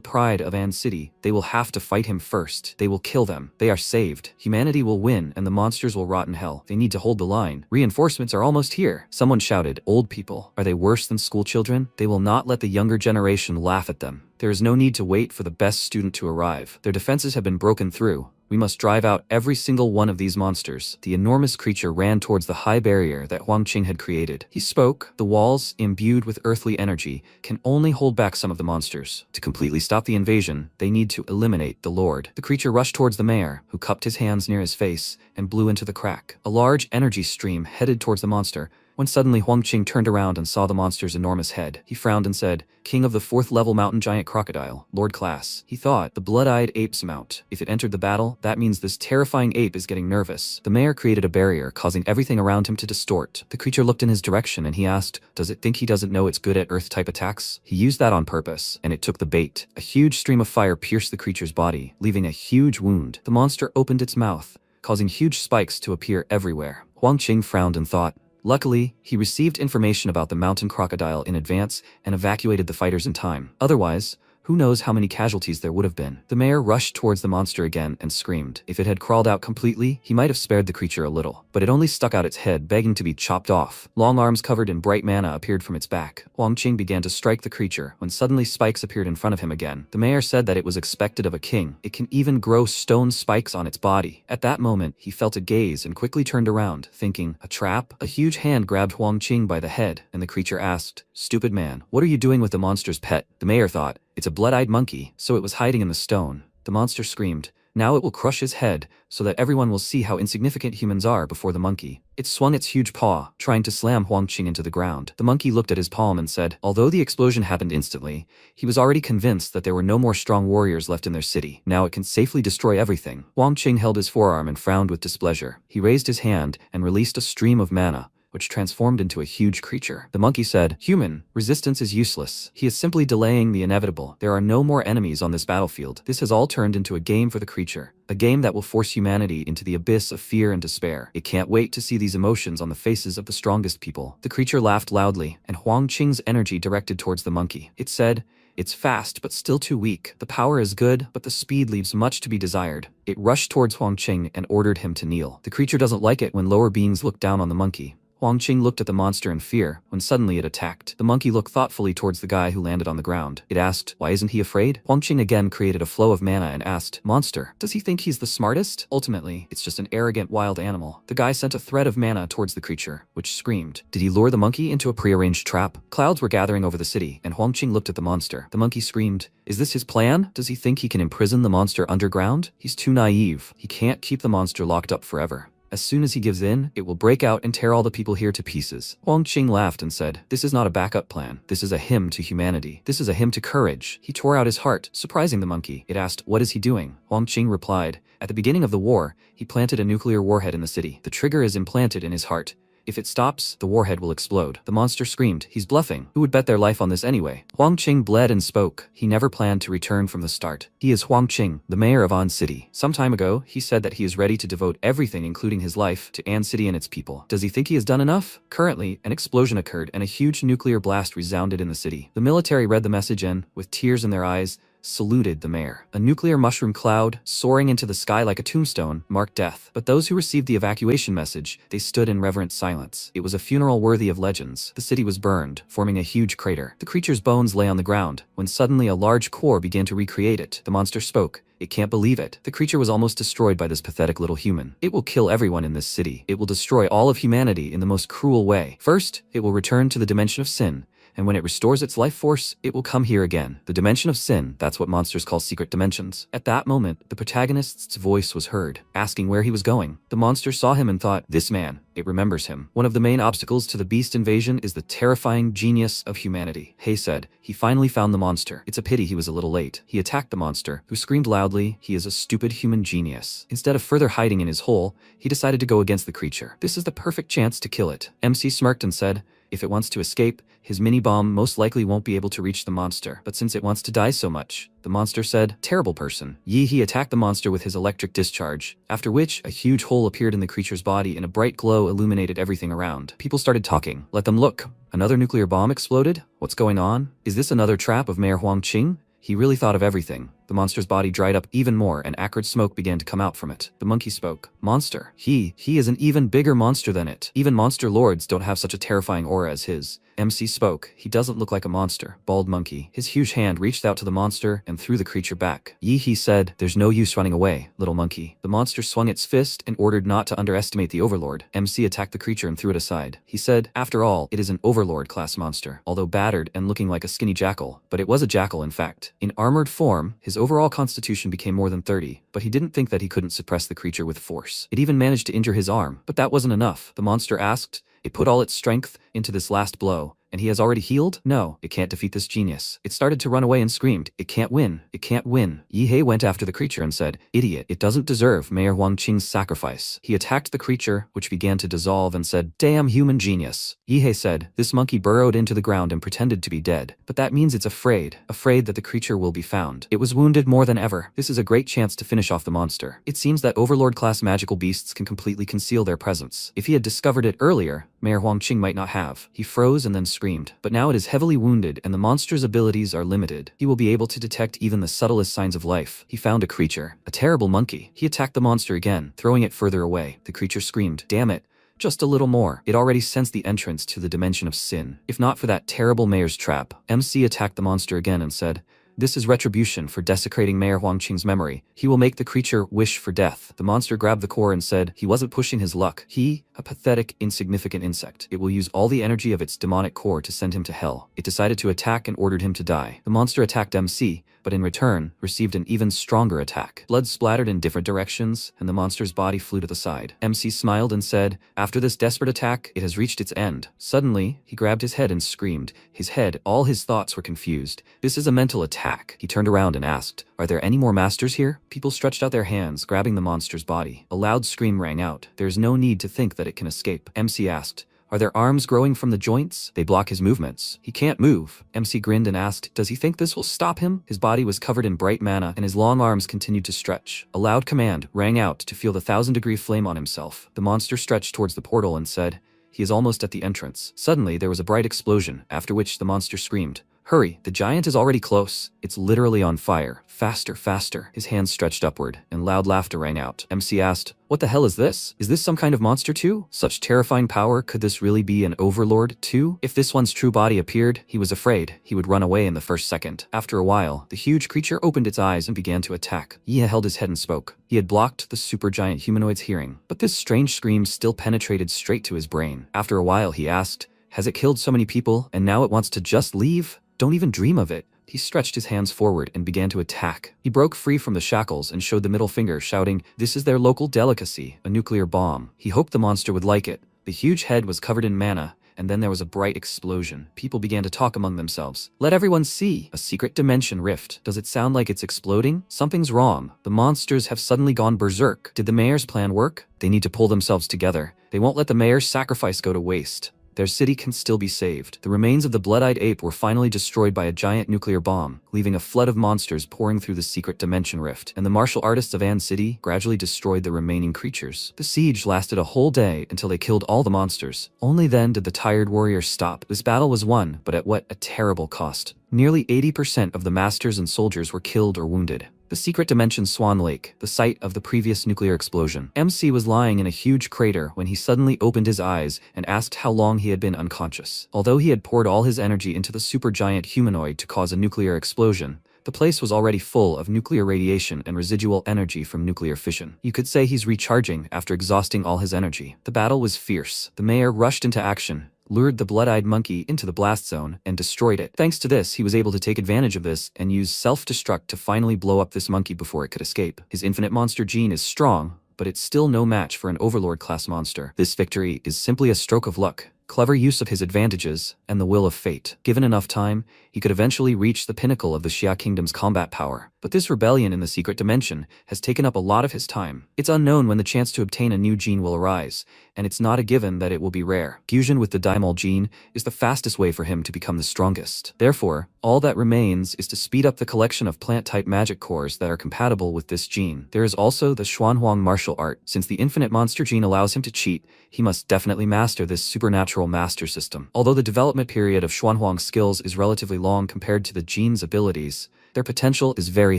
pride of An City, they will have to fight him first. They will kill them. They are saved. Humanity will win, and the monsters will rot in hell. They need to hold the line. Reinforcements are almost here." Someone shouted, "Old people. Are they worse than school children? They will not let the younger generation laugh at them. There is no need to wait for the best student to arrive. Their defenses have been broken through. We must drive out every single one of these monsters." The enormous creature ran towards the high barrier that Huang Qing had created. He spoke, "The walls, imbued with earthly energy, can only hold back some of the monsters. To completely stop the invasion, they need to eliminate the Lord." The creature rushed towards the mayor, who cupped his hands near his face and blew into the crack. A large energy stream headed towards the monster, when suddenly Huang Qing turned around and saw the monster's enormous head. He frowned and said, "King of the 4th level mountain giant crocodile, Lord class." He thought, the blood-eyed ape's mount. If it entered the battle, that means this terrifying ape is getting nervous. The mayor created a barrier, causing everything around him to distort. The creature looked in his direction and he asked, "Does it think he doesn't know it's good at earth-type attacks?" He used that on purpose, and it took the bait. A huge stream of fire pierced the creature's body, leaving a huge wound. The monster opened its mouth, causing huge spikes to appear everywhere. Huang Qing frowned and thought. Luckily, he received information about the mountain crocodile in advance and evacuated the fighters in time. Otherwise, who knows how many casualties there would have been. The mayor rushed towards the monster again and screamed. If it had crawled out completely, he might have spared the creature a little, but it only stuck out its head, begging to be chopped off. Long arms covered in bright mana appeared from its back. Huang Qing began to strike the creature, when suddenly spikes appeared in front of him again. The mayor said that it was expected of a king. It can even grow stone spikes on its body. At that moment, he felt a gaze and quickly turned around, thinking, a trap? A huge hand grabbed Huang Qing by the head, and the creature asked, "Stupid man, what are you doing with the monster's pet?" The mayor thought, "It's a blood-eyed monkey, so it was hiding in the stone." The monster screamed, "Now it will crush his head, so that everyone will see how insignificant humans are before the monkey." It swung its huge paw, trying to slam Huang Qing into the ground. The monkey looked at his palm and said, although the explosion happened instantly, he was already convinced that there were no more strong warriors left in their city. Now it can safely destroy everything. Huang Qing held his forearm and frowned with displeasure. He raised his hand and released a stream of mana, which transformed into a huge creature. The monkey said, "Human, resistance is useless. He is simply delaying the inevitable. There are no more enemies on this battlefield. This has all turned into a game for the creature, a game that will force humanity into the abyss of fear and despair. It can't wait to see these emotions on the faces of the strongest people." The creature laughed loudly, and Huang Qing's energy directed towards the monkey. It said, "It's fast, but still too weak. The power is good, but the speed leaves much to be desired." It rushed towards Huang Qing and ordered him to kneel. The creature doesn't like it when lower beings look down on the monkey. Huang Qing looked at the monster in fear, when suddenly it attacked. The monkey looked thoughtfully towards the guy who landed on the ground. It asked, "Why isn't he afraid?" Huang Qing again created a flow of mana and asked, "Monster, does he think he's the smartest? Ultimately, it's just an arrogant wild animal." The guy sent a thread of mana towards the creature, which screamed. Did he lure the monkey into a prearranged trap? Clouds were gathering over the city, and Huang Qing looked at the monster. The monkey screamed, "Is this his plan? Does he think he can imprison the monster underground? He's too naive. He can't keep the monster locked up forever. As soon as he gives in, it will break out and tear all the people here to pieces." Huang Qing laughed and said, "This is not a backup plan. This is a hymn to humanity. This is a hymn to courage." He tore out his heart, surprising the monkey. It asked, "What is he doing?" Huang Qing replied, "At the beginning of the war, he planted a nuclear warhead in the city. The trigger is implanted in his heart. If it stops, the warhead will explode." The monster screamed, "He's bluffing. Who would bet their life on this anyway?" Huang Qing bled and spoke. He never planned to return from the start. He is Huang Qing, the mayor of An City. Some time ago, he said that he is ready to devote everything, including his life, to An City and its people. Does he think he has done enough? Currently, an explosion occurred and a huge nuclear blast resounded in the city. The military read the message and, with tears in their eyes, saluted the mayor. A nuclear mushroom cloud, soaring into the sky like a tombstone, marked death. But those who received the evacuation message, they stood in reverent silence. It was a funeral worthy of legends. The city was burned, forming a huge crater. The creature's bones lay on the ground, when suddenly a large core began to recreate it. The monster spoke. It can't believe it. The creature was almost destroyed by this pathetic little human. It will kill everyone in this city. It will destroy all of humanity in the most cruel way. First, it will return to the dimension of sin, and when it restores its life force, it will come here again. The dimension of sin, that's what monsters call secret dimensions. At that moment, the protagonist's voice was heard, asking where he was going. The monster saw him and thought, this man, it remembers him. One of the main obstacles to the beast invasion is the terrifying genius of humanity. Hei said, he finally found the monster. It's a pity he was a little late. He attacked the monster, who screamed loudly, he is a stupid human genius. Instead of further hiding in his hole, he decided to go against the creature. This is the perfect chance to kill it. MC smirked and said, if it wants to escape, his mini-bomb most likely won't be able to reach the monster. But since it wants to die so much, the monster said, terrible person. He attacked the monster with his electric discharge, after which a huge hole appeared in the creature's body and a bright glow illuminated everything around. People started talking. Let them look. Another nuclear bomb exploded? What's going on? Is this another trap of Mayor Huangqing? He really thought of everything. The monster's body dried up even more and acrid smoke began to come out from it. The monkey spoke. Monster. He is an even bigger monster than it. Even monster lords don't have such a terrifying aura as his. MC spoke. He doesn't look like a monster. Bald monkey. His huge hand reached out to the monster and threw the creature back. He said, there's no use running away, little monkey. The monster swung its fist and ordered not to underestimate the overlord. MC attacked the creature and threw it aside. He said, after all, it is an overlord class monster, although battered and looking like a skinny jackal. But it was a jackal in fact. In armored form, his overall constitution became more than 30, but he didn't think that he couldn't suppress the creature with force. It even managed to injure his arm, but that wasn't enough. The monster asked, it put all its strength into this last blow. And he has already healed? No, it can't defeat this genius. It started to run away and screamed, it can't win, it can't win. Yihei went after the creature and said, idiot, it doesn't deserve Mayor Huangqing's sacrifice. He attacked the creature, which began to dissolve and said, damn human genius. Yihei said, this monkey burrowed into the ground and pretended to be dead. But that means it's afraid that the creature will be found. It was wounded more than ever. This is a great chance to finish off the monster. It seems that overlord-class magical beasts can completely conceal their presence. If he had discovered it earlier, Mayor Huangqing might not have. He froze and then screamed. But now it is heavily wounded and the monster's abilities are limited. He will be able to detect even the subtlest signs of life. He found a creature. A terrible monkey. He attacked the monster again, throwing it further away. The creature screamed, damn it. Just a little more. It already sensed the entrance to the dimension of sin. If not for that terrible mayor's trap. MC attacked the monster again and said, this is retribution for desecrating Mayor Huangqing's memory. He will make the creature wish for death. The monster grabbed the core and said he wasn't pushing his luck. A pathetic, insignificant insect. It will use all the energy of its demonic core to send him to hell. It decided to attack and ordered him to die. The monster attacked MC, but in return, received an even stronger attack. Blood splattered in different directions, and the monster's body flew to the side. MC smiled and said, after this desperate attack, it has reached its end. Suddenly, he grabbed his head and screamed. His head, all his thoughts were confused. This is a mental attack. He turned around and asked, are there any more masters here? People stretched out their hands, grabbing the monster's body. A loud scream rang out. There is no need to think that it can escape. MC asked, are there arms growing from the joints? They block his movements. He can't move. MC grinned and asked, does he think this will stop him? His body was covered in bright mana and his long arms continued to stretch. A loud command rang out to feel the 1000-degree flame on himself. The monster stretched towards the portal and said, he is almost at the entrance. Suddenly, there was a bright explosion, after which the monster screamed, hurry, the giant is already close. It's literally on fire. Faster, faster. His hands stretched upward, and loud laughter rang out. MC asked, what the hell is this? Is this some kind of monster too? Such terrifying power, could this really be an overlord too? If this one's true body appeared, he was afraid he would run away in the first second. After a while, the huge creature opened its eyes and began to attack. Yahello held his head and spoke. He had blocked the supergiant humanoid's hearing, but this strange scream still penetrated straight to his brain. After a while, he asked, has it killed so many people, and now it wants to just leave? Don't even dream of it. He stretched his hands forward and began to attack. He broke free from the shackles and showed the middle finger, shouting, this is their local delicacy, a nuclear bomb. He hoped the monster would like it. The huge head was covered in mana, and then there was a bright explosion. People began to talk among themselves. Let everyone see. A secret dimension rift. Does it sound like it's exploding? Something's wrong. The monsters have suddenly gone berserk. Did the mayor's plan work? They need to pull themselves together. They won't let the mayor's sacrifice go to waste. Their city can still be saved. The remains of the blood-eyed ape were finally destroyed by a giant nuclear bomb, leaving a flood of monsters pouring through the secret dimension rift, and the martial artists of An City gradually destroyed the remaining creatures. The siege lasted a whole day until they killed all the monsters. Only then did the tired warriors stop. This battle was won, but at what a terrible cost. Nearly 80% of the masters and soldiers were killed or wounded. The secret dimension Swan Lake, the site of the previous nuclear explosion. MC was lying in a huge crater when he suddenly opened his eyes and asked how long he had been unconscious. Although he had poured all his energy into the supergiant humanoid to cause a nuclear explosion, the place was already full of nuclear radiation and residual energy from nuclear fission. You could say he's recharging after exhausting all his energy. The battle was fierce. The mayor rushed into action, lured the blood-eyed monkey into the blast zone, and destroyed it. Thanks to this, he was able to take advantage of this and use self-destruct to finally blow up this monkey before it could escape. His infinite monster gene is strong, but it's still no match for an Overlord-class monster. This victory is simply a stroke of luck, clever use of his advantages, and the will of fate. Given enough time, he could eventually reach the pinnacle of the Xia Kingdom's combat power. But this rebellion in the secret dimension has taken up a lot of his time. It's unknown when the chance to obtain a new gene will arise, and it's not a given that it will be rare. Fusion with the Daimal gene is the fastest way for him to become the strongest. Therefore, all that remains is to speed up the collection of plant-type magic cores that are compatible with this gene. There is also the Xuanhuang martial art. Since the infinite monster gene allows him to cheat, he must definitely master this supernatural master system. Although the development period of Xuanhuang's skills is relatively long compared to the gene's abilities, their potential is very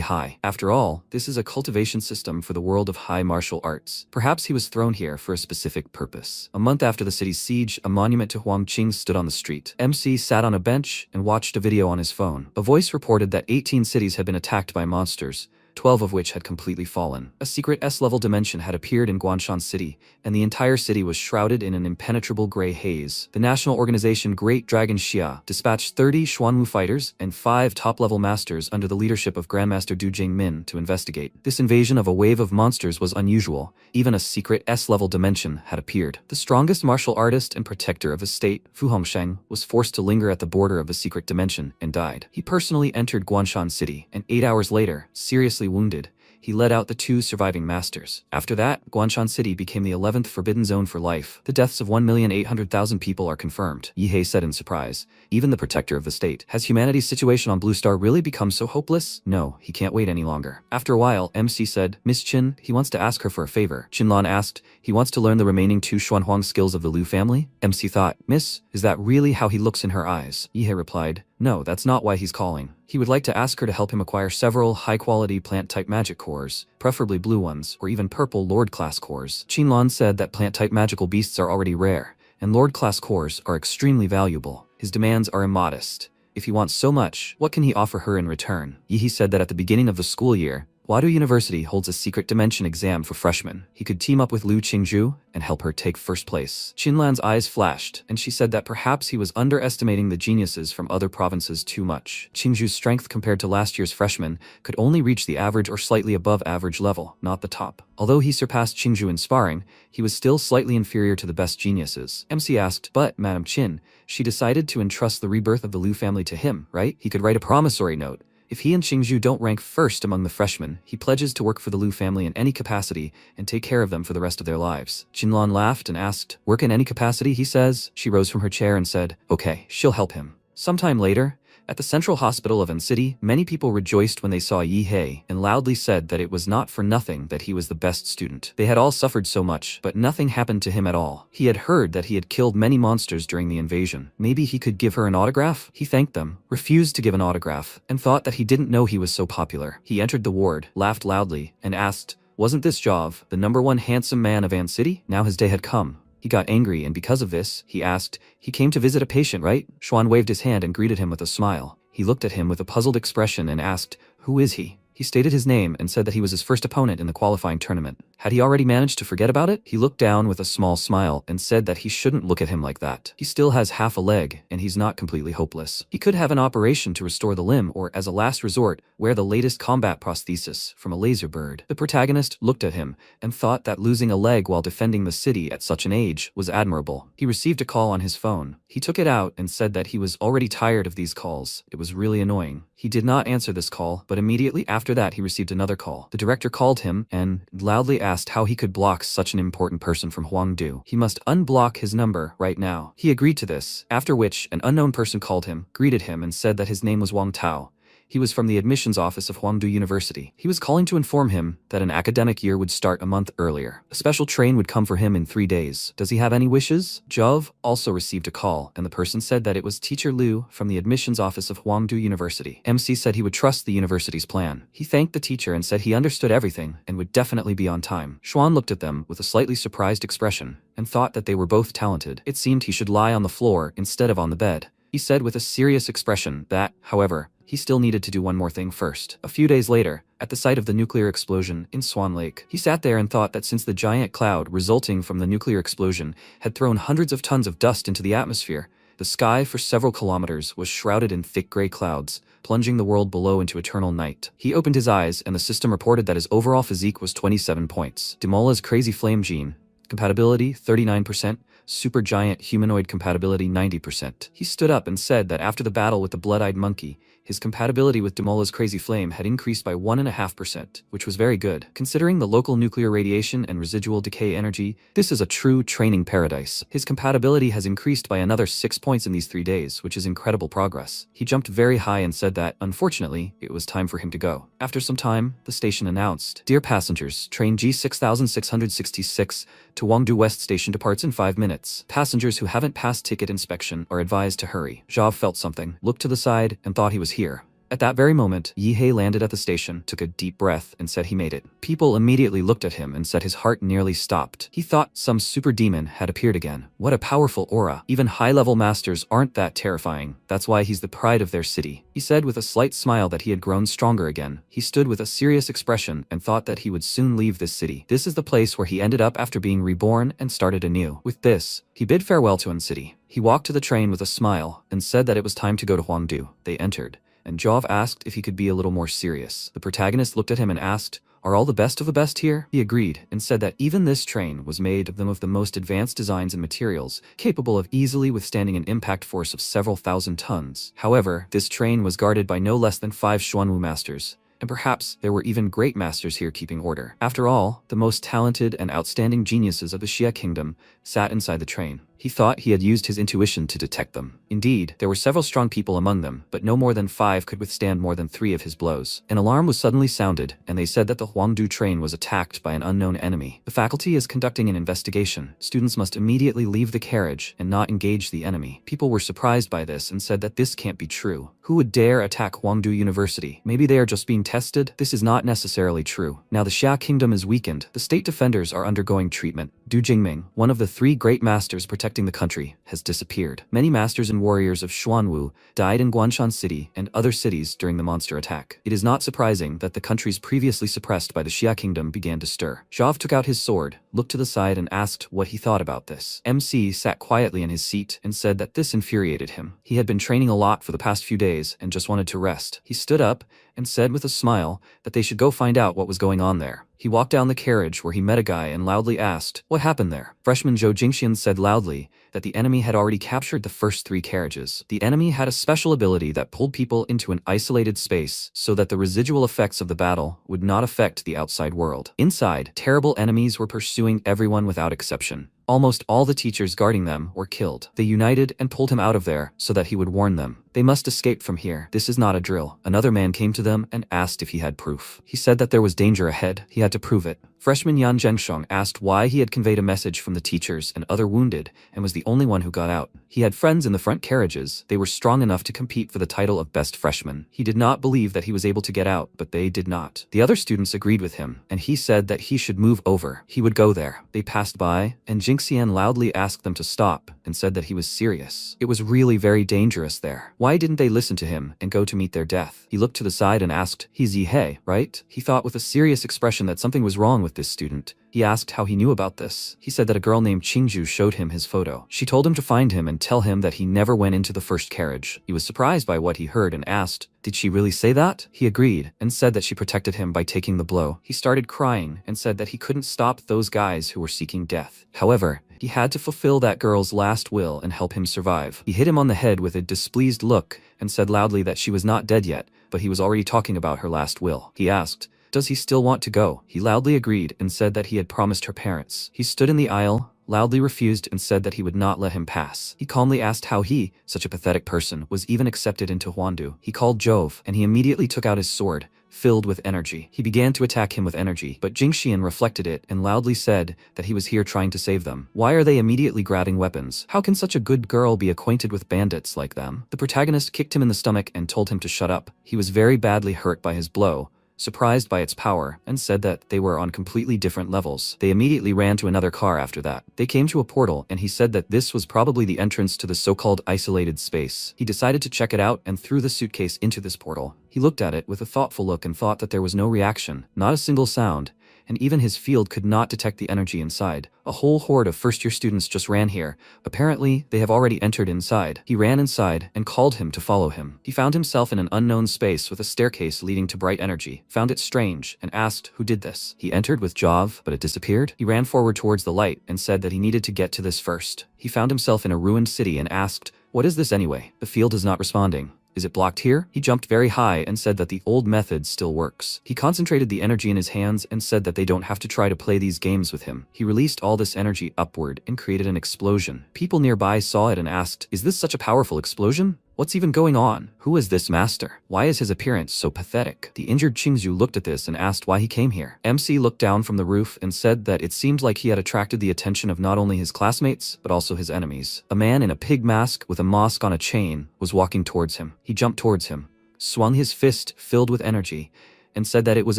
high. After all, this is a cultivation system for the world of high martial arts. Perhaps he was thrown here for a specific purpose. A month after the city's siege, a monument to Huang Qing stood on the street. MC sat on a bench and watched a video on his phone. A voice reported that 18 cities had been attacked by monsters, 12 of which had completely fallen. A secret S-level dimension had appeared in Guanshan City, and the entire city was shrouded in an impenetrable gray haze. The national organization Great Dragon Xia dispatched 30 Xuanwu fighters and 5 top-level masters under the leadership of Grandmaster Du Jingmin to investigate. This invasion of a wave of monsters was unusual. Even a secret S-level dimension had appeared. The strongest martial artist and protector of his state, Fu Hongsheng, was forced to linger at the border of the secret dimension and died. He personally entered Guanshan City, and 8 hours later, seriously wounded, he led out the 2 surviving masters. After that, Guanshan City became the 11th forbidden zone for life. The deaths of 1,800,000 people are confirmed, Yihei said in surprise. Even the protector of the state. Has humanity's situation on Blue Star really become so hopeless? No, he can't wait any longer. After a while, MC said, Miss Qin, he wants to ask her for a favor. Qinlan asked, he wants to learn the remaining 2 Xuanhuang skills of the Liu family? MC thought, Miss, is that really how he looks in her eyes? Yihei replied, no, that's not why he's calling. He would like to ask her to help him acquire several high-quality plant-type magic cores, preferably blue ones, or even purple Lord-class cores. Qinlan said that plant-type magical beasts are already rare, and Lord-class cores are extremely valuable. His demands are immodest. If he wants so much, what can he offer her in return? Yihei said that at the beginning of the school year, Huadu University holds a secret dimension exam for freshmen. He could team up with Liu Qingzhu and help her take first place. Qinlan's eyes flashed, and she said that perhaps he was underestimating the geniuses from other provinces too much. Qingzhu's strength compared to last year's freshmen could only reach the average or slightly above average level, not the top. Although he surpassed Qingzhu in sparring, he was still slightly inferior to the best geniuses. MC asked, but, Madam Qin, she decided to entrust the rebirth of the Liu family to him, right? He could write a promissory note. If he and Qingzhu don't rank first among the freshmen, he pledges to work for the Liu family in any capacity and take care of them for the rest of their lives. Qinlan laughed and asked, work in any capacity, he says? She rose from her chair and said, okay, she'll help him. Sometime later, at the central hospital of N City, many people rejoiced when they saw Yihei and loudly said that it was not for nothing that he was the best student. They had all suffered so much, but nothing happened to him at all. He had heard that he had killed many monsters during the invasion. Maybe he could give her an autograph? He thanked them, refused to give an autograph, and thought that he didn't know he was so popular. He entered the ward, laughed loudly, and asked, wasn't this Jov, the #1 handsome man of Ant City? Now his day had come. He got angry, and because of this, he asked, he came to visit a patient, right? Xuan waved his hand and greeted him with a smile. He looked at him with a puzzled expression and asked, who is he? He stated his name and said that he was his first opponent in the qualifying tournament. Had he already managed to forget about it? He looked down with a small smile and said that he shouldn't look at him like that. He still has half a leg, and he's not completely hopeless. He could have an operation to restore the limb, or as a last resort, wear the latest combat prosthesis from a laser bird. The protagonist looked at him and thought that losing a leg while defending the city at such an age was admirable. He received a call on his phone. He took it out and said that he was already tired of these calls. It was really annoying. He did not answer this call, but immediately after that he received another call. The director called him and loudly asked how he could block such an important person from Huangdu. He must unblock his number right now. He agreed to this, after which an unknown person called him, greeted him and said that his name was Wang Tao. He was from the admissions office of Huangdu University. He was calling to inform him that an academic year would start a month earlier. A special train would come for him in 3 days. Does he have any wishes? Jove also received a call, and the person said that it was Teacher Liu from the admissions office of Huangdu University. MC said he would trust the university's plan. He thanked the teacher and said he understood everything and would definitely be on time. Xuan looked at them with a slightly surprised expression and thought that they were both talented. It seemed he should lie on the floor instead of on the bed. He said with a serious expression that, however, He still needed to do one more thing first. A few days later, at the site of the nuclear explosion in Swan Lake, he sat there and thought that since the giant cloud resulting from the nuclear explosion had thrown hundreds of tons of dust into the atmosphere, the sky for several kilometers was shrouded in thick gray clouds, plunging the world below into eternal night. He opened his eyes and the system reported that his overall physique was 27 points. Demola's crazy flame gene, compatibility 39%, supergiant humanoid compatibility 90%. He stood up and said that after the battle with the blood-eyed monkey, his compatibility with Demola's crazy flame had increased by 1.5%, which was very good. Considering the local nuclear radiation and residual decay energy, this is a true training paradise. His compatibility has increased by another 6 points in these 3 days, which is incredible progress. He jumped very high and said that, unfortunately, it was time for him to go. After some time, the station announced, "Dear passengers, train G6666 to Wangdu West Station departs in 5 minutes. Passengers who haven't passed ticket inspection are advised to hurry." Zhav felt something, looked to the side, and thought he was here. At that very moment, Yihei landed at the station, took a deep breath, and said he made it. People immediately looked at him and said his heart nearly stopped. He thought some super demon had appeared again. What a powerful aura. Even high-level masters aren't that terrifying. That's why he's the pride of their city. He said with a slight smile that he had grown stronger again. He stood with a serious expression and thought that he would soon leave this city. This is the place where he ended up after being reborn and started anew. With this, he bid farewell to An City. He walked to the train with a smile and said that it was time to go to Huangdu. They entered, and Zhav asked if he could be a little more serious. The protagonist looked at him and asked, "Are all the best of the best here?" He agreed, and said that even this train was made of the most advanced designs and materials, capable of easily withstanding an impact force of several thousand tons. However, this train was guarded by no less than 5 Xuanwu masters, and perhaps there were even great masters here keeping order. After all, the most talented and outstanding geniuses of the Xia Kingdom sat inside the train. He thought he had used his intuition to detect them. Indeed, there were several strong people among them, but no more than 5 could withstand more than 3 of his blows. An alarm was suddenly sounded, and they said that the Huangdu train was attacked by an unknown enemy. The faculty is conducting an investigation. Students must immediately leave the carriage and not engage the enemy. People were surprised by this and said that this can't be true. Who would dare attack Huangdu University? Maybe they are just being tested? This is not necessarily true. Now the Xia Kingdom is weakened. The state defenders are undergoing treatment. Du Jingming, one of the 3 great masters protecting the country, has disappeared. Many masters and warriors of Xuanwu died in Guanshan City and other cities during the monster attack. It is not surprising that the countries previously suppressed by the Xia Kingdom began to stir. Zhav took out his sword, looked to the side and asked what he thought about this. MC sat quietly in his seat and said that this infuriated him. He had been training a lot for the past few days and just wanted to rest. He stood up and said with a smile that they should go find out what was going on there. He walked down the carriage where he met a guy and loudly asked, "What happened there?" Freshman Zhou Jingxian said loudly that the enemy had already captured the first 3 carriages. The enemy had a special ability that pulled people into an isolated space so that the residual effects of the battle would not affect the outside world. Inside, terrible enemies were pursuing everyone without exception. Almost all the teachers guarding them were killed. They united and pulled him out of there so that he would warn them. They must escape from here. This is not a drill. Another man came to them and asked if he had proof. He said that there was danger ahead. He had to prove it. Freshman Yan Zhengsheng asked why he had conveyed a message from the teachers and other wounded and was the only one who got out. He had friends in the front carriages. They were strong enough to compete for the title of best freshman. He did not believe that he was able to get out, but they did not. The other students agreed with him, and he said that he should move over. He would go there. They passed by, and Jingxian loudly asked them to stop and said that he was serious. It was really very dangerous there. Why didn't they listen to him and go to meet their death? He looked to the side and asked, "He's Yihei, right?" He thought with a serious expression that something was wrong with this student. He asked how he knew about this. He said that a girl named Qingzhu showed him his photo. She told him to find him and tell him that he never went into the first carriage. He was surprised by what he heard and asked, "Did she really say that?" He agreed and said that she protected him by taking the blow. He started crying and said that he couldn't stop those guys who were seeking death. However, he had to fulfill that girl's last will and help him survive. He hit him on the head with a displeased look and said loudly that she was not dead yet, but he was already talking about her last will. He asked, "Does he still want to go?" He loudly agreed and said that he had promised her parents. He stood in the aisle, loudly refused and said that he would not let him pass. He calmly asked how he, such a pathetic person, was even accepted into Huandu. He called Jove, and he immediately took out his sword, filled with energy. He began to attack him with energy, but Jingxian reflected it and loudly said that he was here trying to save them. Why are they immediately grabbing weapons? How can such a good girl be acquainted with bandits like them? The protagonist kicked him in the stomach and told him to shut up. He was very badly hurt by his blow, surprised by its power, and said that they were on completely different levels. They immediately ran to another car after that. They came to a portal, and he said that this was probably the entrance to the so-called isolated space. He decided to check it out and threw the suitcase into this portal. He looked at it with a thoughtful look and thought that there was no reaction, not a single sound, and even his field could not detect the energy inside. A whole horde of first-year students just ran here. Apparently, they have already entered inside. He ran inside and called him to follow him. He found himself in an unknown space with a staircase leading to bright energy, found it strange, and asked who did this. He entered with Jov, but it disappeared. He ran forward towards the light and said that he needed to get to this first. He found himself in a ruined city and asked, "What is this anyway?" The field is not responding. Is it blocked here? He jumped very high and said that the old method still works. He concentrated the energy in his hands and said that they don't have to try to play these games with him. He released all this energy upward and created an explosion. People nearby saw it and asked, "Is this such a powerful explosion? What's even going on? Who is this master? Why is his appearance so pathetic?" The injured Qingzhu looked at this and asked why he came here. MC looked down from the roof and said that it seemed like he had attracted the attention of not only his classmates, but also his enemies. A man in a pig mask with a mask on a chain was walking towards him. He jumped towards him, swung his fist filled with energy, and said that it was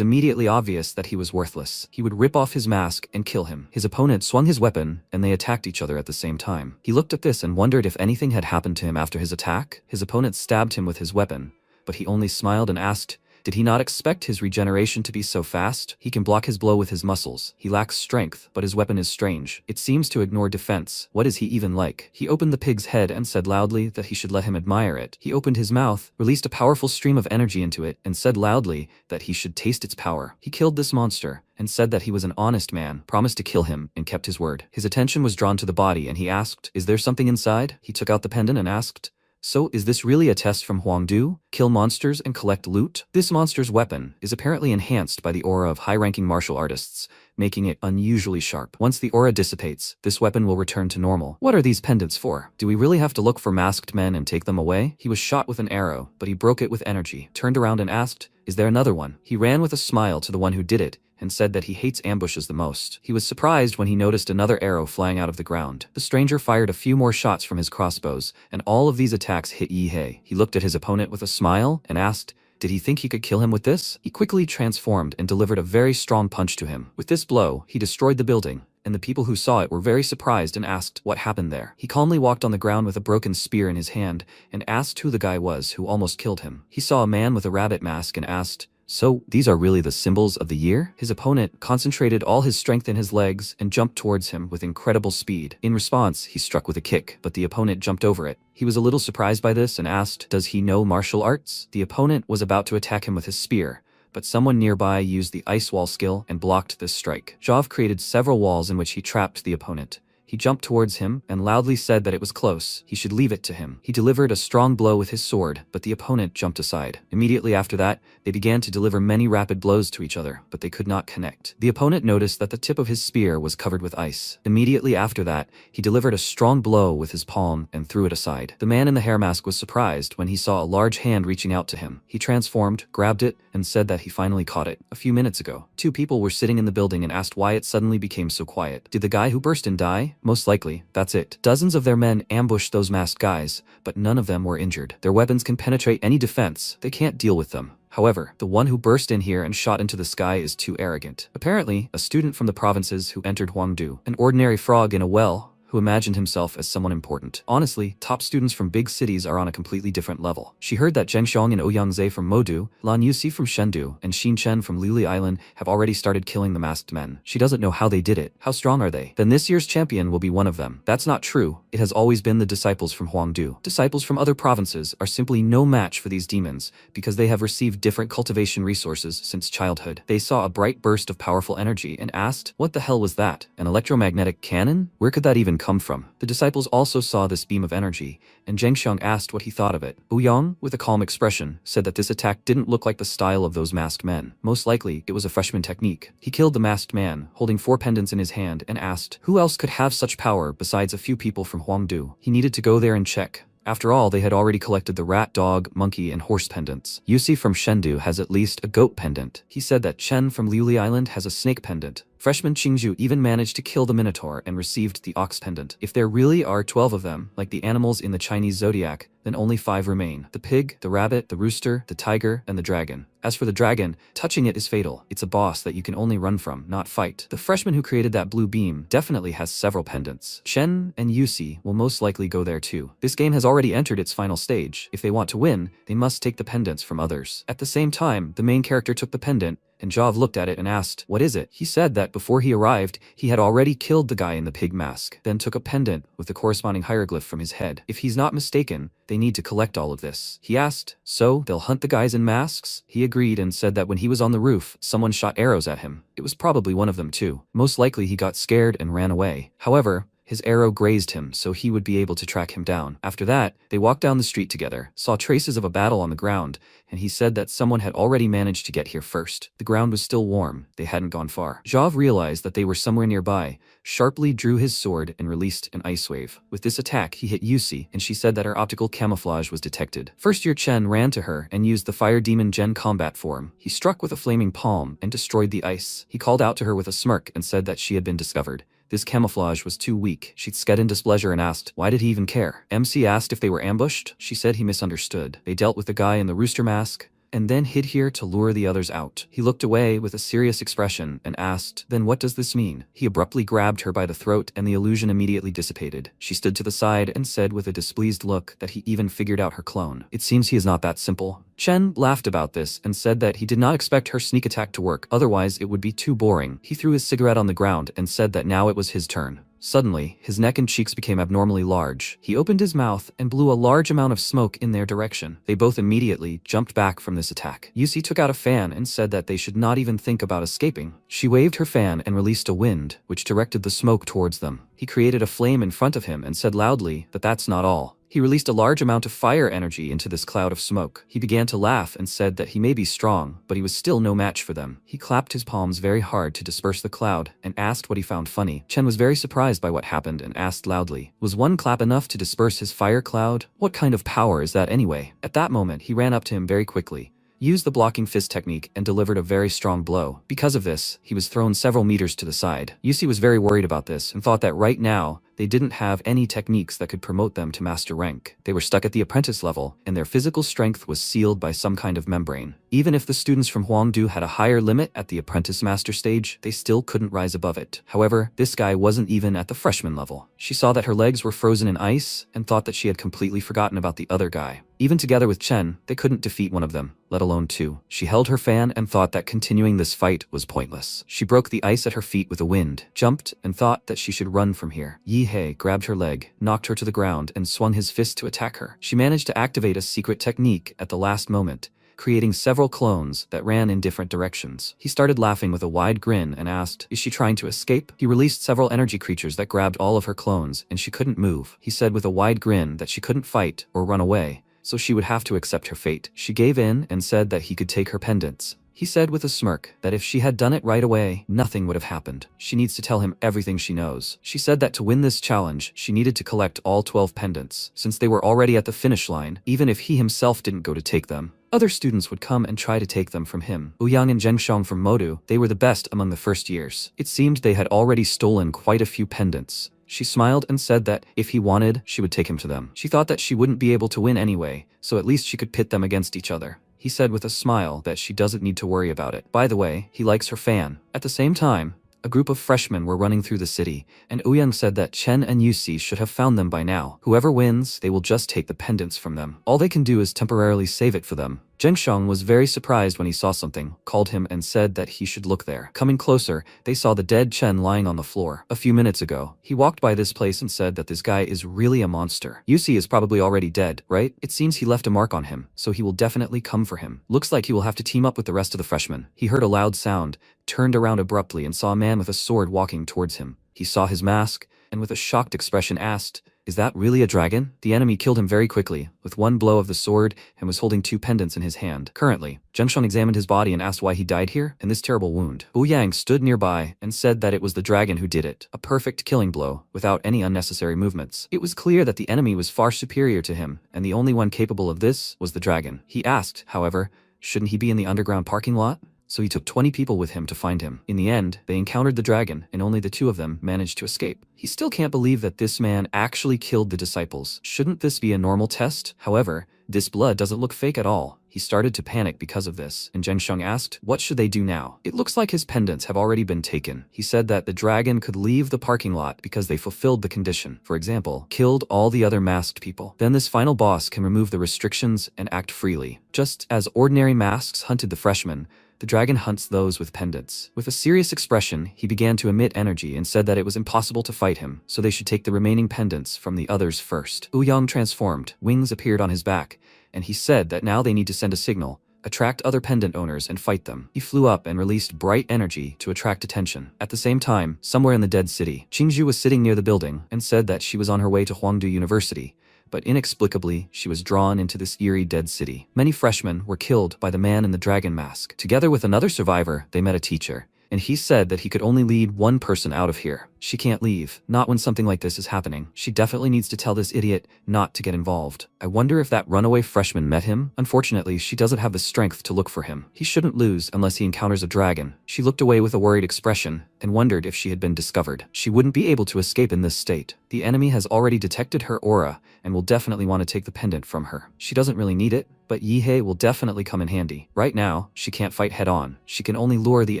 immediately obvious that he was worthless. He would rip off his mask and kill him. His opponent swung his weapon, and they attacked each other at the same time. He looked at this and wondered if anything had happened to him after his attack. His opponent stabbed him with his weapon, but he only smiled and asked, did he not expect his regeneration to be so fast? He can block his blow with his muscles. He lacks strength, but his weapon is strange. It seems to ignore defense. What is he even like? He opened the pig's head and said loudly that he should let him admire it. He opened his mouth, released a powerful stream of energy into it, and said loudly that he should taste its power. He killed this monster and said that he was an honest man, promised to kill him, and kept his word. His attention was drawn to the body and he asked, "Is there something inside?" He took out the pendant and asked, "So, is this really a test from Huangdu? Kill monsters and collect loot?" This monster's weapon is apparently enhanced by the aura of high-ranking martial artists, making it unusually sharp. Once the aura dissipates, this weapon will return to normal. What are these pendants for? Do we really have to look for masked men and take them away? He was shot with an arrow, but he broke it with energy, turned around and asked, "Is there another one?" He ran with a smile to the one who did it, and said that he hates ambushes the most. He was surprised when he noticed another arrow flying out of the ground. The stranger fired a few more shots from his crossbows, and all of these attacks hit Yihei. He looked at his opponent with a smile and asked, did he think he could kill him with this? He quickly transformed and delivered a very strong punch to him. With this blow, he destroyed the building, and the people who saw it were very surprised and asked what happened there. He calmly walked on the ground with a broken spear in his hand and asked who the guy was who almost killed him. He saw a man with a rabbit mask and asked, "So, these are really the symbols of the year?" His opponent concentrated all his strength in his legs and jumped towards him with incredible speed. In response, he struck with a kick, but the opponent jumped over it. He was a little surprised by this and asked, does he know martial arts? The opponent was about to attack him with his spear, but someone nearby used the ice wall skill and blocked this strike. Jov created several walls in which he trapped the opponent. He jumped towards him and loudly said that it was close. He should leave it to him. He delivered a strong blow with his sword, but the opponent jumped aside. Immediately after that, they began to deliver many rapid blows to each other, but they could not connect. The opponent noticed that the tip of his spear was covered with ice. Immediately after that, he delivered a strong blow with his palm and threw it aside. The man in the hair mask was surprised when he saw a large hand reaching out to him. He transformed, grabbed it, and said that he finally caught it. A few minutes ago, two people were sitting in the building and asked why it suddenly became so quiet. Did the guy who burst in die? Most likely, that's it. Dozens of their men ambushed those masked guys, but none of them were injured. Their weapons can penetrate any defense. They can't deal with them. However, the one who burst in here and shot into the sky is too arrogant. Apparently, a student from the provinces who entered Huangdu, an ordinary frog in a well, who imagined himself as someone important. Honestly, top students from big cities are on a completely different level. She heard that Zheng Xiong and Ouyangze from Modu, Lan Yuxi from Shendu, and Xin Chen from Luli Island have already started killing the masked men. She doesn't know how they did it. How strong are they? Then this year's champion will be one of them. That's not true. It has always been the disciples from Huangdu. Disciples from other provinces are simply no match for these demons because they have received different cultivation resources since childhood. They saw a bright burst of powerful energy and asked, what the hell was that? An electromagnetic cannon? Where could that even come from? The disciples also saw this beam of energy, and Zheng Xiong asked what he thought of it. Ouyang, with a calm expression, said that this attack didn't look like the style of those masked men. Most likely, it was a freshman technique. He killed the masked man, holding 4 pendants in his hand, and asked, who else could have such power besides a few people from Huangdu? He needed to go there and check. After all, they had already collected the rat, dog, monkey, and horse pendants. Yusi from Shendu has at least a goat pendant. He said that Chen from Liuli Island has a snake pendant. Freshman Qingzhu even managed to kill the Minotaur and received the Ox Pendant. If there really are 12 of them, like the animals in the Chinese zodiac, then only 5 remain: the pig, the rabbit, the rooster, the tiger, and the dragon. As for the dragon, touching it is fatal. It's a boss that you can only run from, not fight. The freshman who created that blue beam definitely has several pendants. Chen and Yusi will most likely go there too. This game has already entered its final stage. If they want to win, they must take the pendants from others. At the same time, the main character took the pendant, and Jav looked at it and asked, "What is it?" He said that before he arrived, he had already killed the guy in the pig mask, then took a pendant with the corresponding hieroglyph from his head. If he's not mistaken, they need to collect all of this. He asked, "So, they'll hunt the guys in masks?" He agreed and said that when he was on the roof, someone shot arrows at him. It was probably one of them too. Most likely he got scared and ran away. However, his arrow grazed him, so he would be able to track him down. After that, they walked down the street together, saw traces of a battle on the ground, and he said that someone had already managed to get here first. The ground was still warm. They hadn't gone far. Jav realized that they were somewhere nearby, sharply drew his sword, and released an ice wave. With this attack, he hit Yusi, and she said that her optical camouflage was detected. First year Chen ran to her and used the Fire Demon Gen combat form. He struck with a flaming palm and destroyed the ice. He called out to her with a smirk and said that she had been discovered. This camouflage was too weak. She sked in displeasure and asked, why did he even care? MC asked if they were ambushed. She said he misunderstood. They dealt with the guy in the rooster mask, and then hid here to lure the others out. He looked away with a serious expression and asked, "Then what does this mean?" He abruptly grabbed her by the throat and the illusion immediately dissipated. She stood to the side and said with a displeased look that he even figured out her clone. It seems he is not that simple. Chen laughed about this and said that he did not expect her sneak attack to work, otherwise it would be too boring. He threw his cigarette on the ground and said that now it was his turn. Suddenly, his neck and cheeks became abnormally large. He opened his mouth and blew a large amount of smoke in their direction. They both immediately jumped back from this attack. Yusi took out a fan and said that they should not even think about escaping. She waved her fan and released a wind, which directed the smoke towards them. He created a flame in front of him and said loudly that that's not all. He released a large amount of fire energy into this cloud of smoke. He began to laugh and said that he may be strong, but he was still no match for them. He clapped his palms very hard to disperse the cloud and asked what he found funny. Chen was very surprised by what happened and asked loudly, "Was one clap enough to disperse his fire cloud? What kind of power is that anyway?" At that moment, he ran up to him very quickly, used the blocking fist technique, and delivered a very strong blow. Because of this, he was thrown several meters to the side. Yusi was very worried about this and thought that right now, they didn't have any techniques that could promote them to master rank. They were stuck at the apprentice level, and their physical strength was sealed by some kind of membrane. Even if the students from Huangdu had a higher limit at the apprentice master stage, they still couldn't rise above it. However, this guy wasn't even at the freshman level. She saw that her legs were frozen in ice and thought that she had completely forgotten about the other guy. Even together with Chen, they couldn't defeat one of them, let alone two. She held her fan and thought that continuing this fight was pointless. She broke the ice at her feet with a wind, jumped, and thought that she should run from here. Yihei grabbed her leg, knocked her to the ground, and swung his fist to attack her. She managed to activate a secret technique at the last moment, creating several clones that ran in different directions. He started laughing with a wide grin and asked, "Is she trying to escape?" He released several energy creatures that grabbed all of her clones, and she couldn't move. He said with a wide grin that she couldn't fight or run away, so she would have to accept her fate. She gave in and said that he could take her pendants. He said with a smirk that if she had done it right away, nothing would have happened. She needs to tell him everything she knows. She said that to win this challenge, she needed to collect all 12 pendants. Since they were already at the finish line, even if he himself didn't go to take them, other students would come and try to take them from him. Ouyang and Zhengshang from Modu, they were the best among the first years. It seemed they had already stolen quite a few pendants. She smiled and said that if he wanted, she would take him to them. She thought that she wouldn't be able to win anyway, so at least she could pit them against each other. He said with a smile that she doesn't need to worry about it. By the way, he likes her fan. At the same time, a group of freshmen were running through the city, and Ouyang said that Chen and Yusi should have found them by now. Whoever wins, they will just take the pendants from them. All they can do is temporarily save it for them. Zhengshang was very surprised when he saw something, called him and said that he should look there. Coming closer, they saw the dead Chen lying on the floor. A few minutes ago, he walked by this place and said that this guy is really a monster. Yusi is probably already dead, right? It seems he left a mark on him, so he will definitely come for him. Looks like he will have to team up with the rest of the freshmen. He heard a loud sound, turned around abruptly and saw a man with a sword walking towards him. He saw his mask, and with a shocked expression asked, "Is that really a dragon?" The enemy killed him very quickly, with one blow of the sword, and was holding 2 pendants in his hand. Currently, Zhengshang examined his body and asked why he died here, in this terrible wound. Ouyang stood nearby and said that it was the dragon who did it. A perfect killing blow, without any unnecessary movements. It was clear that the enemy was far superior to him, and the only one capable of this was the dragon. He asked, however, shouldn't he be in the underground parking lot? so he took 20 people with him to find him. In the end, they encountered the dragon, and only the 2 of them managed to escape. He still can't believe that this man actually killed the disciples. Shouldn't this be a normal test? However, this blood doesn't look fake at all. He started to panic because of this, and Zheng Sheng asked, what should they do now? It looks like his pendants have already been taken. He said that the dragon could leave the parking lot because they fulfilled the condition. For example, killed all the other masked people. Then this final boss can remove the restrictions and act freely. Just as ordinary masks hunted the freshmen, the dragon hunts those with pendants. With a serious expression, he began to emit energy and said that it was impossible to fight him, so they should take the remaining pendants from the others first. Ouyang transformed, wings appeared on his back, and he said that now they need to send a signal, attract other pendant owners and fight them. He flew up and released bright energy to attract attention. At the same time, somewhere in the dead city, Qingzhu was sitting near the building and said that she was on her way to Huangdu University, but inexplicably, she was drawn into this eerie dead city. Many freshmen were killed by the man in the dragon mask. Together with another survivor, they met a teacher, and he said that he could only lead one person out of here. She can't leave, not when something like this is happening. She definitely needs to tell this idiot not to get involved. I wonder if that runaway freshman met him? Unfortunately, she doesn't have the strength to look for him. He shouldn't lose unless he encounters a dragon. She looked away with a worried expression and wondered if she had been discovered. She wouldn't be able to escape in this state. The enemy has already detected her aura and will definitely want to take the pendant from her. She doesn't really need it, but Yihei will definitely come in handy. Right now, she can't fight head-on. She can only lure the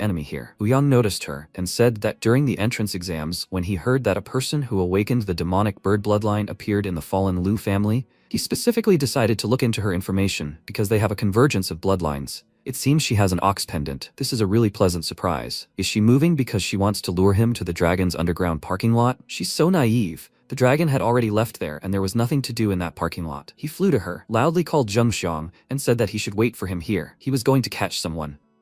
enemy here. Ouyang noticed her and said that during the entrance exams, when he heard that a person who awakened the demonic bird bloodline appeared in the fallen Lu family, he specifically decided to look into her information because they have a convergence of bloodlines. It seems she has an ox pendant. This is a really pleasant surprise. Is she moving because she wants to lure him to the dragon's underground parking lot? She's so naive. The dragon had already left there and there was nothing to do in that parking lot. He flew to her, loudly called Zheng Xiang, and said that he should wait for him here. He was going to catch someone.